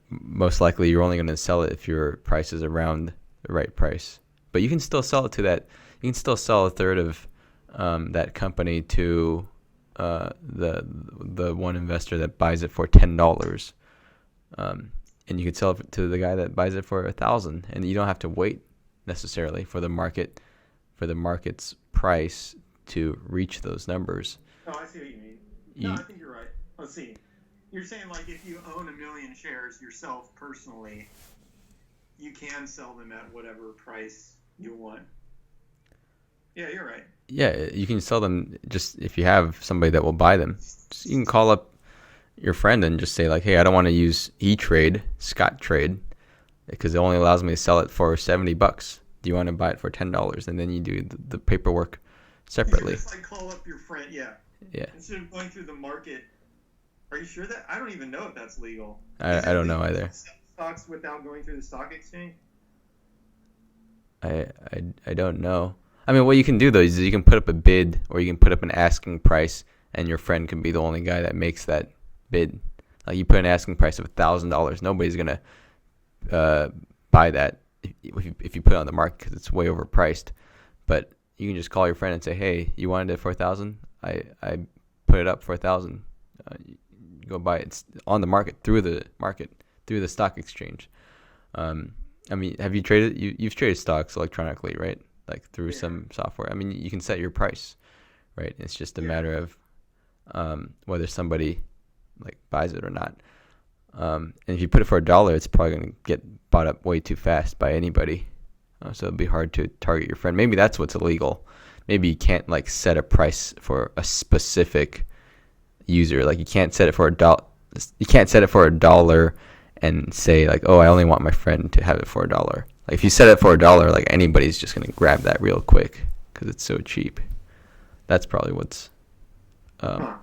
most likely you're only going to sell it if your price is around the right price. But you can still sell it to that. You can still sell a third of that company to the one investor that buys it for $10, and you could sell it to the guy that buys it for $1,000, and you don't have to wait necessarily for the market's price to reach those numbers. Oh, I see what you mean. No, I think you're right. Let's see. You're saying like if you own 1 million shares yourself personally, you can sell them at whatever price you want. Yeah, you're right. Yeah, you can sell them just if you have somebody that will buy them. Just, you can call up your friend and just say like, hey, I don't want to use E-Trade, Scottrade, because it only allows me to sell it for $70. Do you want to buy it for $10? And then you do the paperwork separately. You just like call up your friend, yeah. Yeah. Instead of going through the market. Are you sure that? I don't even know if that's legal. I don't know either. Stocks without going through the stock exchange? I don't know. I mean, what you can do though is you can put up a bid, or you can put up an asking price, and your friend can be the only guy that makes that bid. Like you put an asking price of $1,000, nobody's gonna buy that if you put it on the market because it's way overpriced. But you can just call your friend and say, hey, you wanted it for $1,000? I put it up for $1,000. Go buy it. It's on the market through the stock exchange. I mean, have you traded? You've traded stocks electronically, right? Like through some software. I mean, you can set your price, right? It's just a matter of whether somebody like buys it or not. And if you put it for $1, it's probably going to get bought up way too fast by anybody. So it'll be hard to target your friend. Maybe that's what's illegal. Maybe you can't like set a price for a specific user. Like you can't set it for $1. You can't set it for $1 and say like, oh, I only want my friend to have it for $1. Like if you set it for $1, like anybody's just gonna grab that real quick because it's so cheap. That's probably what's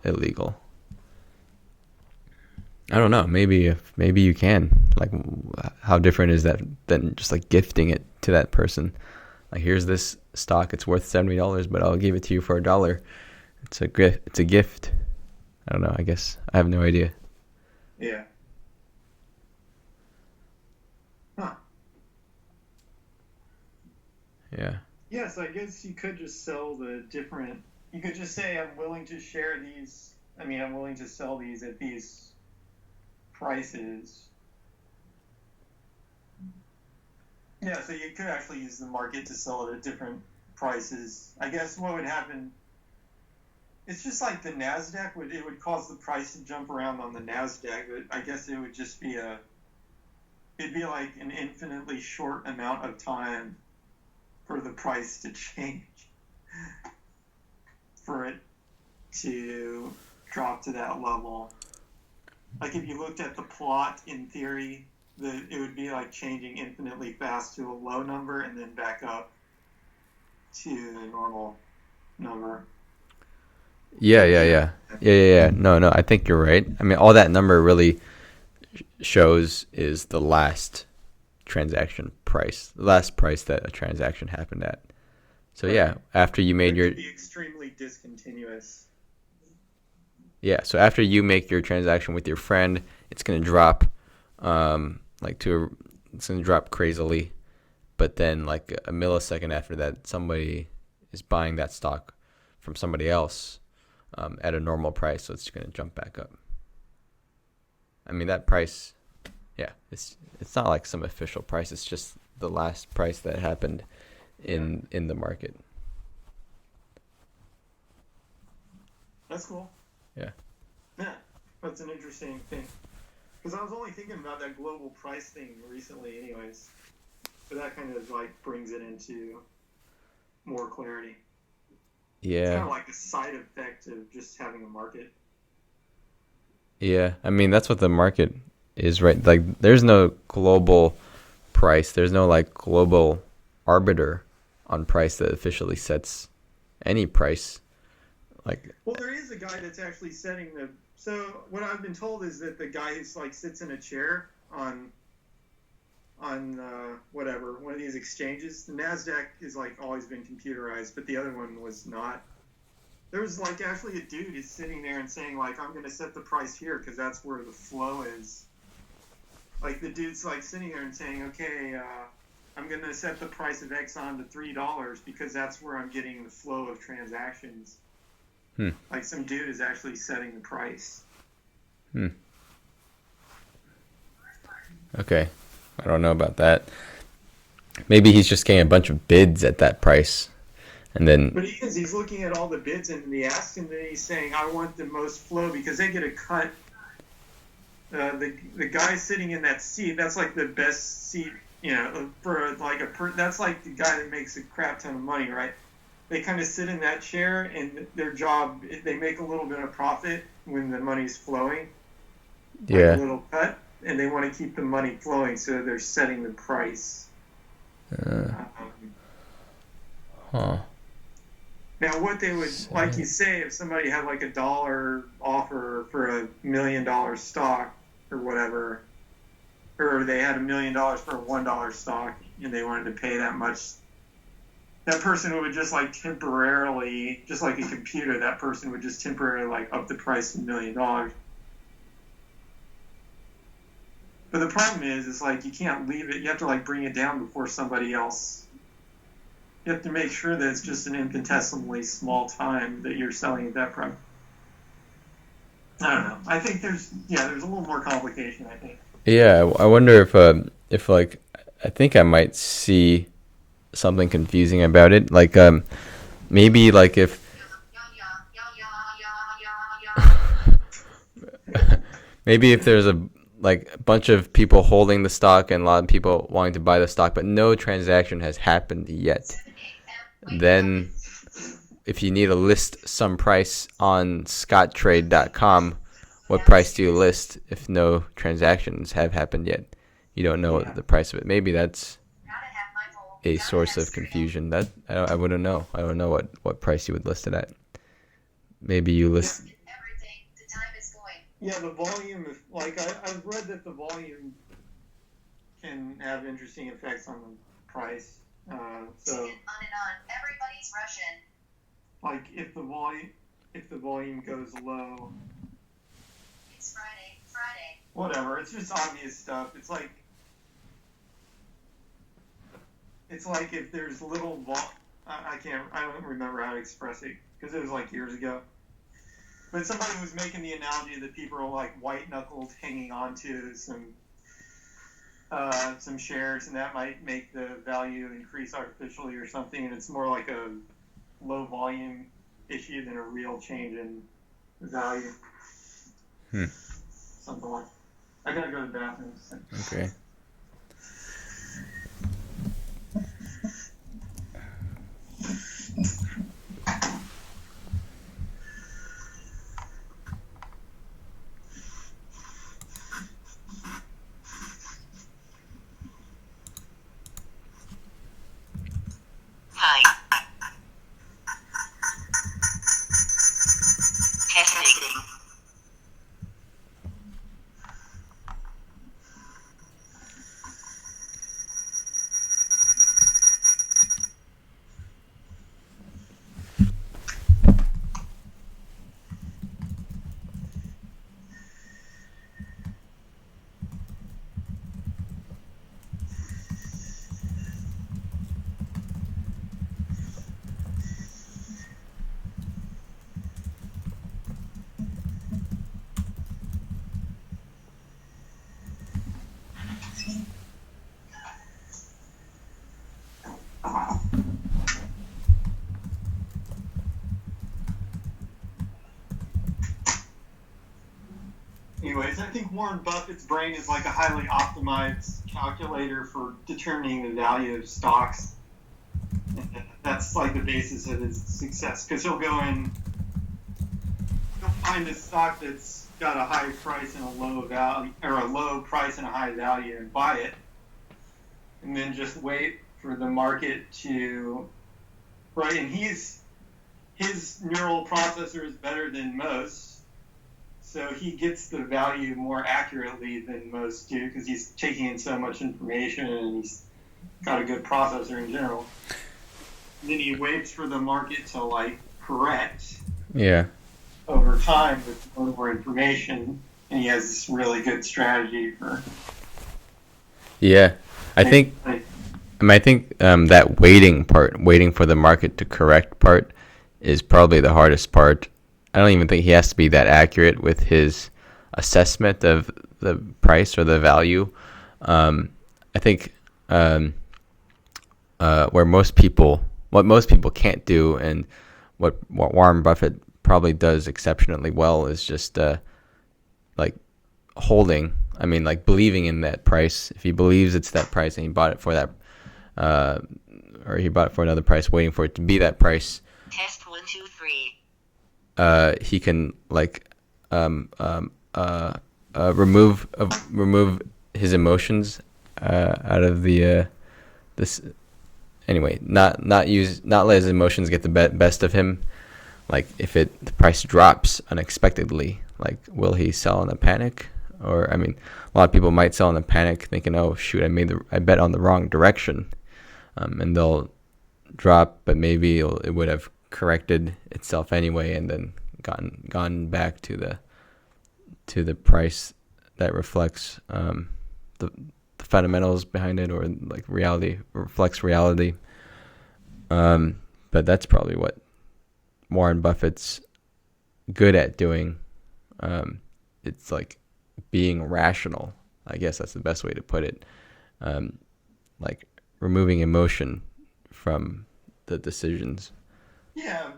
illegal. I don't know. Maybe you can. Like, how different is that than just like gifting it to that person? Like, here's this stock. It's worth $70, but I'll give it to you for $1. It's a gift. It's a gift. I don't know. I guess I have no idea. Yeah. Yeah. Yes, I guess you could just sell the different. You could just say, I'm willing to share these. I mean, I'm willing to sell these at these prices. Yeah, so you could actually use the market to sell it at different prices. I guess what would happen, it's just like the NASDAQ, it would cause the price to jump around on the NASDAQ, but I guess it would just be it'd be like an infinitely short amount of time for the price to change, for it to drop to that level. Like if you looked at the plot in theory, it would be like changing infinitely fast to a low number and then back up to the normal number. Yeah. No, I think you're right. I mean, all that number really shows is the last transaction price, the last price that a transaction happened at. So yeah, after you made your, It could be extremely discontinuous. yeah, so after you make your transaction with your friend, it's gonna drop, it's gonna drop crazily, but then like a millisecond after that, somebody is buying that stock from somebody else at a normal price, so it's gonna jump back up. I mean that price, yeah, it's not like some official price. It's just the last price that happened in the market. That's cool. Yeah. Yeah, that's an interesting thing. Because I was only thinking about that global price thing recently, anyways. But that kind of like brings it into more clarity. Yeah. It's kind of like a side effect of just having a market. Yeah, I mean that's what the market is, right? Like there's no global price. There's no like global arbiter on price that officially sets any price. Like, well, there is a guy that's actually setting the. So what I've been told is that the guy who's like sits in a chair on whatever one of these exchanges. The Nasdaq is like always been computerized, but the other one was not. There was like actually a dude is sitting there and saying like, I'm going to set the price here because that's where the flow is. Like the dude's like sitting there and saying, okay, I'm going to set the price of Exxon to $3 because that's where I'm getting the flow of transactions. Like some dude is actually setting the price. Okay, I don't know about that. Maybe he's just getting a bunch of bids at that price. And then, but he's looking at all the bids and he asks him, and he's saying, I want the most flow because they get a cut. The guy sitting in that seat, that's like the best seat, for like that's like the guy that makes a crap ton of money, right? They kind of sit in that chair, and their job, they make a little bit of profit when the money's flowing. yeah, like a little cut, and they want to keep the money flowing, so they're setting the price. Now, what they would, like you say, if somebody had like $1 offer for $1 million stock or whatever, or they had $1 million for a $1 stock and they wanted to pay that much, that person would just like temporarily, just like a computer, that person would just temporarily like up the price to $1 million. But the problem is, it's like you can't leave it. You have to like bring it down before somebody else. You have to make sure that it's just an infinitesimally small time that you're selling at that price. I don't know. I think there's a little more complication, I think. Yeah, I wonder if like, I think I might see something confusing about it. Like, maybe like if maybe if there's a bunch of people holding the stock and a lot of people wanting to buy the stock, but no transaction has happened yet. Then if you need to list some price on scotttrade.com, what price do you list if no transactions have happened yet? You don't know the price of it. Maybe that's a source of confusion. That I wouldn't know. I don't know what price you would list it at. Maybe you list. Yeah, the volume. I've read that the volume can have interesting effects on the price. So on and on. Everybody's Russian. Like if the volume goes low. It's Friday. Whatever. It's just obvious stuff. It's like it's like if there's little I don't remember how to express it because it was like years ago. But somebody was making the analogy that people are like white knuckled hanging onto some shares, and that might make the value increase artificially or something. And it's more like a low volume issue than a real change in value. Something like. I gotta go to the bathroom. Okay. Hi. Testing. Anyways, I think Warren Buffett's brain is like a highly optimized calculator for determining the value of stocks. And that's like the basis of his success because he'll find a stock that's got a high price and a low value, or a low price and a high value, and buy it, and then just wait for the market to right. And his neural processor is better than most. So he gets the value more accurately than most do because he's taking in so much information and he's got a good processor in general. And then he waits for the market to like correct. Yeah. Over time with more information, and he has this really good strategy for. Yeah, I think that waiting for the market to correct part, is probably the hardest part. I don't even think he has to be that accurate with his assessment of the price or the value. I think what most people can't do, and what Warren Buffett probably does exceptionally well, is just like holding. I mean, like believing in that price. If he believes it's that price and he bought it for that, or he bought it for another price, waiting for it to be that price. Test 1, 2, 3. He can like remove his emotions out of the this. Anyway, not let his emotions get the best of him. Like if the price drops unexpectedly, like will he sell in a panic? Or I mean, a lot of people might sell in a panic, thinking, "Oh shoot, I bet on the wrong direction," and they'll drop, but maybe it would have corrected itself anyway, and then gone back to the price that reflects the fundamentals behind it, or like reality, reflects reality. But that's probably what Warren Buffett's good at doing. It's like being rational. I guess that's the best way to put it. Like removing emotion from the decisions. Yeah,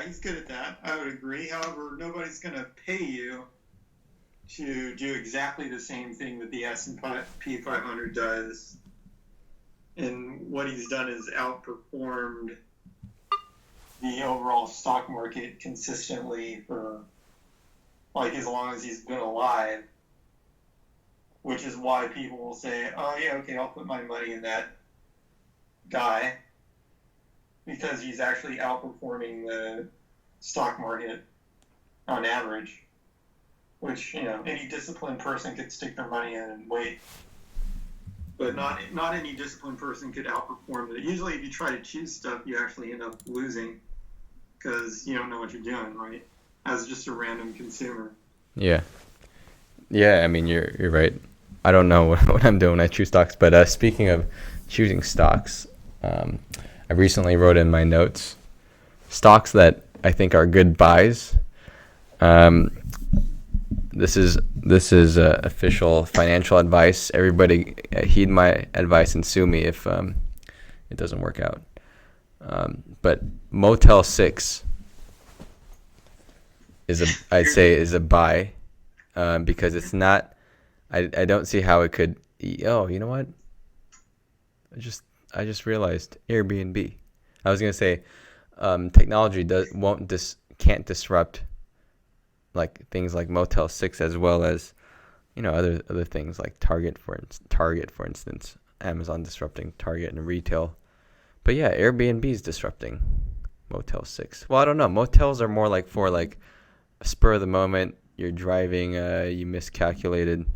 he's good at that. I would agree. However, nobody's going to pay you to do exactly the same thing that the S&P 500 does. And what he's done is outperformed the overall stock market consistently for like as long as he's been alive, which is why people will say, "Oh yeah, okay, I'll put my money in that guy," because he's actually outperforming the stock market on average, which any disciplined person could stick their money in and wait. But not any disciplined person could outperform it. Usually, if you try to choose stuff, you actually end up losing because you don't know what you're doing, right? As just a random consumer. Yeah. I mean, you're right. I don't know what I'm doing when I choose stocks. But speaking of choosing stocks, I recently wrote in my notes stocks that I think are good buys. Um, this is official financial advice. Everybody heed my advice and sue me if it doesn't work out. But Motel 6 I'd say is a buy, because it's not. I don't see how it could. Oh, you know what? I just realized Airbnb. I was gonna say technology can't disrupt like things like Motel 6, as well as other things like Target for instance, Amazon disrupting Target and retail. But yeah, Airbnb is disrupting Motel 6. Well, I don't know. Motels are more like for like a spur of the moment. You're driving, you miscalculated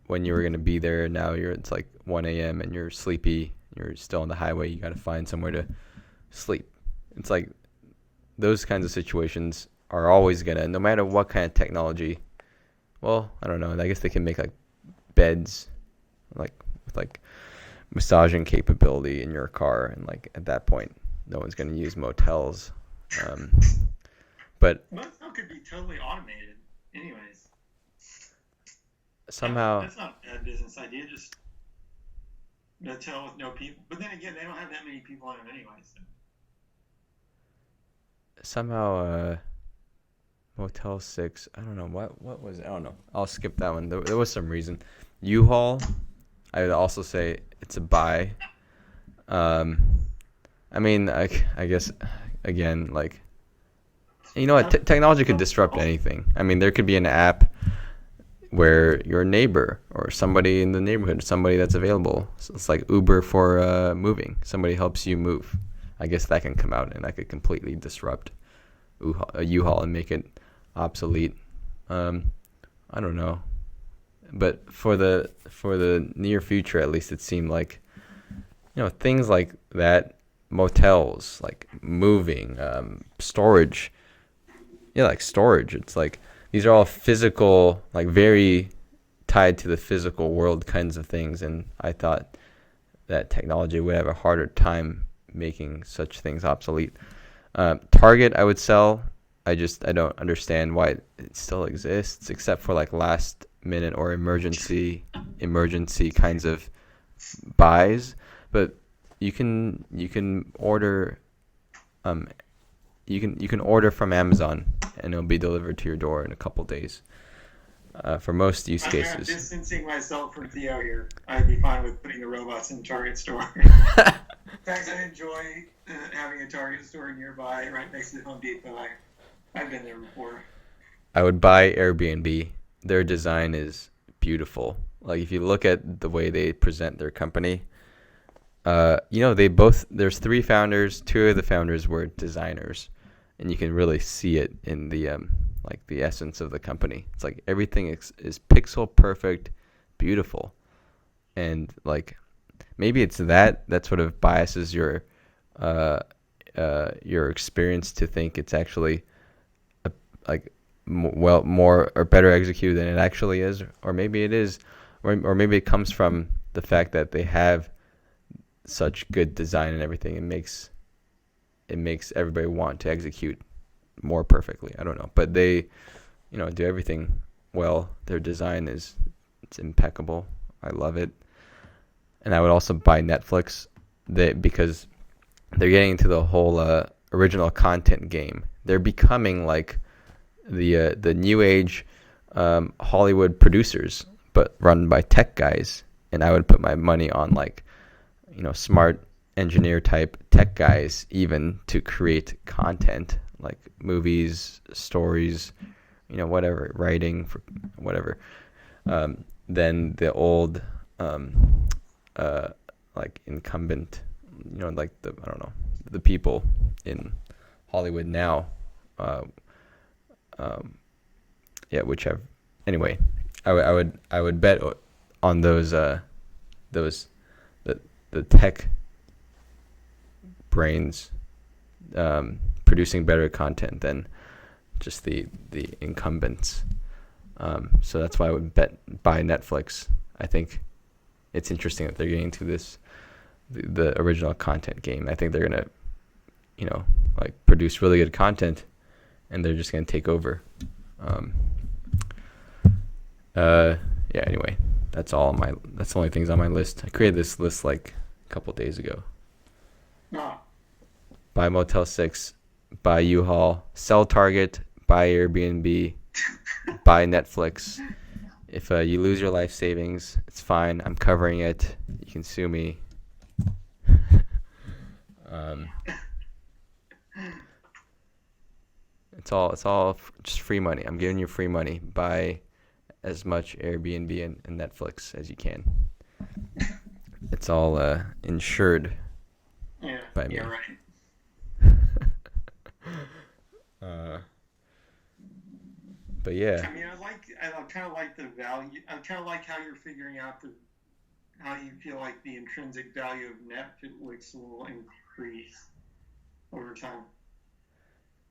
when you were gonna be there. Now it's like 1 a.m. and you're sleepy. You're still on the highway. You got to find somewhere to sleep. It's like those kinds of situations are always gonna, no matter what kind of technology. Well, I don't know. I guess they can make like beds, like with like massaging capability in your car, and like at that point, no one's gonna use motels. But Motel could be totally automated, anyways. Somehow that's not a bad business idea. Just motel with no people. But then again, they don't have that many people on them anyways. somehow Motel 6, I don't know what was it? I don't know. I'll skip that one. There was some reason. U-Haul, I would also say it's a buy. I mean, I guess again, like, you know what, technology could disrupt anything. I mean, there could be an app where your neighbor or somebody in the neighborhood, somebody that's available, so it's like Uber for moving. Somebody helps you move. I guess that can come out and that could completely disrupt U-Haul and make it obsolete. I don't know, but for the near future, at least, it seemed like things like that, motels, like moving, storage. Yeah, like storage. It's like these are all physical, like very tied to the physical world kinds of things, and I thought that technology would have a harder time making such things obsolete. Target, I would sell. I don't understand why it still exists, except for like last minute or emergency kinds of buys. But you can order you can order from Amazon and it'll be delivered to your door in a couple days. For most use cases. I'm distancing myself from Theo here. I'd be fine with putting the robots in the Target store. In fact, I enjoy having a Target store nearby, right next to the Home Depot. I've been there before. I would buy Airbnb. Their design is beautiful. Like, if you look at the way they present their company, there's 3 founders. 2 of the founders were designers, and you can really see it in the like the essence of the company. It's like everything is pixel perfect, beautiful, and like maybe it's that sort of biases your experience to think it's actually more or better executed than it actually is, or maybe it is, or maybe it comes from the fact that they have such good design and everything. It makes everybody want to execute more perfectly. I don't know, but they do everything well. Their design it's impeccable. I love it. And I would also buy Netflix because they're getting into the whole original content game. They're becoming like the new age Hollywood producers, but run by tech guys. And I would put my money on like smart engineer type tech guys, even to create content like movies, stories, whatever, writing for whatever. Then the old like incumbent, like the people in Hollywood now, which have, anyway, I would bet on those the tech brains producing better content than just the incumbents. So that's why I would buy Netflix. I think it's interesting that they're getting to the original content game. I think they're gonna, like produce really good content, and they're just gonna take over. Yeah. Anyway, that's the only things on my list. I created this list like a couple days ago. Ah, Buy Motel 6, buy U-Haul, sell Target, buy Airbnb, buy Netflix. If you lose your life savings, it's fine. I'm covering it. You can sue me. It's all just free money. I'm giving you free money. Buy as much Airbnb and Netflix as you can. It's all insured yeah, by me. yeah, right. But yeah, I mean, I kind of like the value. I kind of like how you're figuring out how you feel like the intrinsic value of Netflix will increase over time.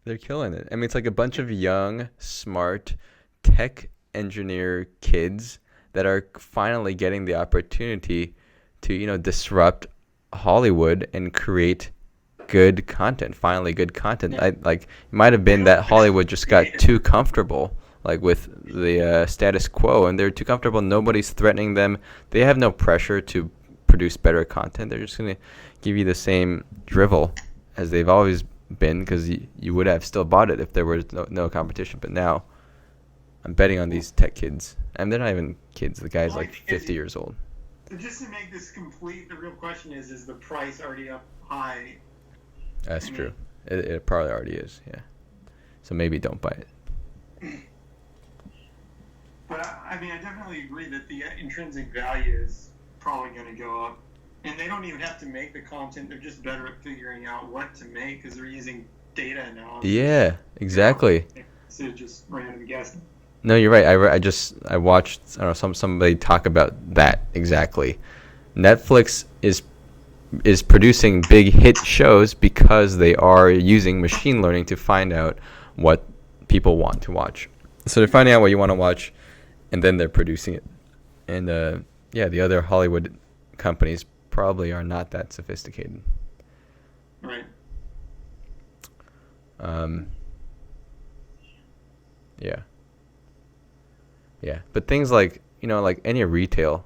they're killing it. I mean, it's like a bunch of young, smart, tech engineer kids that are finally getting the opportunity to, disrupt Hollywood and create good content. Finally, good content. Yeah. It might have been that Hollywood just got too comfortable, like with the status quo, and they're too comfortable. Nobody's threatening them. They have no pressure to produce better content. They're just gonna give you the same drivel as they've always been, because you would have still bought it if there was no competition. But now, I'm betting on these tech kids, and they're not even kids. The guy's like 50 years old. Just to make this complete, the real question is the price already up high? That's true. It probably already is. Yeah. So maybe don't buy it. But I mean, I definitely agree that the intrinsic value is probably going to go up. And they don't even have to make the content. They're just better at figuring out what to make because they're using data analysis. Yeah, exactly. Instead of just random guessing. No, you're right. I watched, I don't know, somebody talk about that exactly. Netflix is producing big hit shows because they are using machine learning to find out what people want to watch. So they're finding out what you want to watch, and then they're producing it. And the other Hollywood companies probably are not that sophisticated. Right. Yeah. Yeah, but things like, like any retail,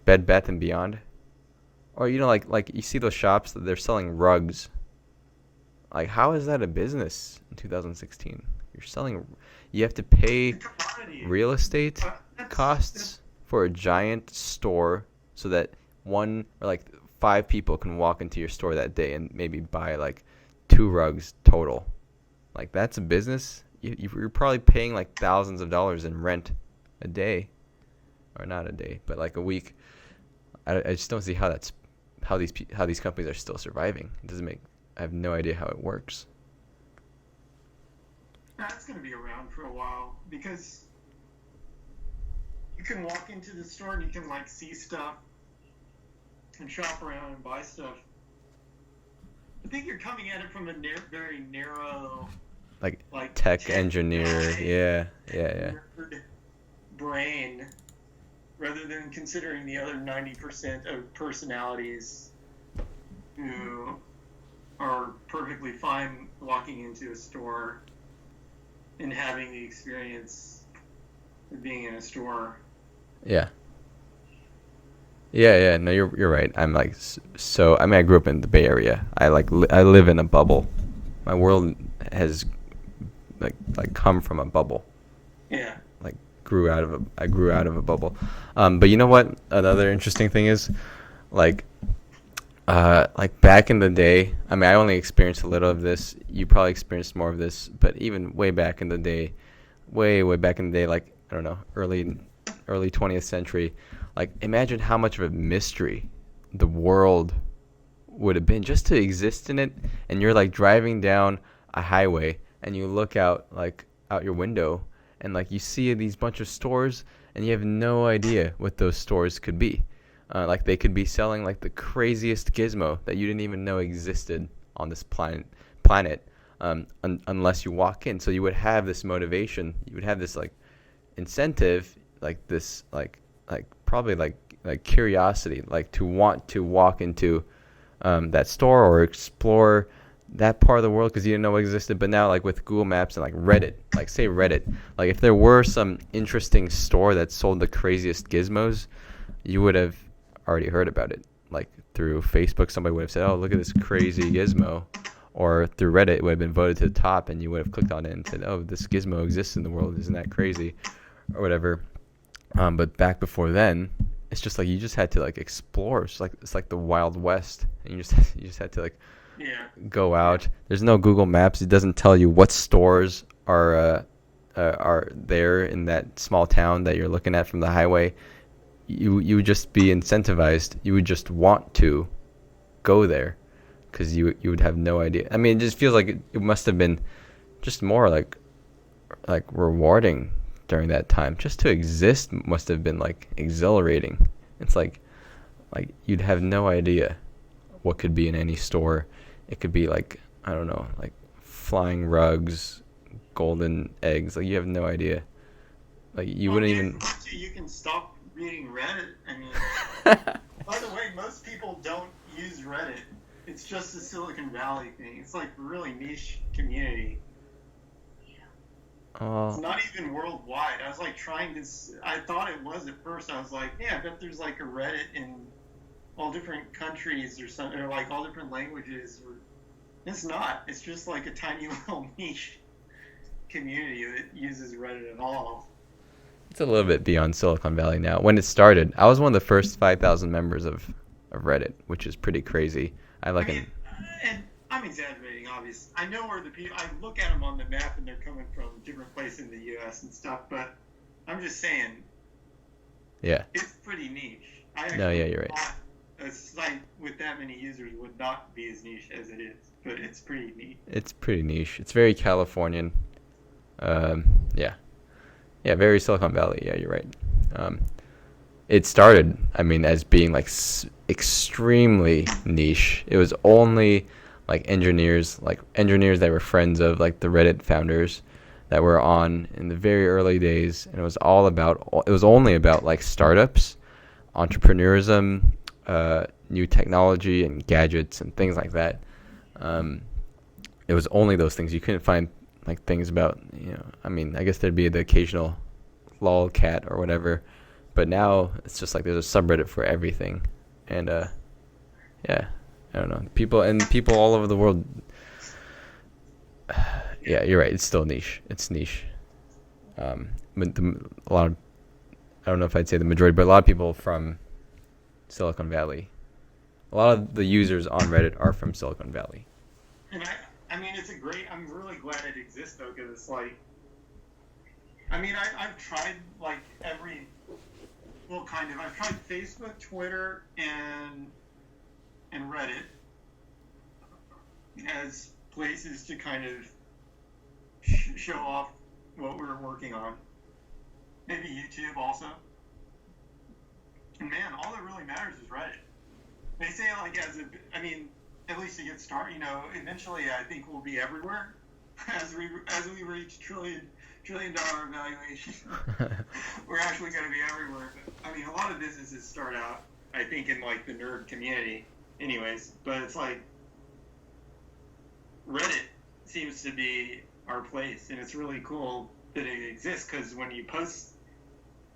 Bed Bath and Beyond, or like you see those shops that they're selling rugs. Like, how is that a business in 2016? You have to pay real estate costs for a giant store so that one or like 5 people can walk into your store that day and maybe buy like 2 rugs total. Like, that's a business. You're probably paying like thousands of dollars in rent a day, or not a day, but like a week. I just don't see how these companies are still surviving. I have no idea how it works. That's going to be around for a while because you can walk into the store and you can like see stuff and shop around and buy stuff. I think you're coming at it from a very narrow, like tech engineer, yeah. brain, rather than considering the other 90% of personalities who are perfectly fine walking into a store and having the experience of being in a store. Yeah. Yeah. No, you're right. I'm like so. I mean, I grew up in the Bay Area. I live in a bubble. My world has like come from a bubble. Yeah. I grew out of a bubble. But you know what? Another interesting thing is, like back in the day. I mean, I only experienced a little of this. You probably experienced more of this. But even way back in the day, way back in the day, like I don't know, early 20th century. Like, imagine how much of a mystery the world would have been just to exist in it. And you're like driving down a highway and you look out your window and like you see these bunch of stores and you have no idea what those stores could be. Like they could be selling like the craziest gizmo that you didn't even know existed on this planet unless you walk in. So you would have this motivation. You would have this like incentive, like this, like probably like curiosity, like to want to walk into that store or explore that part of the world because you didn't know it existed. But now, like with Google Maps and like Reddit, like say Reddit, like if there were some interesting store that sold the craziest gizmos, you would have already heard about it. Like through Facebook, somebody would have said, "Oh, look at this crazy gizmo," or through Reddit, it would have been voted to the top, and you would have clicked on it and said, "Oh, this gizmo exists in the world. Isn't that crazy?" or whatever. But back before then, it's just like you just had to like explore. It's like the Wild West, and you just had to like Yeah. go out. There's no Google Maps. It doesn't tell you what stores are there in that small town that you're looking at from the highway. You would just be incentivized. You would just want to go there because you would have no idea. I mean, it just feels like it must have been just more like rewarding during that time. Just to exist must have been like exhilarating. It's like you'd have no idea what could be in any store. It could be like, I don't know, like flying rugs, golden eggs. Like you have no idea. Like you wouldn't even. You can stop reading Reddit. I mean, by the way, most people don't use Reddit. It's just a Silicon Valley thing. It's like a really niche community. It's not even worldwide. I was like trying to. I thought it was at first. I was like, yeah, I bet there's like a Reddit in all different countries or something, or like all different languages. It's not. It's just like a tiny little niche community that uses Reddit at all. It's a little bit beyond Silicon Valley now. When it started, I was one of the first 5,000 members of Reddit, which is pretty crazy. And I'm exaggerating, obviously. I know where the people. I look at them on the map, and they're coming from different places in the U.S. and stuff. But I'm just saying. Yeah. It's pretty niche. No, yeah, you're right. A site with that many users would not be as niche as it is, but it's pretty neat. It's pretty niche. It's very Californian. Yeah, very Silicon Valley. Yeah, you're right. It started, I mean, as being like extremely niche. It was only like engineers that were friends of like the Reddit founders that were on in the very early days, and it was only about like startups, entrepreneurism, new technology and gadgets and things like that. It was only those things. You couldn't find like things about, I mean, I guess there'd be the occasional lolcat or whatever, but now it's just like there's a subreddit for everything. And yeah, I don't know, people all over the world. Yeah, you're right, it's still niche. It's niche. But a lot of, I don't know if I'd say the majority, but a lot of people from Silicon Valley. A lot of the users on Reddit are from Silicon Valley. And I mean, it's I'm really glad it exists, though, because it's like, I mean, I've tried, like, I've tried Facebook, Twitter, and Reddit as places to kind of show off what we're working on. Maybe YouTube also. And man, all that really matters is Reddit. They say, like, at least to get started, eventually I think we'll be everywhere as we reach trillion dollar valuation. We're actually going to be everywhere. But, I mean, a lot of businesses start out, I think, in like the nerd community, anyways. But it's like Reddit seems to be our place, and it's really cool that it exists because when you post,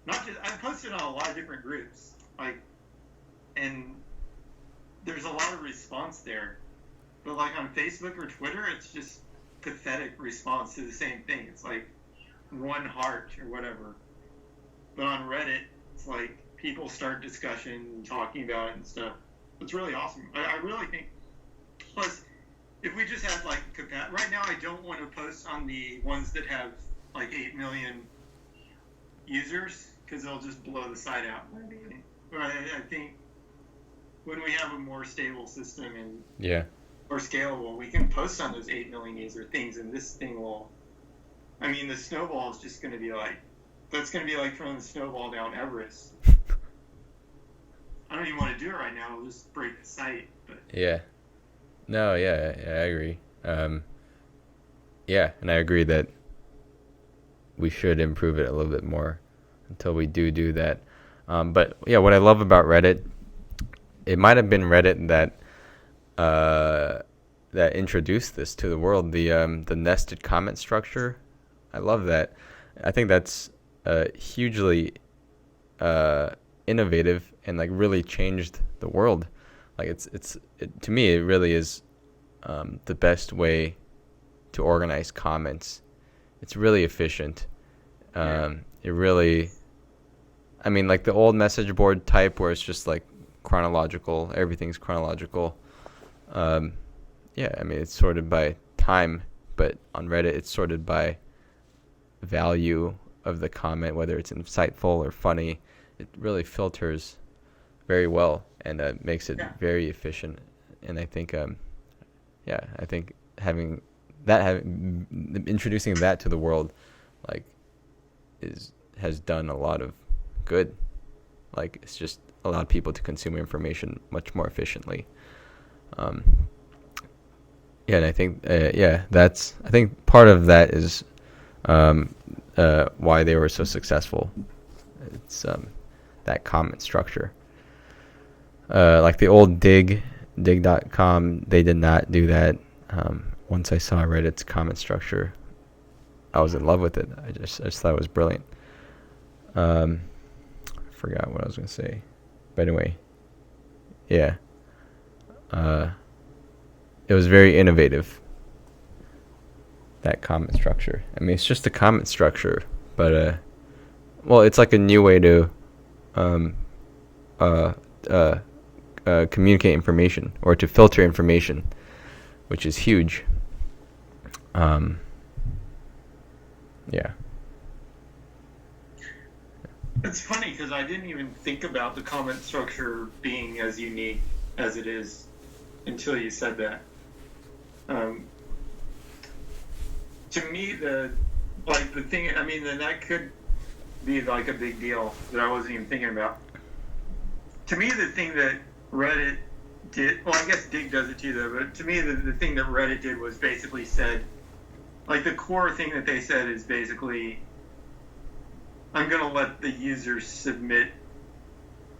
I've posted on a lot of different groups, like, and there's a lot of response there. But like on Facebook or Twitter, it's just pathetic response to the same thing. It's like one heart or whatever. But on Reddit, it's like people start discussion, talking about it and stuff. It's really awesome. I really think. Plus, if we just had like right now, I don't want to post on the ones that have like 8 million users because they'll just blow the site out. But I think when we have a more stable system and more scalable, we can post on those 8 million user things, and this thing will. I mean, the snowball is just going to be like. That's going to be like throwing the snowball down Everest. I don't even want to do it right now. I'll just break the site. But. Yeah. No, yeah, I agree. Yeah, and I agree that we should improve it a little bit more until we do that. But yeah, what I love about Reddit, it might have been Reddit that introduced this to the world, the nested comment structure. I love that. I think that's hugely innovative and like really changed the world. Like to me, it really is the best way to organize comments. It's really efficient. It really, I mean, like the old message board type where it's just like chronological, everything's chronological. Yeah, I mean, it's sorted by time, but on Reddit, it's sorted by value of the comment, whether it's insightful or funny. It really filters very well and makes it very efficient. And I think, I think introducing that to the world, like, has done a lot of good. Like, it's just allowed people to consume information much more efficiently. And I think, I think part of that is why they were so successful. It's that comment structure. Like the old dig.com, they did not do that. Once I saw Reddit's comment structure, I was in love with it. I just thought it was brilliant. I forgot what I was going to say. But anyway, yeah. It was very innovative, that comment structure. I mean, it's just a comment structure, but well, it's like a new way to communicate information or to filter information, which is huge. Yeah. It's funny because I didn't even think about the comment structure being as unique as it is until you said that. To me, the thing, I mean, then that could be like a big deal that I wasn't even thinking about. To me, the thing that Reddit did, well, I guess Dig does it too, though, but to me, the thing that Reddit did was basically said, like, the core thing that they said is basically, I'm going to let the users submit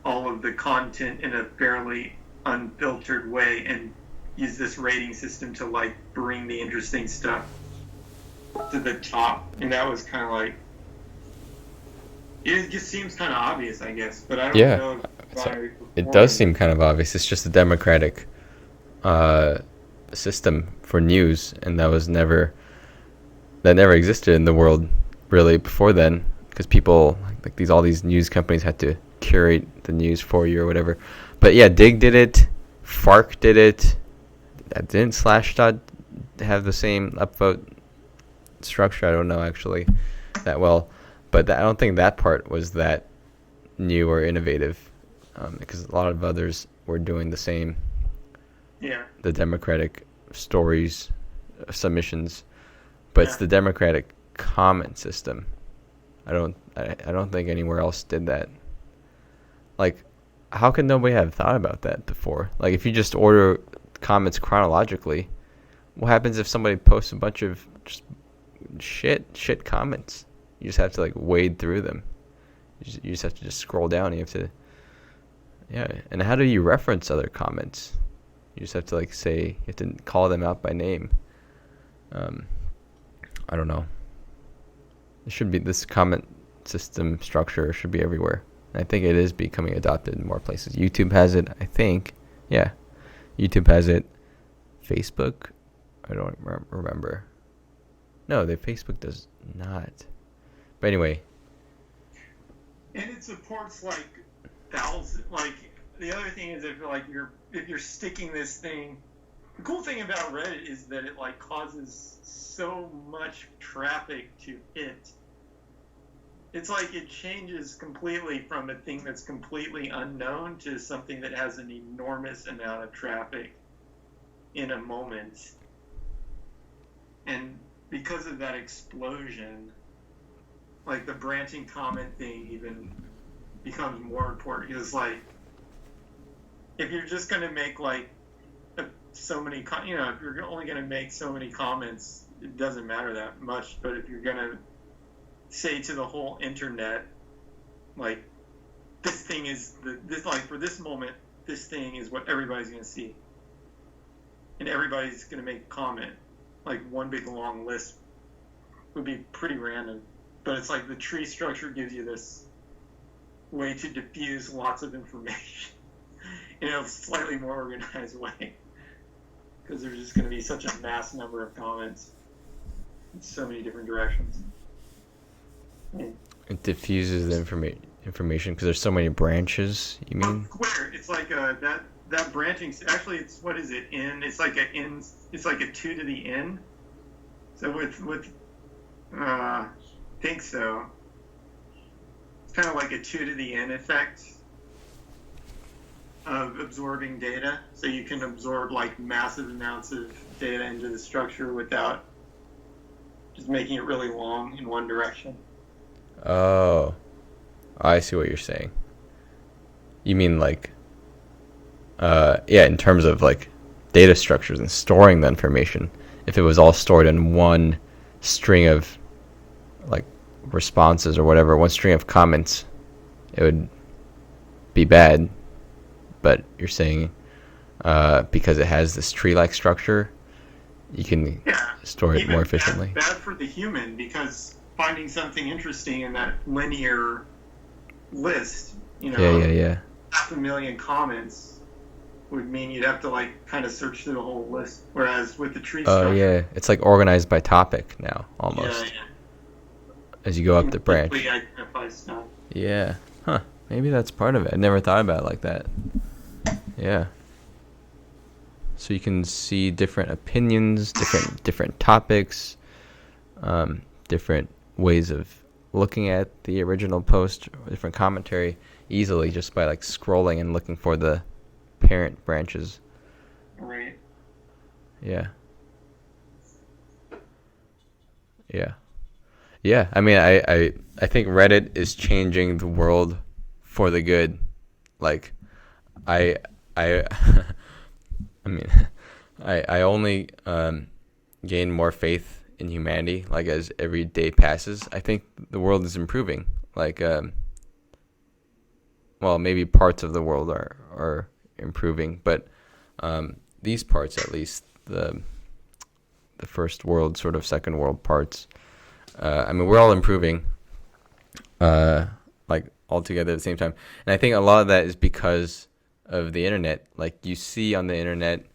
all of the content in a fairly unfiltered way and use this rating system to, like, bring the interesting stuff to the top. And that was kind of like, it just seems kind of obvious, I guess, but I don't know if it does seem kind of obvious. It's just a democratic system for news, and that never existed in the world really before then, because people like all these news companies had to curate the news for you or whatever. But yeah, Dig did it, Fark did it. Didn't Slashdot have the same upvote structure? I don't know actually that well, but I don't think that part was that new or innovative, because a lot of others were doing the same. Yeah. The democratic stories, submissions, but it's the democratic comment system. I don't think anywhere else did that. Like, how could nobody have thought about that before? Like, if you just order comments chronologically, what happens if somebody posts a bunch of just shit comments? You just have to like wade through them. You just have to just scroll down. You have to, and how do you reference other comments? You just have to like say, you have to call them out by name. I don't know. It should be, this comment system structure should be everywhere. I think it is becoming adopted in more places. YouTube has it, I think. Yeah. YouTube has it. Facebook? I don't remember. No, Facebook does not. But anyway. And it supports like thousands. Like, the other thing is if you're sticking this thing. The cool thing about Reddit is that it like causes so much traffic to it. It's like it changes completely from a thing that's completely unknown to something that has an enormous amount of traffic in a moment. And because of that explosion, like the branching comment thing even becomes more important. Because like, if you're just going to make like so many, if you're only going to make so many comments, it doesn't matter that much. But if you're going to say to the whole internet, like, this thing is this, like, for this moment, this thing is what everybody's going to see, and everybody's going to make a comment. Like, one big long list would be pretty random, but it's like the tree structure gives you this way to diffuse lots of information in a slightly more organized way, because there's just going to be such a mass number of comments in so many different directions. It diffuses the information because there's so many branches. You mean? Square. It's like that branching. Actually, it's, what is it? N. It's like a n. It's like a 2 to the n. So with I think so. It's kind of like a 2 to the n effect of absorbing data. So you can absorb like massive amounts of data into the structure without just making it really long in one direction. Oh, I see what you're saying. You mean like, yeah, in terms of like data structures and storing the information. If it was all stored in one string of like responses or whatever, one string of comments, it would be bad. But you're saying because it has this tree-like structure, you can store it more efficiently. Bad for the human, because finding something interesting in that linear list, you know, yeah. 500,000 comments would mean you'd have to like kind of search through the whole list. Whereas with the tree structure, yeah, it's like organized by topic now, almost. Yeah. As you go up the branch. Identify stuff. Yeah. Huh. Maybe that's part of it. I never thought about it like that. Yeah. So you can see different opinions, different topics, different ways of looking at the original post, different commentary easily just by like scrolling and looking for the parent branches. Right. Yeah. Yeah. I mean, I think Reddit is changing the world for the good. Like, I mean, I only gain more faith in humanity, like, as every day passes. I think the world is improving. Like, well, maybe parts of the world are improving, but these parts, at least, the first world, sort of second world parts, I mean, we're all improving, like, all together at the same time. And I think a lot of that is because of the internet. Like, you see on the internet,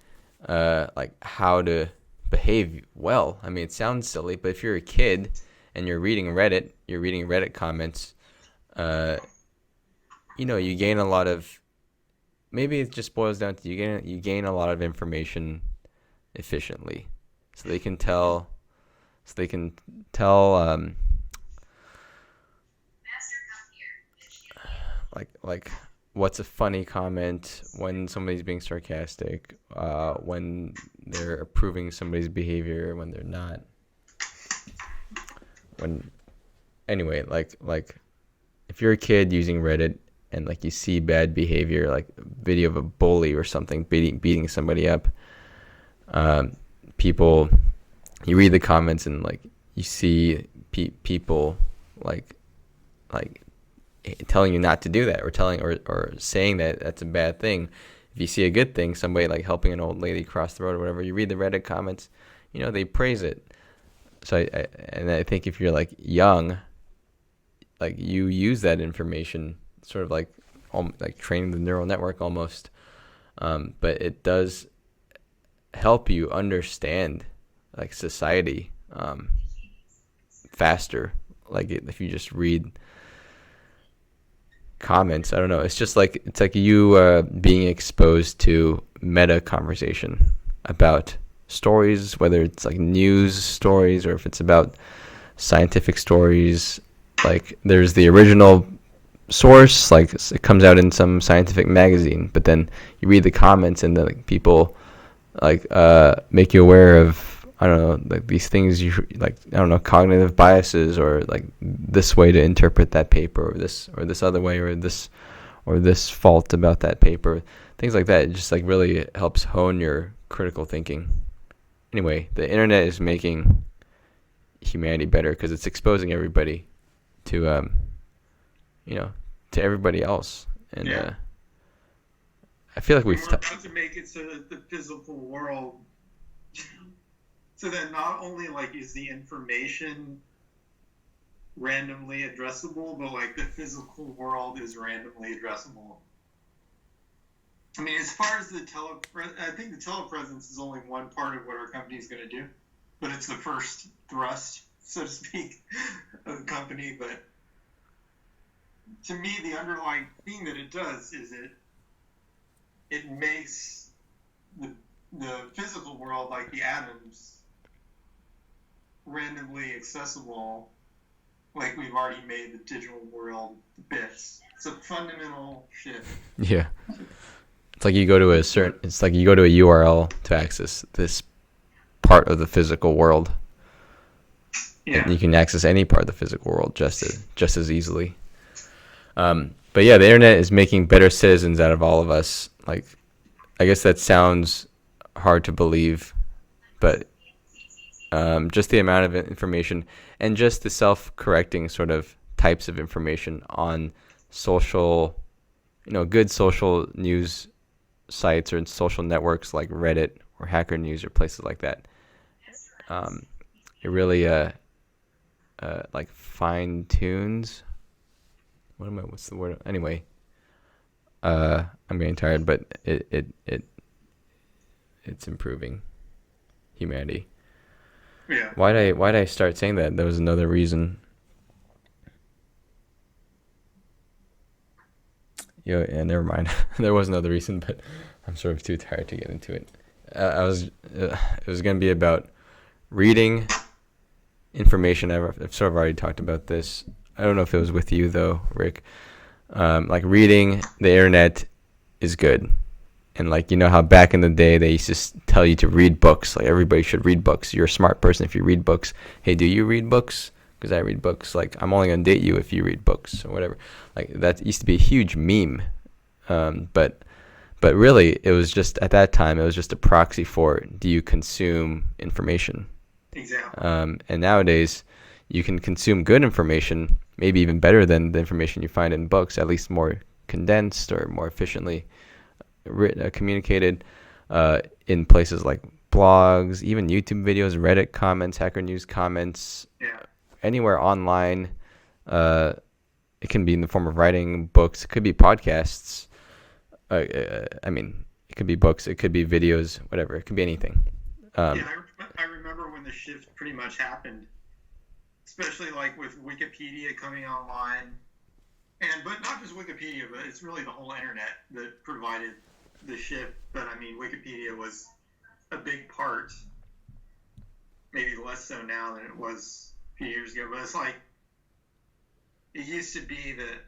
like, how to behave well. I mean, it sounds silly, but if you're a kid and you're reading Reddit comments, you know, you gain a lot of, maybe it just boils down to you gain a lot of information efficiently. So they can tell like what's a funny comment, when somebody's being sarcastic, when they're approving somebody's behavior, when they're not. Anyway, like if you're a kid using Reddit and like you see bad behavior, like a video of a bully or something beating somebody up, people, you read the comments and like you see people like telling you not to do that, or saying that that's a bad thing. If you see a good thing, somebody like helping an old lady cross the road or whatever, you read the Reddit comments, you know, they praise it. So I think if you're like young, like you use that information, sort of like training the neural network almost, but it does help you understand like society faster. Like if you just read comments, I don't know, it's like you being exposed to meta conversation about stories, whether it's like news stories or if it's about scientific stories. Like there's the original source, like it comes out in some scientific magazine, but then you read the comments and then like, people like make you aware of, I don't know, like these things, you like, I don't know, cognitive biases, or like this way to interpret that paper, or this other way, or this fault about that paper, things like that. It just like really helps hone your critical thinking. Anyway, the internet is making humanity better because it's exposing everybody to to everybody else. And I feel like We're we've about to make it so that the physical world, so that not only like is the information randomly addressable, but like the physical world is randomly addressable. I mean, as far as I think the telepresence is only one part of what our company is going to do, but it's the first thrust, so to speak, of the company. But to me, the underlying thing that it does is it makes the physical world, like the atoms, randomly accessible, like we've already made the digital world the bits. It's a fundamental shift. Yeah. It's like you go to a URL to access this part of the physical world. Yeah. And you can access any part of the physical world just as easily. But yeah, the internet is making better citizens out of all of us. Like, I guess that sounds hard to believe, but just the amount of information and just the self-correcting sort of types of information on social, good social news sites or in social networks like Reddit or Hacker News or places like that. It really like fine tunes. What's the word? Anyway, I'm getting tired, but it's improving humanity. Yeah. Why'd I start saying that? There was another reason. Yeah, never mind. There was another reason, but I'm sort of too tired to get into it. It was going to be about reading information. I've sort of already talked about this. I don't know if it was with you though, Rick. Like reading the internet is good. And like, how back in the day they used to tell you to read books. Like everybody should read books. You're a smart person if you read books. Hey, do you read books? Because I read books. Like, I'm only going to date you if you read books or whatever. Like, that used to be a huge meme. But really, it was just, at that time, it was just a proxy for, do you consume information? Exactly. And nowadays, you can consume good information, maybe even better than the information you find in books, at least more condensed or more efficiently communicated in places like blogs, even YouTube videos, Reddit comments, Hacker News comments, anywhere online. It can be in the form of writing, books, it could be podcasts. I mean, it could be books, it could be videos, whatever. It could be anything. I remember when the shift pretty much happened, especially like with Wikipedia coming online, but not just Wikipedia, but it's really the whole internet that provided the shift. But I mean, Wikipedia was a big part, maybe less so now than it was a few years ago. But it's like, it used to be that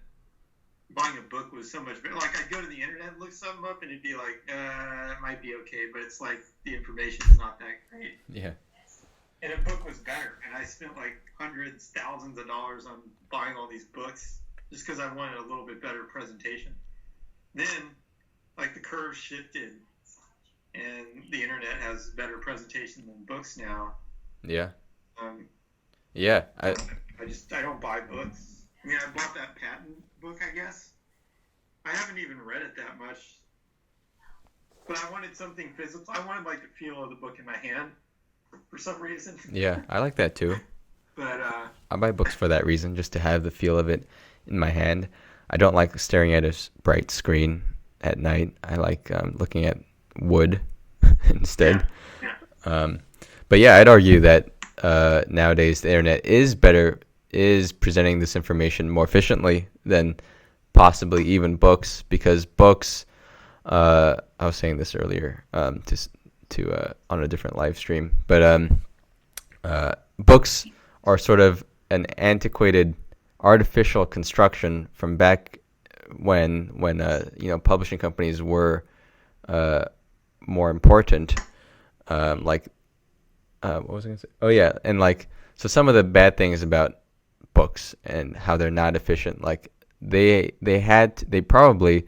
buying a book was so much better. Like, I'd go to the internet and look something up, and it'd be like, it might be okay, but it's like the information is not that great. Yeah. And a book was better, and I spent like hundreds, thousands of dollars on buying all these books just because I wanted a little bit better presentation. Then, like, the curve shifted, and the internet has better presentation than books now. Yeah. Yeah. I don't buy books. I mean, I bought that patent book, I guess. I haven't even read it that much. But I wanted something physical. I wanted, like, the feel of the book in my hand for some reason. Yeah, I like that too. But I buy books for that reason, just to have the feel of it in my hand. I don't like staring at a bright screen at night. I like looking at wood instead. Yeah. But yeah, I'd argue that nowadays the internet is presenting this information more efficiently than possibly even books, because books, I was saying this earlier to on a different live stream, but books are sort of an antiquated artificial construction from back when publishing companies were more important. What was I gonna say? Oh yeah, and like, so some of the bad things about books and how they're not efficient, like they probably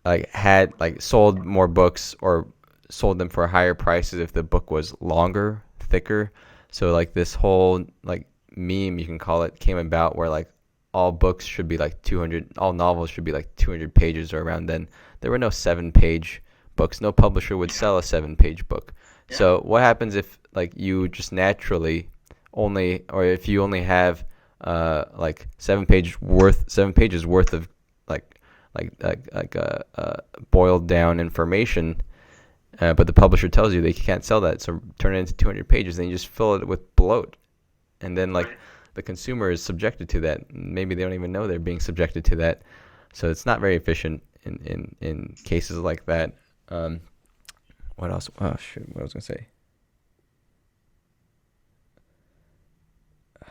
had sold more books or sold them for higher prices if the book was longer, thicker. So like this whole like meme, you can call it, came about where like all books should be like 200, all novels should be like 200 pages or around then. There were no 7-page books. No publisher would sell a 7-page book. Yeah. So what happens if like you just naturally only, or if you only have like 7 pages worth of boiled down information, but the publisher tells you they can't sell that, so turn it into 200 pages, then you just fill it with bloat, and then like the consumer is subjected to that. Maybe they don't even know they're being subjected to that, so it's not very efficient in cases like that. What else? Oh shoot, what was I gonna say?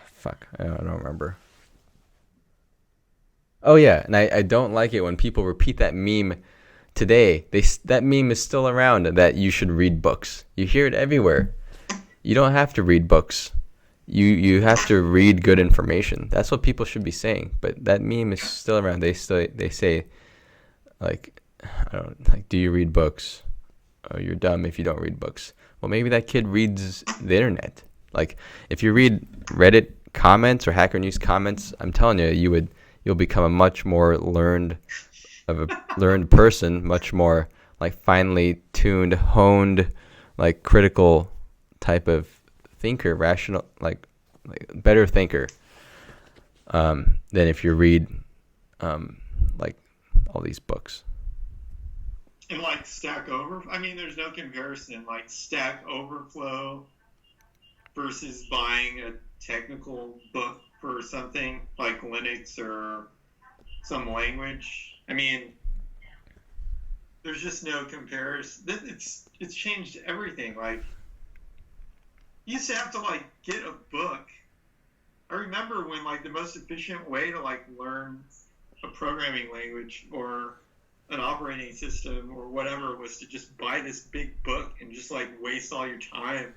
Fuck, I don't remember. Oh yeah, and I don't like it when people repeat that meme today. That meme is still around, that you should read books. You hear it everywhere. You don't have to read books. You have to read good information. That's what people should be saying. But that meme is still around. They say like, I don't like, do you read books? Oh, you're dumb if you don't read books. Well, maybe that kid reads the internet. Like if you read Reddit comments or Hacker News comments, I'm telling you, you'll become a much more learned person, much more like finely tuned, honed, like critical type of thinker, rational, like better thinker, than if you read like all these books. And like Stack Overflow, I mean, there's no comparison. Like Stack Overflow versus buying a technical book for something like Linux or some language. I mean, there's just no comparison. It's changed everything. Like, you used to have to like get a book. I remember when like the most efficient way to like learn a programming language or an operating system or whatever was to just buy this big book and just like waste all your time,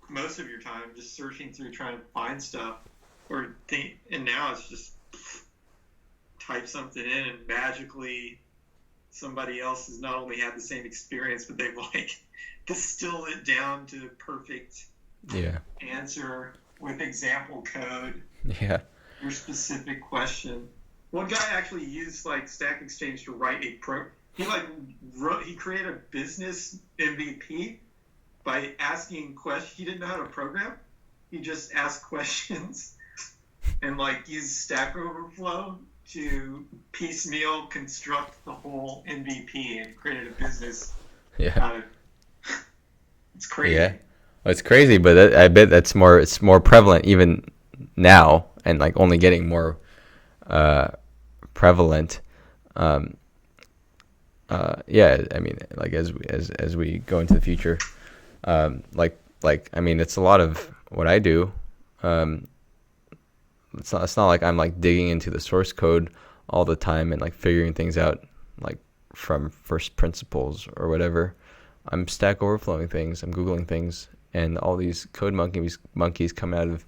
most of your time, just searching through trying to find stuff. And now it's just type something in and magically somebody else has not only had the same experience, but they've like distilled it down to the perfect answer with example code. Yeah. Your specific question. One guy actually used like Stack Exchange to write he created a business MVP by asking questions. He didn't know how to program. He just asked questions and like used Stack Overflow to piecemeal construct the whole MVP and created a business. Yeah. It's crazy. Yeah. Well, it's crazy, but I bet it's more prevalent even now, and like only getting more prevalent. Yeah, I mean, like as we go into the future, like I mean, it's a lot of what I do. It's not like I'm like digging into the source code all the time and like figuring things out like from first principles or whatever. I'm Stack Overflowing things. I'm Googling things, and all these code monkeys come out of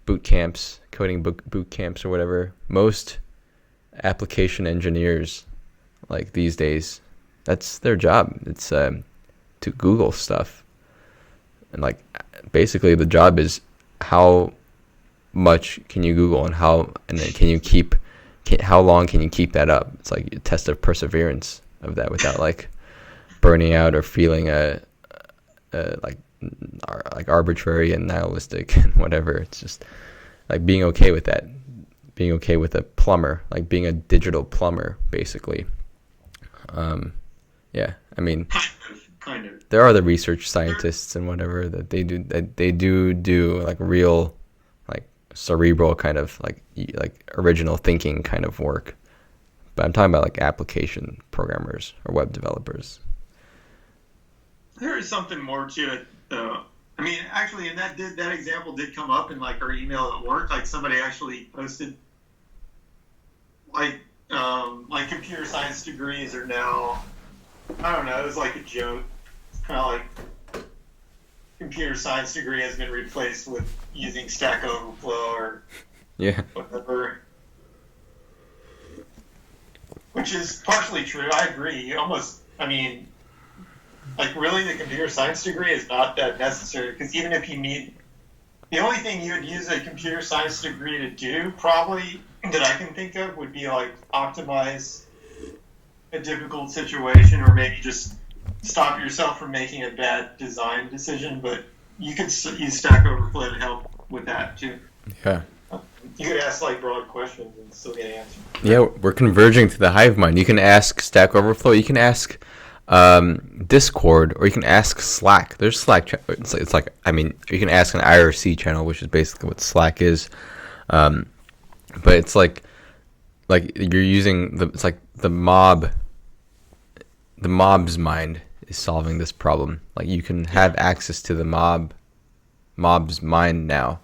boot camps, coding boot camps or whatever. Most application engineers, like these days, that's their job. It's to Google stuff, and like basically the job is how much can you Google and then how long can you keep that up? It's like a test of perseverance of that without like burning out or feeling like arbitrary and nihilistic and whatever. It's just like being okay with that, being okay with a plumber, like being a digital plumber, basically. Yeah, I mean, kind of. there are the research scientists and whatever that they do like real, like cerebral kind of like original thinking kind of work. But I'm talking about like application programmers or web developers. There is something more to it, though. I mean, actually, and that example did come up in like our email at work. Like somebody actually posted, like computer science degrees are now, I don't know, it was like a joke. It's kind of like computer science degree has been replaced with using Stack Overflow or whatever. Which is partially true. I agree. Like really the computer science degree is not that necessary, because even if you need, the only thing you would use a computer science degree to do probably that I can think of would be like optimize a difficult situation, or maybe just stop yourself from making a bad design decision. But you could use Stack Overflow to help with that too. Yeah. You could ask like broad questions and still get answers. Yeah, we're converging to the hive mind. You can ask Stack Overflow. You can ask Discord, or you can ask Slack. There's Slack. It's like I mean, you can ask an IRC channel, which is basically what Slack is. But it's like you're using it's like the mob's mind is solving this problem. Like you can have access to the mob's mind now,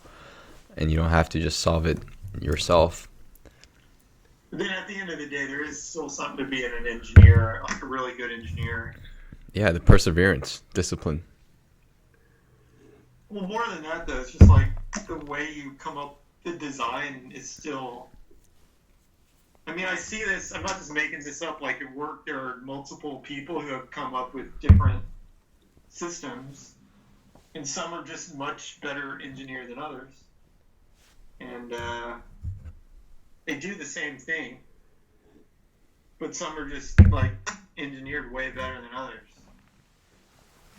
and you don't have to just solve it yourself. But then at the end of the day, there is still something to being an engineer, like a really good engineer. Yeah, the perseverance, discipline. Well, more than that, though, it's just like the way you come up, the design is still. I mean, I see this. I'm not just making this up. Like at work, there are multiple people who have come up with different systems, and some are just much better engineered than others. And they do the same thing, but some are just like engineered way better than others.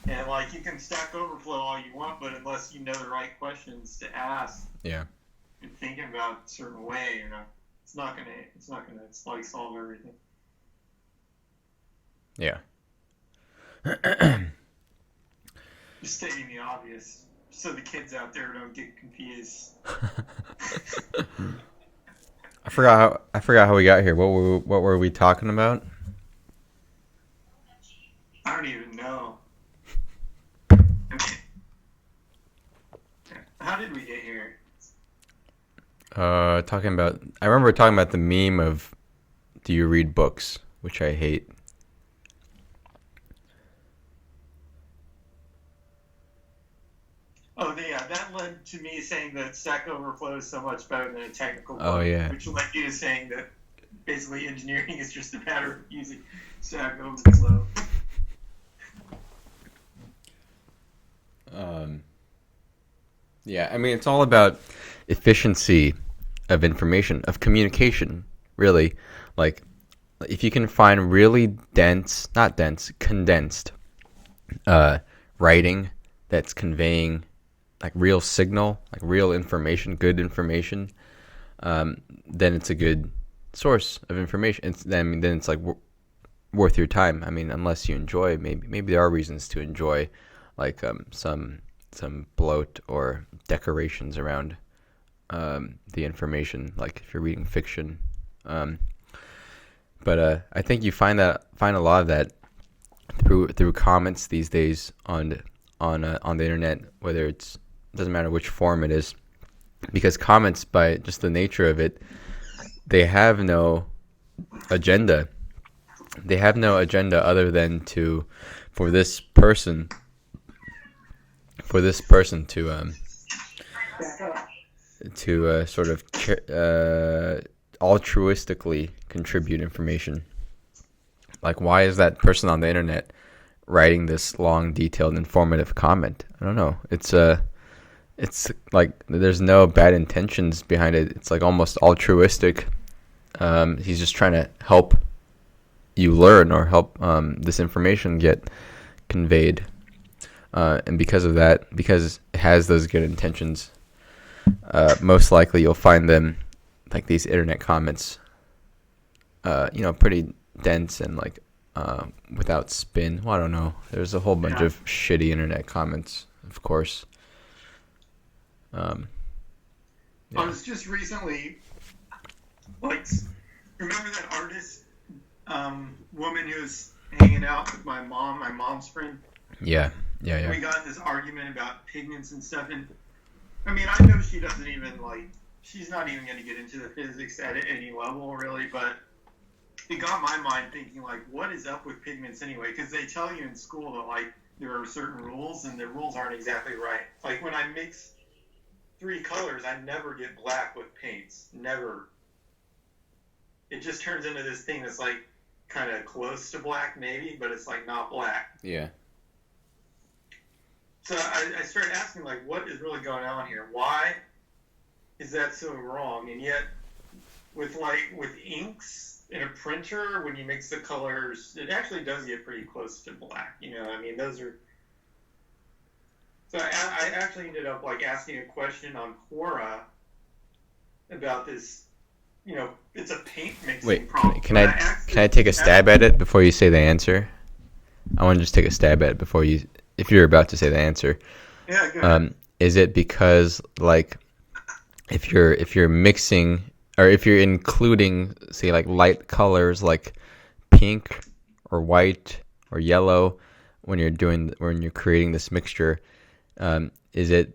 And like you can Stack Overflow all you want, but unless you know the right questions to ask, Yeah. and thinking about a certain way, it's not gonna like solve everything. Yeah. Just stating the obvious, so the kids out there don't get confused. I forgot how we got here. What were we talking about? I don't even know. How did we get here? I remember talking about the meme of, do you read books, which I hate. Oh, yeah, that led to me saying that Stack Overflow is so much better than a technical book. Oh, yeah. Which led you to saying that basically engineering is just a matter of using Stack Overflow. Yeah, I mean, it's all about efficiency of information, of communication, really. Like, if you can find really condensed writing that's conveying like real signal, like real information, good information, then it's a good source of information. Then it's like worth your time. I mean, unless you enjoy, maybe there are reasons to enjoy, like some bloat or decorations around the information, like if you're reading fiction. But I think you find a lot of that through comments these days on the internet, whether doesn't matter which form it is, because comments, by just the nature of it, they have no agenda. They have no agenda other than for this person to sort of altruistically contribute information. Like, why is that person on the internet writing this long, detailed, informative comment? I don't know. It's like there's no bad intentions behind it. It's like almost altruistic. He's just trying to help you learn, or help this information get conveyed. And because of that, because it has those good intentions, most likely you'll find them, like these internet comments, pretty dense and like without spin. Well, I don't know. There's a whole bunch of shitty internet comments, of course. I was just recently, like, remember that artist woman who was hanging out with my mom's friend? Yeah. We got in this argument about pigments and stuff, and I mean, I know she doesn't even she's not even going to get into the physics at any level, really, but it got my mind thinking, like, what is up with pigments anyway? Because they tell you in school that, like, there are certain rules, and the rules aren't exactly right. Like, when I mix 3 colors, I never get black with paints. Never. It just turns into this thing that's, like, kind of close to black, maybe, but it's, like, not black. Yeah. So I started asking, like, what is really going on here? Why is that so wrong? And yet, with inks in a printer, when you mix the colors, it actually does get pretty close to black. I mean, those are. So I actually ended up asking a question on Quora about this. It's a paint mixing Wait, problem. can I take a stab at it before you say the answer? I want to just take a stab at it before you, if you're about to say the answer. Yeah, go ahead. Is it because if you're mixing or if you're including, say, light colors like pink or white or yellow when you're creating this mixture, is the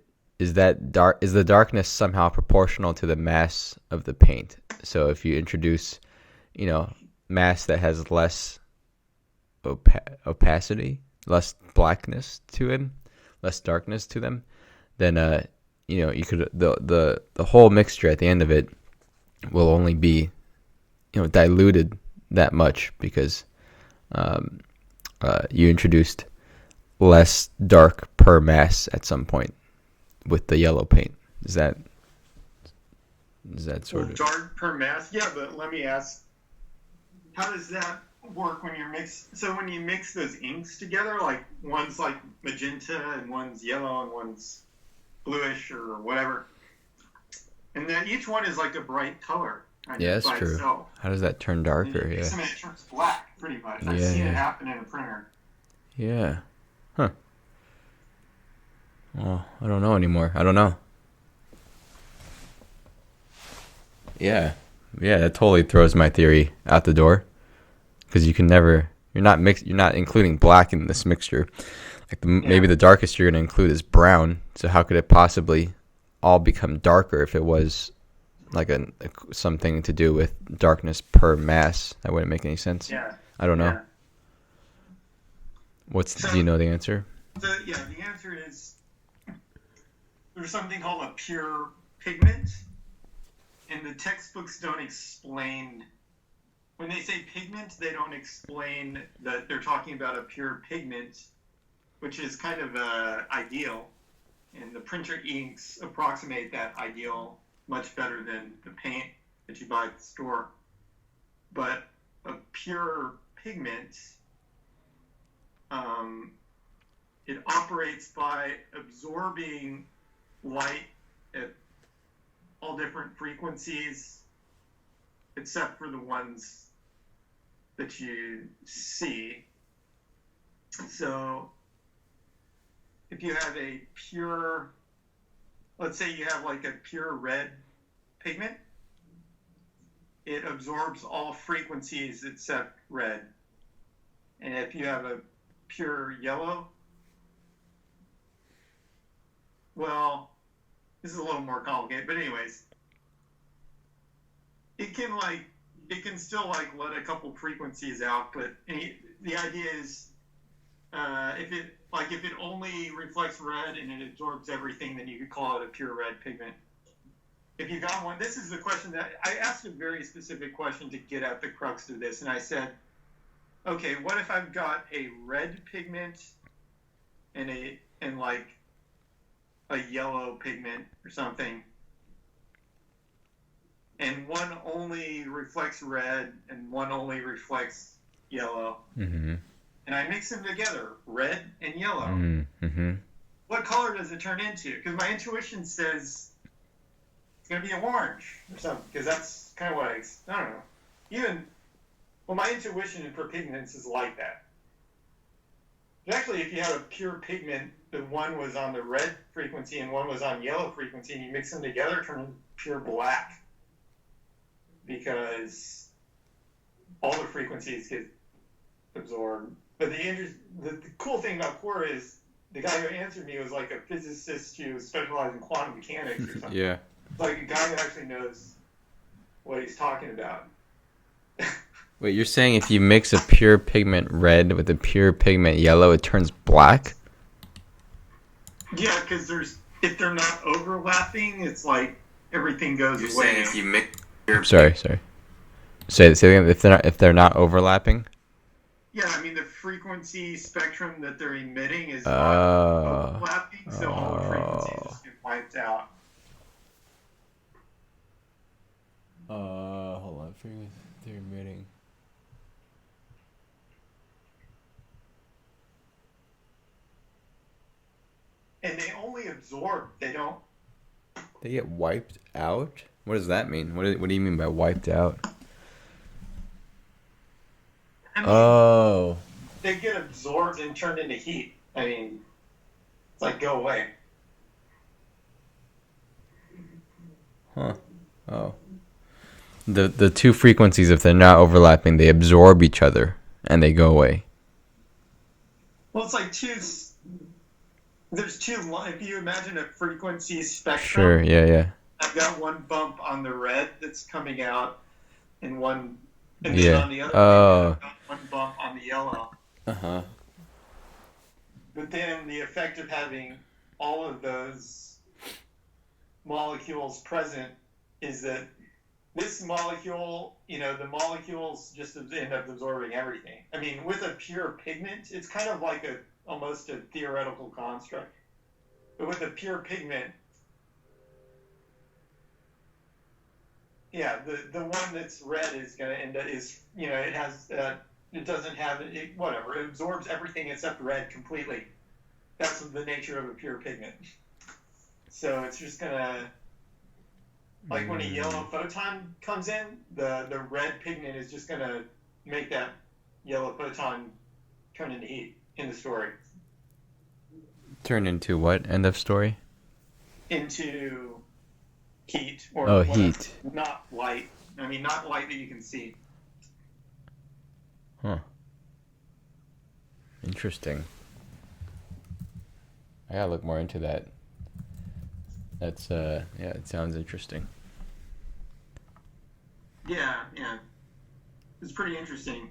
darkness somehow proportional to the mass of the paint? So if you introduce, mass that has less opacity, less blackness to it, less darkness to them, then you could the whole mixture at the end of it will only be diluted that much because you introduced less dark per mass at some point with the yellow paint. Is that sort of dark per mass? Yeah, but let me ask, how does that work when you're so when you mix those inks together, one's magenta and one's yellow and one's bluish or whatever, and then each one is a bright color. Yeah, that's true. Itself. How does that turn darker? And Yeah. it turns black, pretty much. I've seen it happen in a printer. Yeah. Huh. Well, I don't know anymore. I don't know. Yeah. Yeah, that totally throws my theory out the door. Because you're not including black in this mixture. Maybe the darkest you're going to include is brown. So how could it possibly all become darker if it was something to do with darkness per mass? That wouldn't make any sense. Yeah. I don't know. Yeah. Do you know the answer? The answer is there's something called a pure pigment, and the textbooks don't explain. When they say pigment, they don't explain that they're talking about a pure pigment, which is kind of ideal, and the printer inks approximate that ideal much better than the paint that you buy at the store. But a pure pigment, it operates by absorbing light at all different frequencies, except for the ones that you see. So if you have let's say you have a pure red pigment, it absorbs all frequencies except red. And if you have a pure yellow, well, this is a little more complicated, but anyways, it can still let a couple frequencies out, but the idea is if it only reflects red and it absorbs everything, then you could call it a pure red pigment. If you got one, this is the question that I asked, a very specific question to get at the crux of this, and I said, okay, what if I've got a red pigment and a yellow pigment or something, and one only reflects red and one only reflects yellow, Mm-hmm. and I mix them together, red and yellow. Mm-hmm. What color does it turn into? Because my intuition says it's going to be orange or something, because that's kind of what I don't know. My intuition for pigments is like that. But actually, if you have a pure pigment, the one was on the red frequency and one was on yellow frequency, and you mix them together, turn pure black. Because all the frequencies get absorbed. But the cool thing about Quora is the guy who answered me was a physicist who specialized in quantum mechanics or something. Yeah. A guy who actually knows what he's talking about. Wait, you're saying if you mix a pure pigment red with a pure pigment yellow, it turns black? Yeah, because if they're not overlapping, it's everything goes away. You're saying if you mix. Sorry. Say again. If they're not overlapping. Yeah, I mean the frequency spectrum that they're emitting is not overlapping, so all the frequencies just get wiped out. frequency they're emitting. And they only absorb. They don't. They get wiped out? What does that mean? What do you mean by wiped out? I mean, Oh. they get absorbed and turned into heat. I mean, it's like go away. Huh. Oh. The two frequencies, if they're not overlapping, they absorb each other and they go away. Well, it's like there's two. If you imagine a frequency spectrum, Sure. Yeah. I've got one bump on the red that's coming out, and then Yeah. on the other, Oh. I've got one bump on the yellow. Uh-huh. But then the effect of having all of those molecules present is that this molecule, the molecules just end up absorbing everything. I mean, with a pure pigment, it's kind of like almost a theoretical construct. But with a pure pigment, yeah, the one that's red is going to end up it has it doesn't have it, whatever, it absorbs everything except red completely. That's the nature of a pure pigment. So it's just going to, like when a yellow photon comes in, the red pigment is just going to make that yellow photon turn into heat in the story. Turn into what? End of story? Into heat. Or Oh, heat. Not light. I mean, not light that you can see. Huh. Interesting. I gotta look more into that. That's, it sounds interesting. Yeah. It's pretty interesting.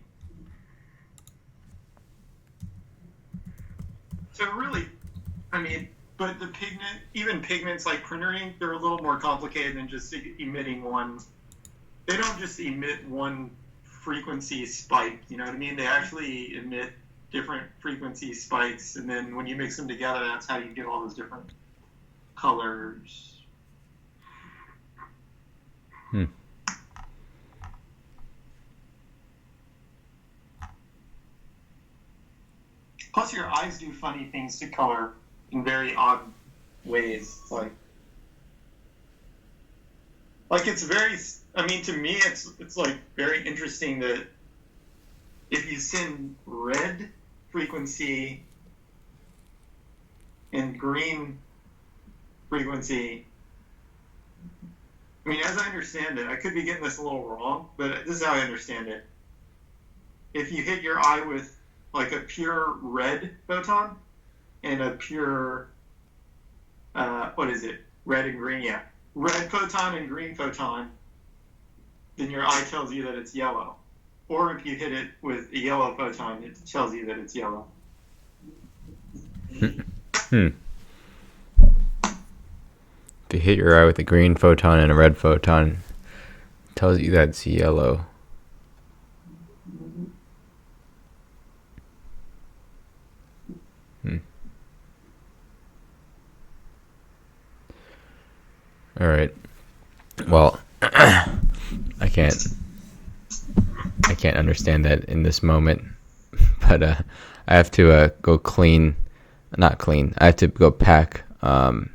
So really, I mean, but the pigment, even pigments like printer ink, they're a little more complicated than just emitting one. They don't just emit one frequency spike, you know what I mean? They actually emit different frequency spikes, and then when you mix them together, that's how you get all those different colors. Plus, your eyes do funny things to color in very odd ways. Like it's very. I mean, to me, it's like very interesting that if you send red frequency and green frequency. I mean, as I understand it, I could be getting this a little wrong, but this is how I understand it. If you hit your eye with like a pure red photon and a pure, what is it? Red and green, yeah. Red photon and green photon, then your eye tells you that it's yellow. Or if you hit it with a yellow photon, it tells you that it's yellow. If you hit your eye with a green photon and a red photon, it tells you that it's yellow. All right. Well, I can't understand that in this moment, but I have to go clean. Not clean. I have to go pack the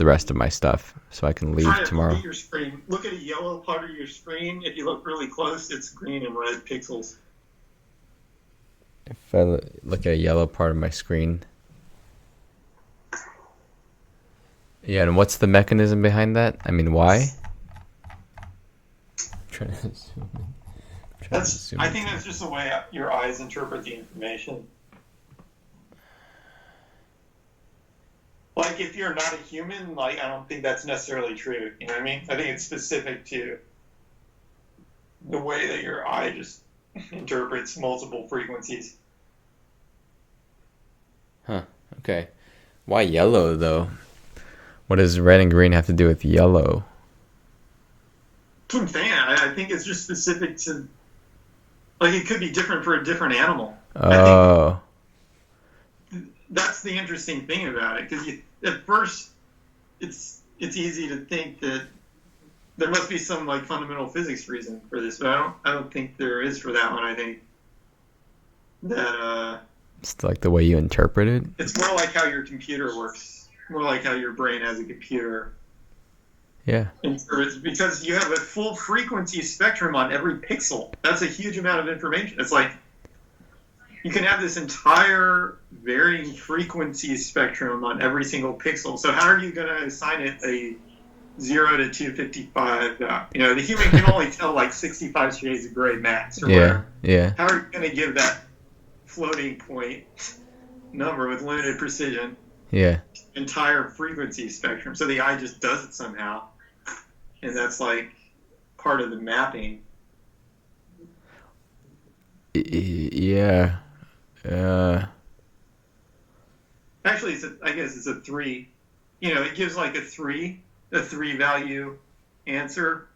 rest of my stuff so I can leave tomorrow. Look at your screen. Look at a yellow part of your screen. If you look really close, it's green and red pixels. If I look at a yellow part of my screen. Yeah, and what's the mechanism behind that? I mean, why? I'm trying to assume. I think that's just the way your eyes interpret the information. Like, if you're not a human, like, I don't think that's necessarily true. You know what I mean? I think it's specific to the way that your eye just interprets multiple frequencies. Huh. Okay. Why yellow, though? What does red and green have to do with yellow? That's what I'm saying. I think it's just specific to... Like, it could be different for a different animal. Oh. That's the interesting thing about it, because at first it's easy to think that there must be some like fundamental physics reason for this, but I don't think there is for that one. I think that It's like the way you interpret it. it's more like how your computer works, more like how your brain has a computer. Yeah. It's because you have a full frequency spectrum on every pixel. That's a huge amount of information. It's like you can have this entire varying frequency spectrum on every single pixel. So how are you going to assign it a 0 to 255? The human can only tell like 65 shades of gray max or whatever. Yeah. How are you going to give that floating point number with limited precision entire frequency spectrum? So the eye just does it somehow. And that's like part of the mapping. Yeah. Actually, I guess it's a 3. It gives like a 3 value answer,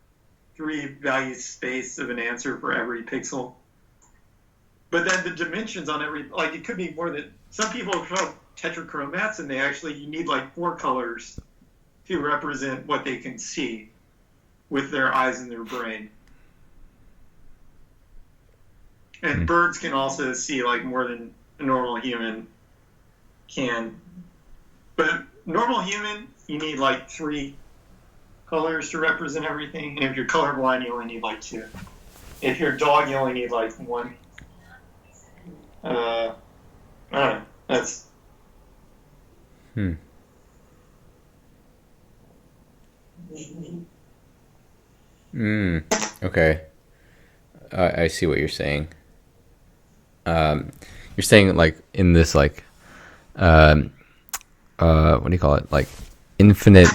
3 value space of an answer for every pixel. But then the dimensions on every, like it could be more than, some people have tetrachromats and you need like 4 colors to represent what they can see with their eyes and their brain. And birds can also see like more than a normal human can. But normal human, you need like 3 colors to represent everything. And if you're colorblind, you only need like 2. If you're a dog, you only need like 1. I don't know. That's... Okay. I see what you're saying. You're saying like in this like what do you call it, like infinite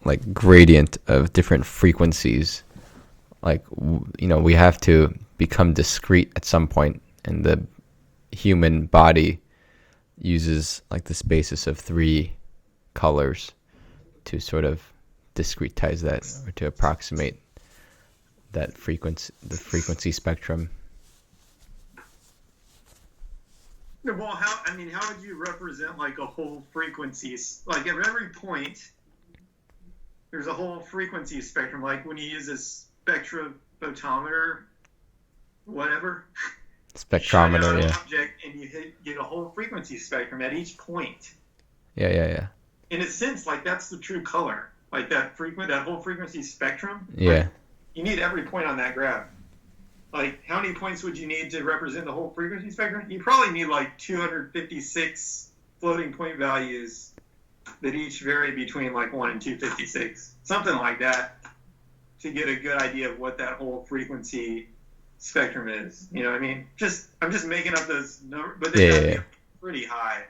like gradient of different frequencies, like we have to become discrete at some point, and the human body uses like this basis of 3 colors to sort of discretize that, or to approximate that the frequency spectrum. Well, how would you represent like a whole frequency? Like at every point, there's a whole frequency spectrum. Like when you use a spectrophotometer, whatever. Spectrometer, an object and you get a whole frequency spectrum at each point. Yeah. In a sense, like that's the true color. Like that whole frequency spectrum. Yeah. Like, you need every point on that graph. Like, how many points would you need to represent the whole frequency spectrum? You probably need like 256 floating point values that each vary between like 1 and 256, something like that, to get a good idea of what that whole frequency spectrum is. You know what I mean? I'm just making up those numbers, but they gotta be pretty high.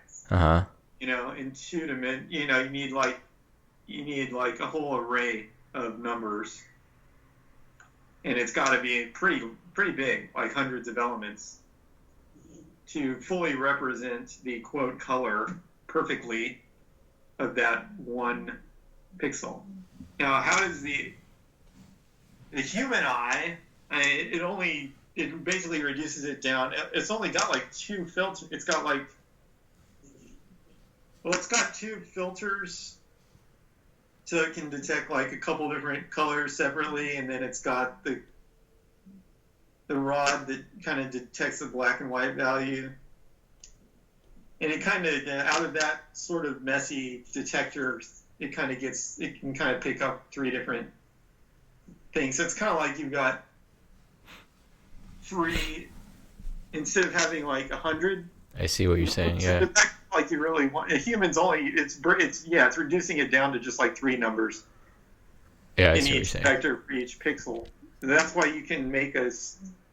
In 2 dimensions, you need like a whole array of numbers, and it's got to be pretty big, like hundreds of elements, to fully represent the quote color perfectly of that 1 pixel. Now, how does the human eye? It basically reduces it down. It's only got like 2 filters. It's got 2 filters, so it can detect like a couple different colors separately, and then it's got the rod that kind of detects the black and white value. And it kind of, out of that sort of messy detector, it can kind of pick up 3 different things. So it's kind of like you've got 3, instead of having like 100. I see what you're saying. Yeah. Like you really want a human's only it's reducing it down to just like 3 numbers. Yeah, in each vector for each pixel. And that's why you can make a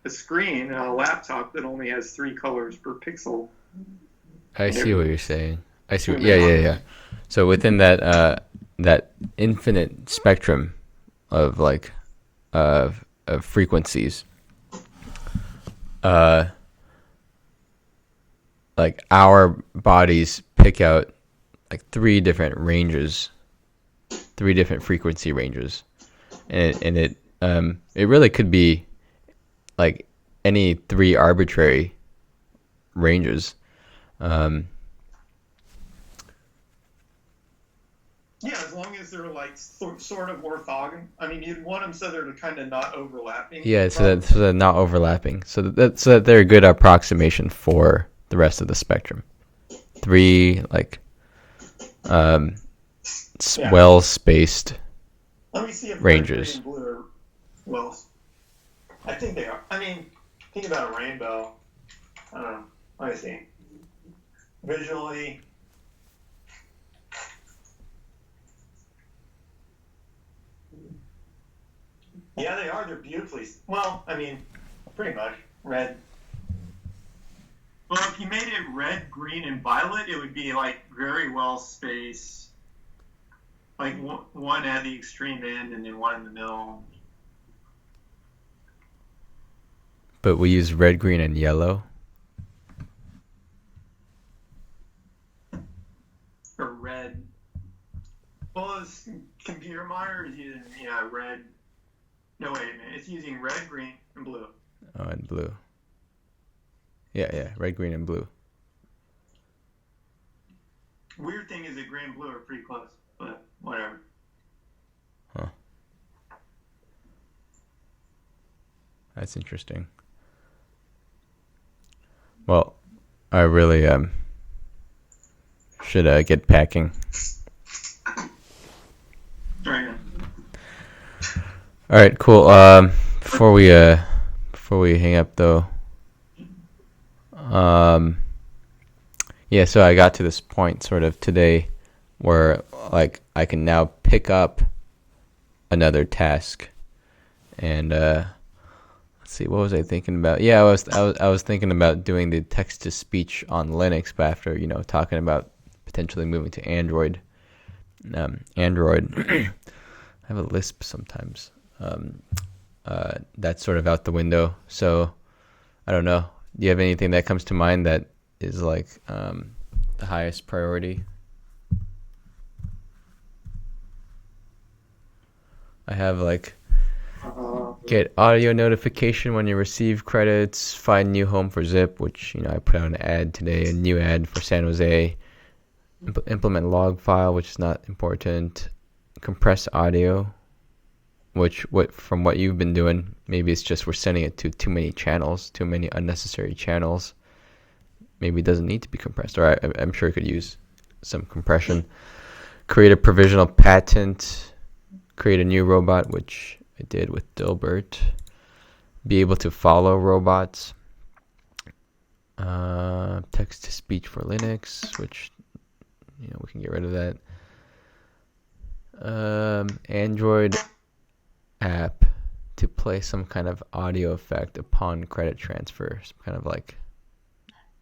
screen on a laptop that only has 3 colors per pixel. I see what you're saying. I see. Yeah. So within that infinite spectrum of like of frequencies, like our bodies pick out like 3 different ranges, 3 different frequency ranges, and it really could be like any 3 arbitrary ranges. Yeah, as long as they're like sort of orthogonal. I mean, you'd want them so they're kind of not overlapping. Yeah, so they're not overlapping. So that they're a good approximation for the rest of the spectrum. 3 like well spaced Let me see if ranges. red, green, and blue are well. I think they are. I mean, think about a rainbow. I don't know. Let me see. Visually. Yeah, they are. They're beautifully. Well, I mean, pretty much red. Well, if you made it red, green, and violet, it would be like very well spaced. Like one at the extreme end and then one in the middle. But we use red, green, and yellow. Or red. Well, it's computer monitor is using red. No, wait a minute. It's using red, green, and blue. Oh, and blue. Yeah, red, green, and blue. Weird thing is that green and blue are pretty close, but whatever. Huh. That's interesting. Well, I really should get packing. Right. All right, cool. Before we hang up though, yeah. So I got to this point sort of today where like I can now pick up another task, and let's see, what was I thinking about? Yeah, I was thinking about doing the text to speech on Linux, but after talking about potentially moving to Android. I have a lisp sometimes. That's sort of out the window. So I don't know. Do you have anything that comes to mind that is like the highest priority? I have like get audio notification when you receive credits, find new home for Zip, which I put out an ad today, a new ad for San Jose, implement log file, which is not important, compress audio, which from what you've been doing, maybe it's just we're sending it to too many channels, too many unnecessary channels. Maybe it doesn't need to be compressed, or I'm sure it could use some compression. Create a provisional patent, create a new robot, which I did with Dilbert. Be able to follow robots. Text to speech for Linux, which we can get rid of that. Android app to play some kind of audio effect upon credit transfer, some kind of like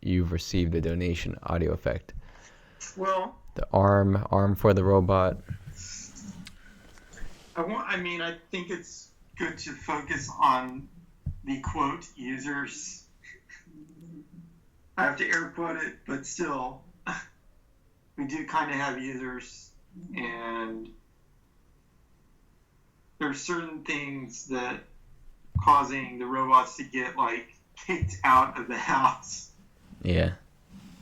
you've received a donation audio effect. Well, the arm for the robot. I think it's good to focus on the quote users. I have to air quote it, but still, we do kind of have users, and there's certain things that causing the robots to get like kicked out of the house. Yeah.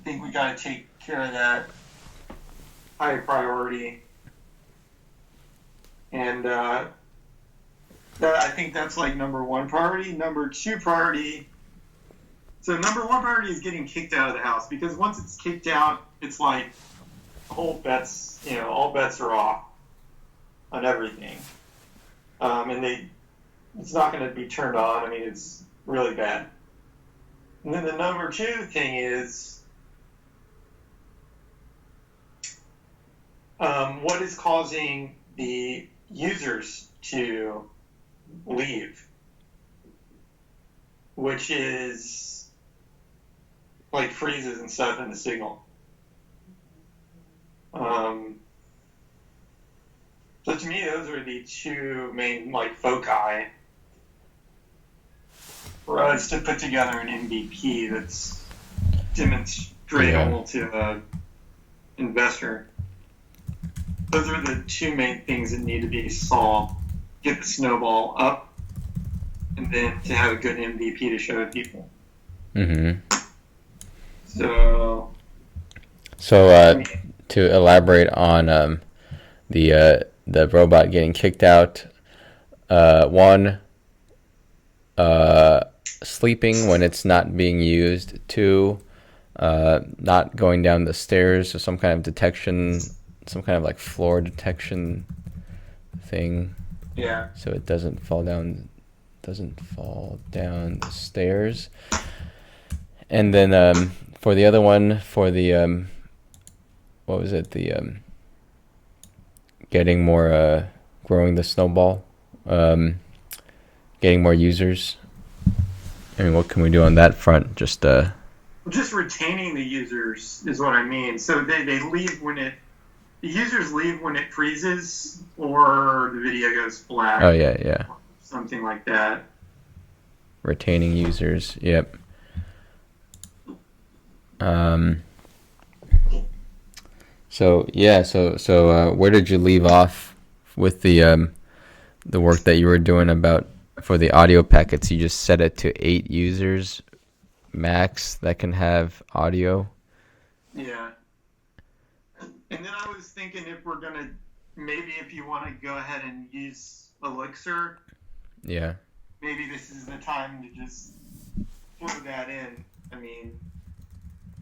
I think we got to take care of that. High priority. And I think that's like number one priority. Number two priority. So number one priority is getting kicked out of the house, because once it's kicked out, it's like all bets are off on everything. And it's not going to be turned on. I mean, it's really bad. And then the number two thing is, what is causing the users to leave, which is like freezes and stuff in the signal. So to me, those are the two main foci for us to put together an MVP that's demonstratable to the investor. Those are the two main things that need to be solved. Get the snowball up, and then to have a good MVP to show to people. Mm-hmm. So to elaborate on the robot getting kicked out. One, sleeping when it's not being used. Two, not going down the stairs, or some kind of detection, some kind of like floor detection thing, Yeah. so it doesn't fall down the stairs. And then for the other one, for the what was it, the getting more growing the snowball, getting more users. I mean, what can we do on that front? Just retaining the users is what I mean. So they leave the users leave when it freezes or the video goes black. Oh yeah. Something like that. Retaining users. Yep. So where did you leave off with the work that you were doing about for the audio packets? You just set it to 8 users max that can have audio. Yeah. And then I was thinking if you want to go ahead and use Elixir, Yeah. maybe this is the time to just throw that in. I mean,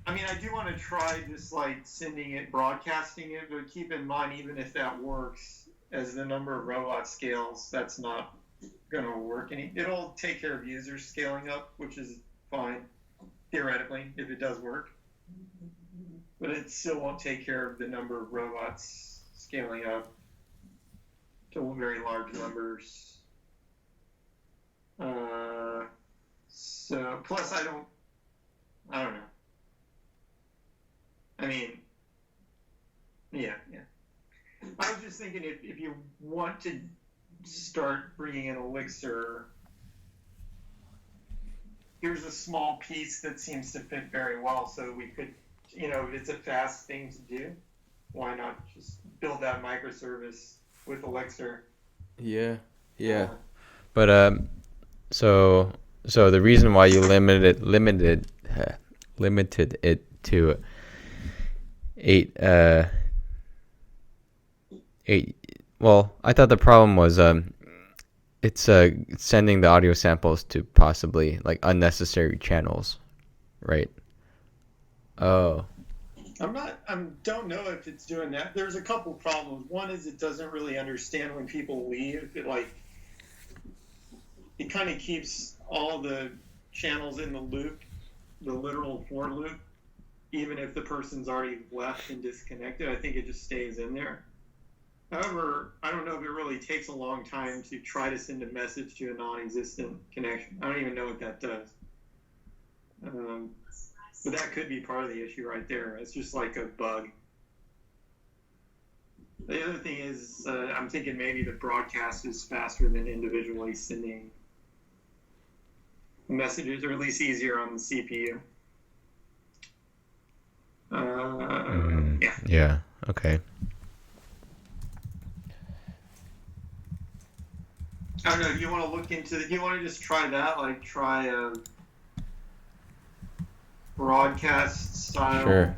I do want to try just like sending it, broadcasting it, but keep in mind, even if that works, as the number of robots scales, that's not going to work. It'll take care of users scaling up, which is fine, theoretically, if it does work. But it still won't take care of the number of robots scaling up to very large numbers. So, plus I don't know. I mean, yeah. I was just thinking if you want to start bringing in Elixir, here's a small piece that seems to fit very well. So we could, if it's a fast thing to do, why not just build that microservice with Elixir? Yeah. But so the reason why you limited it to 8 well, I thought the problem was it's sending the audio samples to possibly like unnecessary channels, right? Oh. I don't know if it's doing that. There's a couple problems. One is it doesn't really understand when people leave. It kind of keeps all the channels in the loop, the literal for loop, even if the person's already left and disconnected. I think it just stays in there. However, I don't know if it really takes a long time to try to send a message to a non-existent connection. I don't even know what that does. But that could be part of the issue right there. It's just like a bug. The other thing is, I'm thinking maybe the broadcast is faster than individually sending messages, or at least easier on the CPU. Yeah. Yeah. Okay. I don't know. Do you want to look into do you want to just try that? Like try a broadcast style? Sure.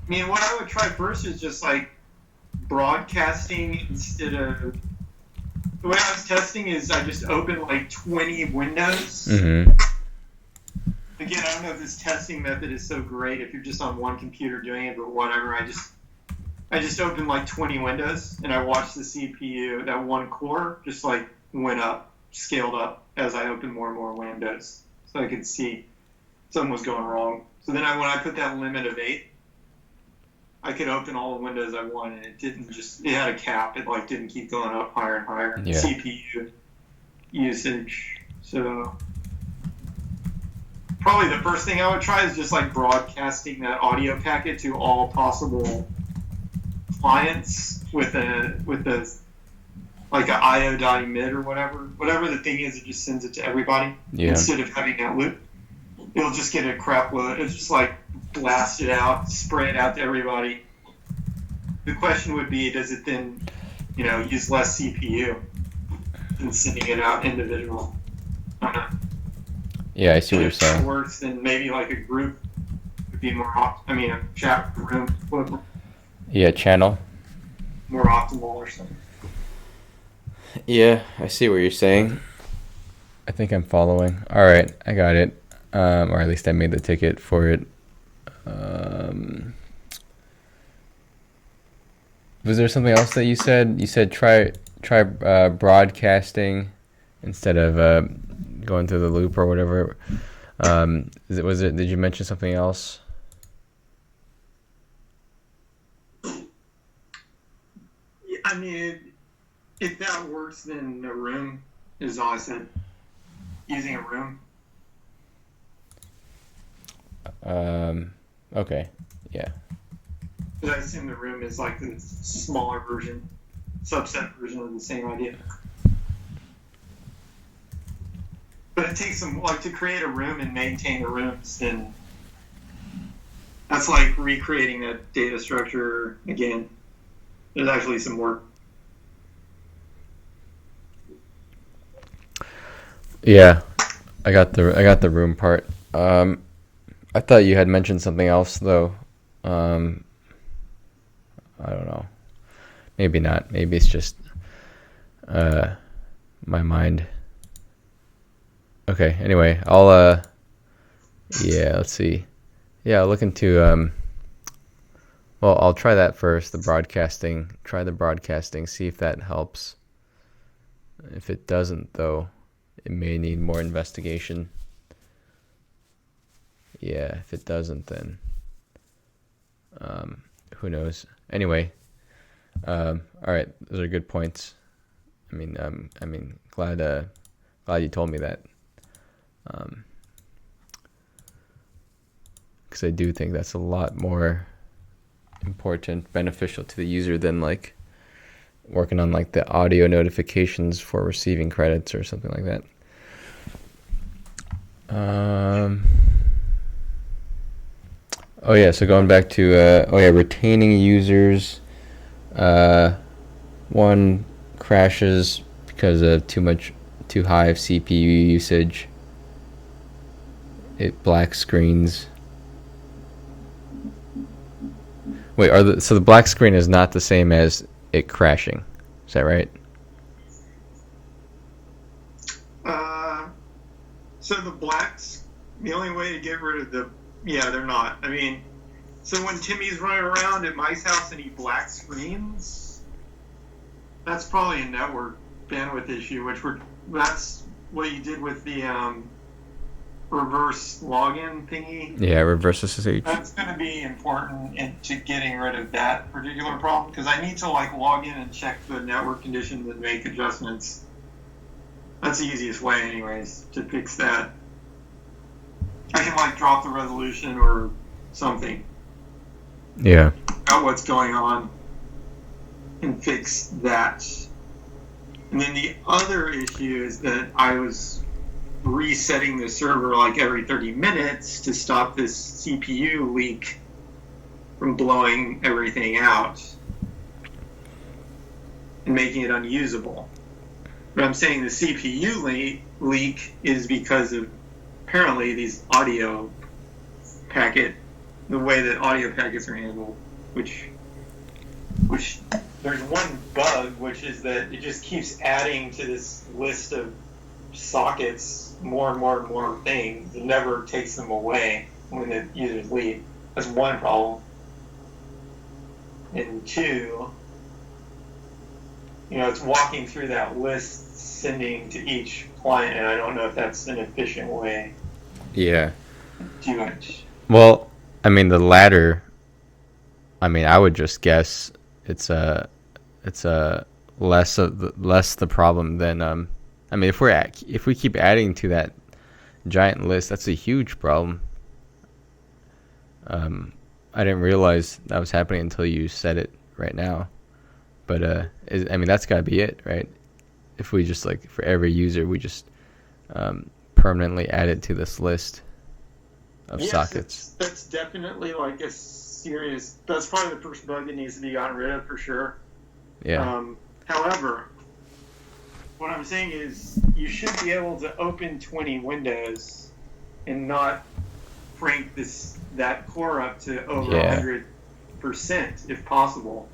I mean, what I would try first is just like broadcasting instead of. The way I was testing is I just opened like 20 windows. Mm-hmm. Again, I don't know if this testing method is so great if you're just on one computer doing it, but whatever. I just opened like 20 windows and I watched the CPU, that one core, just like went up, scaled up as I opened more and more windows, so I could see something was going wrong. So then when I put that limit of 8, I could open all the windows I wanted. It had a cap. It like didn't keep going up higher and higher. Yeah. CPU usage. So probably the first thing I would try is just like broadcasting that audio packet to all possible clients with a like a IO.emit or whatever the thing is. It just sends it to everybody instead of having that loop. It'll just get a crap load. It's just like blast it out, spray it out to everybody. The question would be, does it then, use less CPU than sending it out individual? Yeah, I see what you're If that saying. works, then maybe like a group would be more. A chat room. Yeah, channel. more optimal or something. Yeah, I see what you're saying. I think I'm following. All right, I got it. Or at least I made the ticket for it. Was there something else that you said? You said try broadcasting instead of going through the loop or whatever. Did you mention something else? I mean, if that works, then a room is all I said. Using a room. Okay. Yeah. Because I assume the room is like the smaller version, subset version of the same idea. But it takes some, like, to create a room and maintain the rooms, then that's like recreating that data structure again. There's actually some work. Yeah, I got the room part. I thought you had mentioned something else though. I don't know. Maybe not. Maybe it's just my mind. Okay. Anyway, I'll yeah. Let's see. Yeah, I'll look into Well, I'll try that first. The broadcasting. Try the broadcasting. See if that helps. If it doesn't, though, it may need more investigation. Yeah, if it doesn't, then who knows? Anyway, all right, those are good points. I mean, glad you told me that, because I do think that's a lot more important, beneficial to the user than like working on like the audio notifications for receiving credits or something like that. Oh yeah, so going back to retaining users. One crashes because of too high of CPU usage. It black screens. Wait, so the black screen is not the same as it crashing? Is that right? So the only way to get rid of they're not. I mean, so when Timmy's running around at my house and he black screens, that's probably a network bandwidth issue, that's what you did with the reverse login thingy. Yeah, reverse SSH. That's going to be important into getting rid of that particular problem, because I need to like log in and check the network conditions and make adjustments. That's the easiest way, anyways, to fix that. I can like drop the resolution or something. Yeah. About what's going on and fix that. And then the other issue is that I was resetting the server like every 30 minutes to stop this CPU leak from blowing everything out and making it unusable. But I'm saying the CPU leak is because of apparently these the way that audio packets are handled, which there's one bug, which is that it just keeps adding to this list of sockets more and more and more things. It never takes them away when the users leave. That's one problem. And two, it's walking through that list, sending to each client, and I don't know if that's an efficient way. Yeah. To do it. Well, I mean the latter. I mean, I would just guess it's less the problem than I mean, if we keep adding to that giant list, that's a huge problem. I didn't realize that was happening until you said it right now. But I mean, that's gotta be it, right? If we just like for every user, we just permanently add it to this list of sockets. That's definitely like a serious. That's probably the first bug that needs to be gotten rid of for sure. Yeah. However, what I'm saying is you should be able to open 20 windows and not crank that core up to over 100% if possible.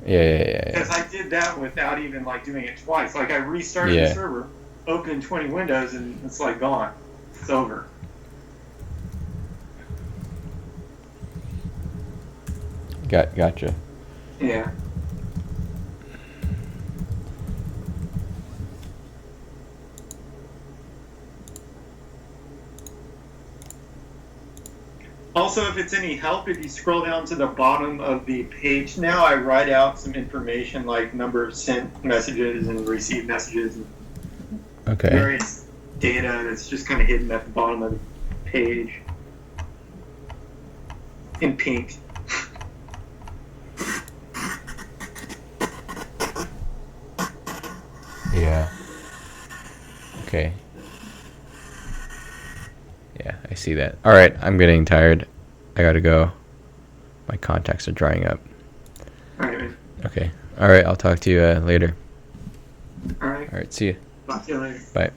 Yeah. Because I did that without even like doing it twice. Like I restarted Yeah. the server, opened 20 windows, and it's like gone. It's over. Gotcha. Yeah. Also, if it's any help, if you scroll down to the bottom of the page now, I write out some information like number of sent messages and received messages and Okay. various data that's just kind of hidden at the bottom of the page in pink. Yeah. Okay. Yeah, I see that. All right, I'm getting tired. I gotta go. My contacts are drying up. All right, man. Okay. All right, I'll talk to you later. All right. All right, see you. Talk to you later. Bye.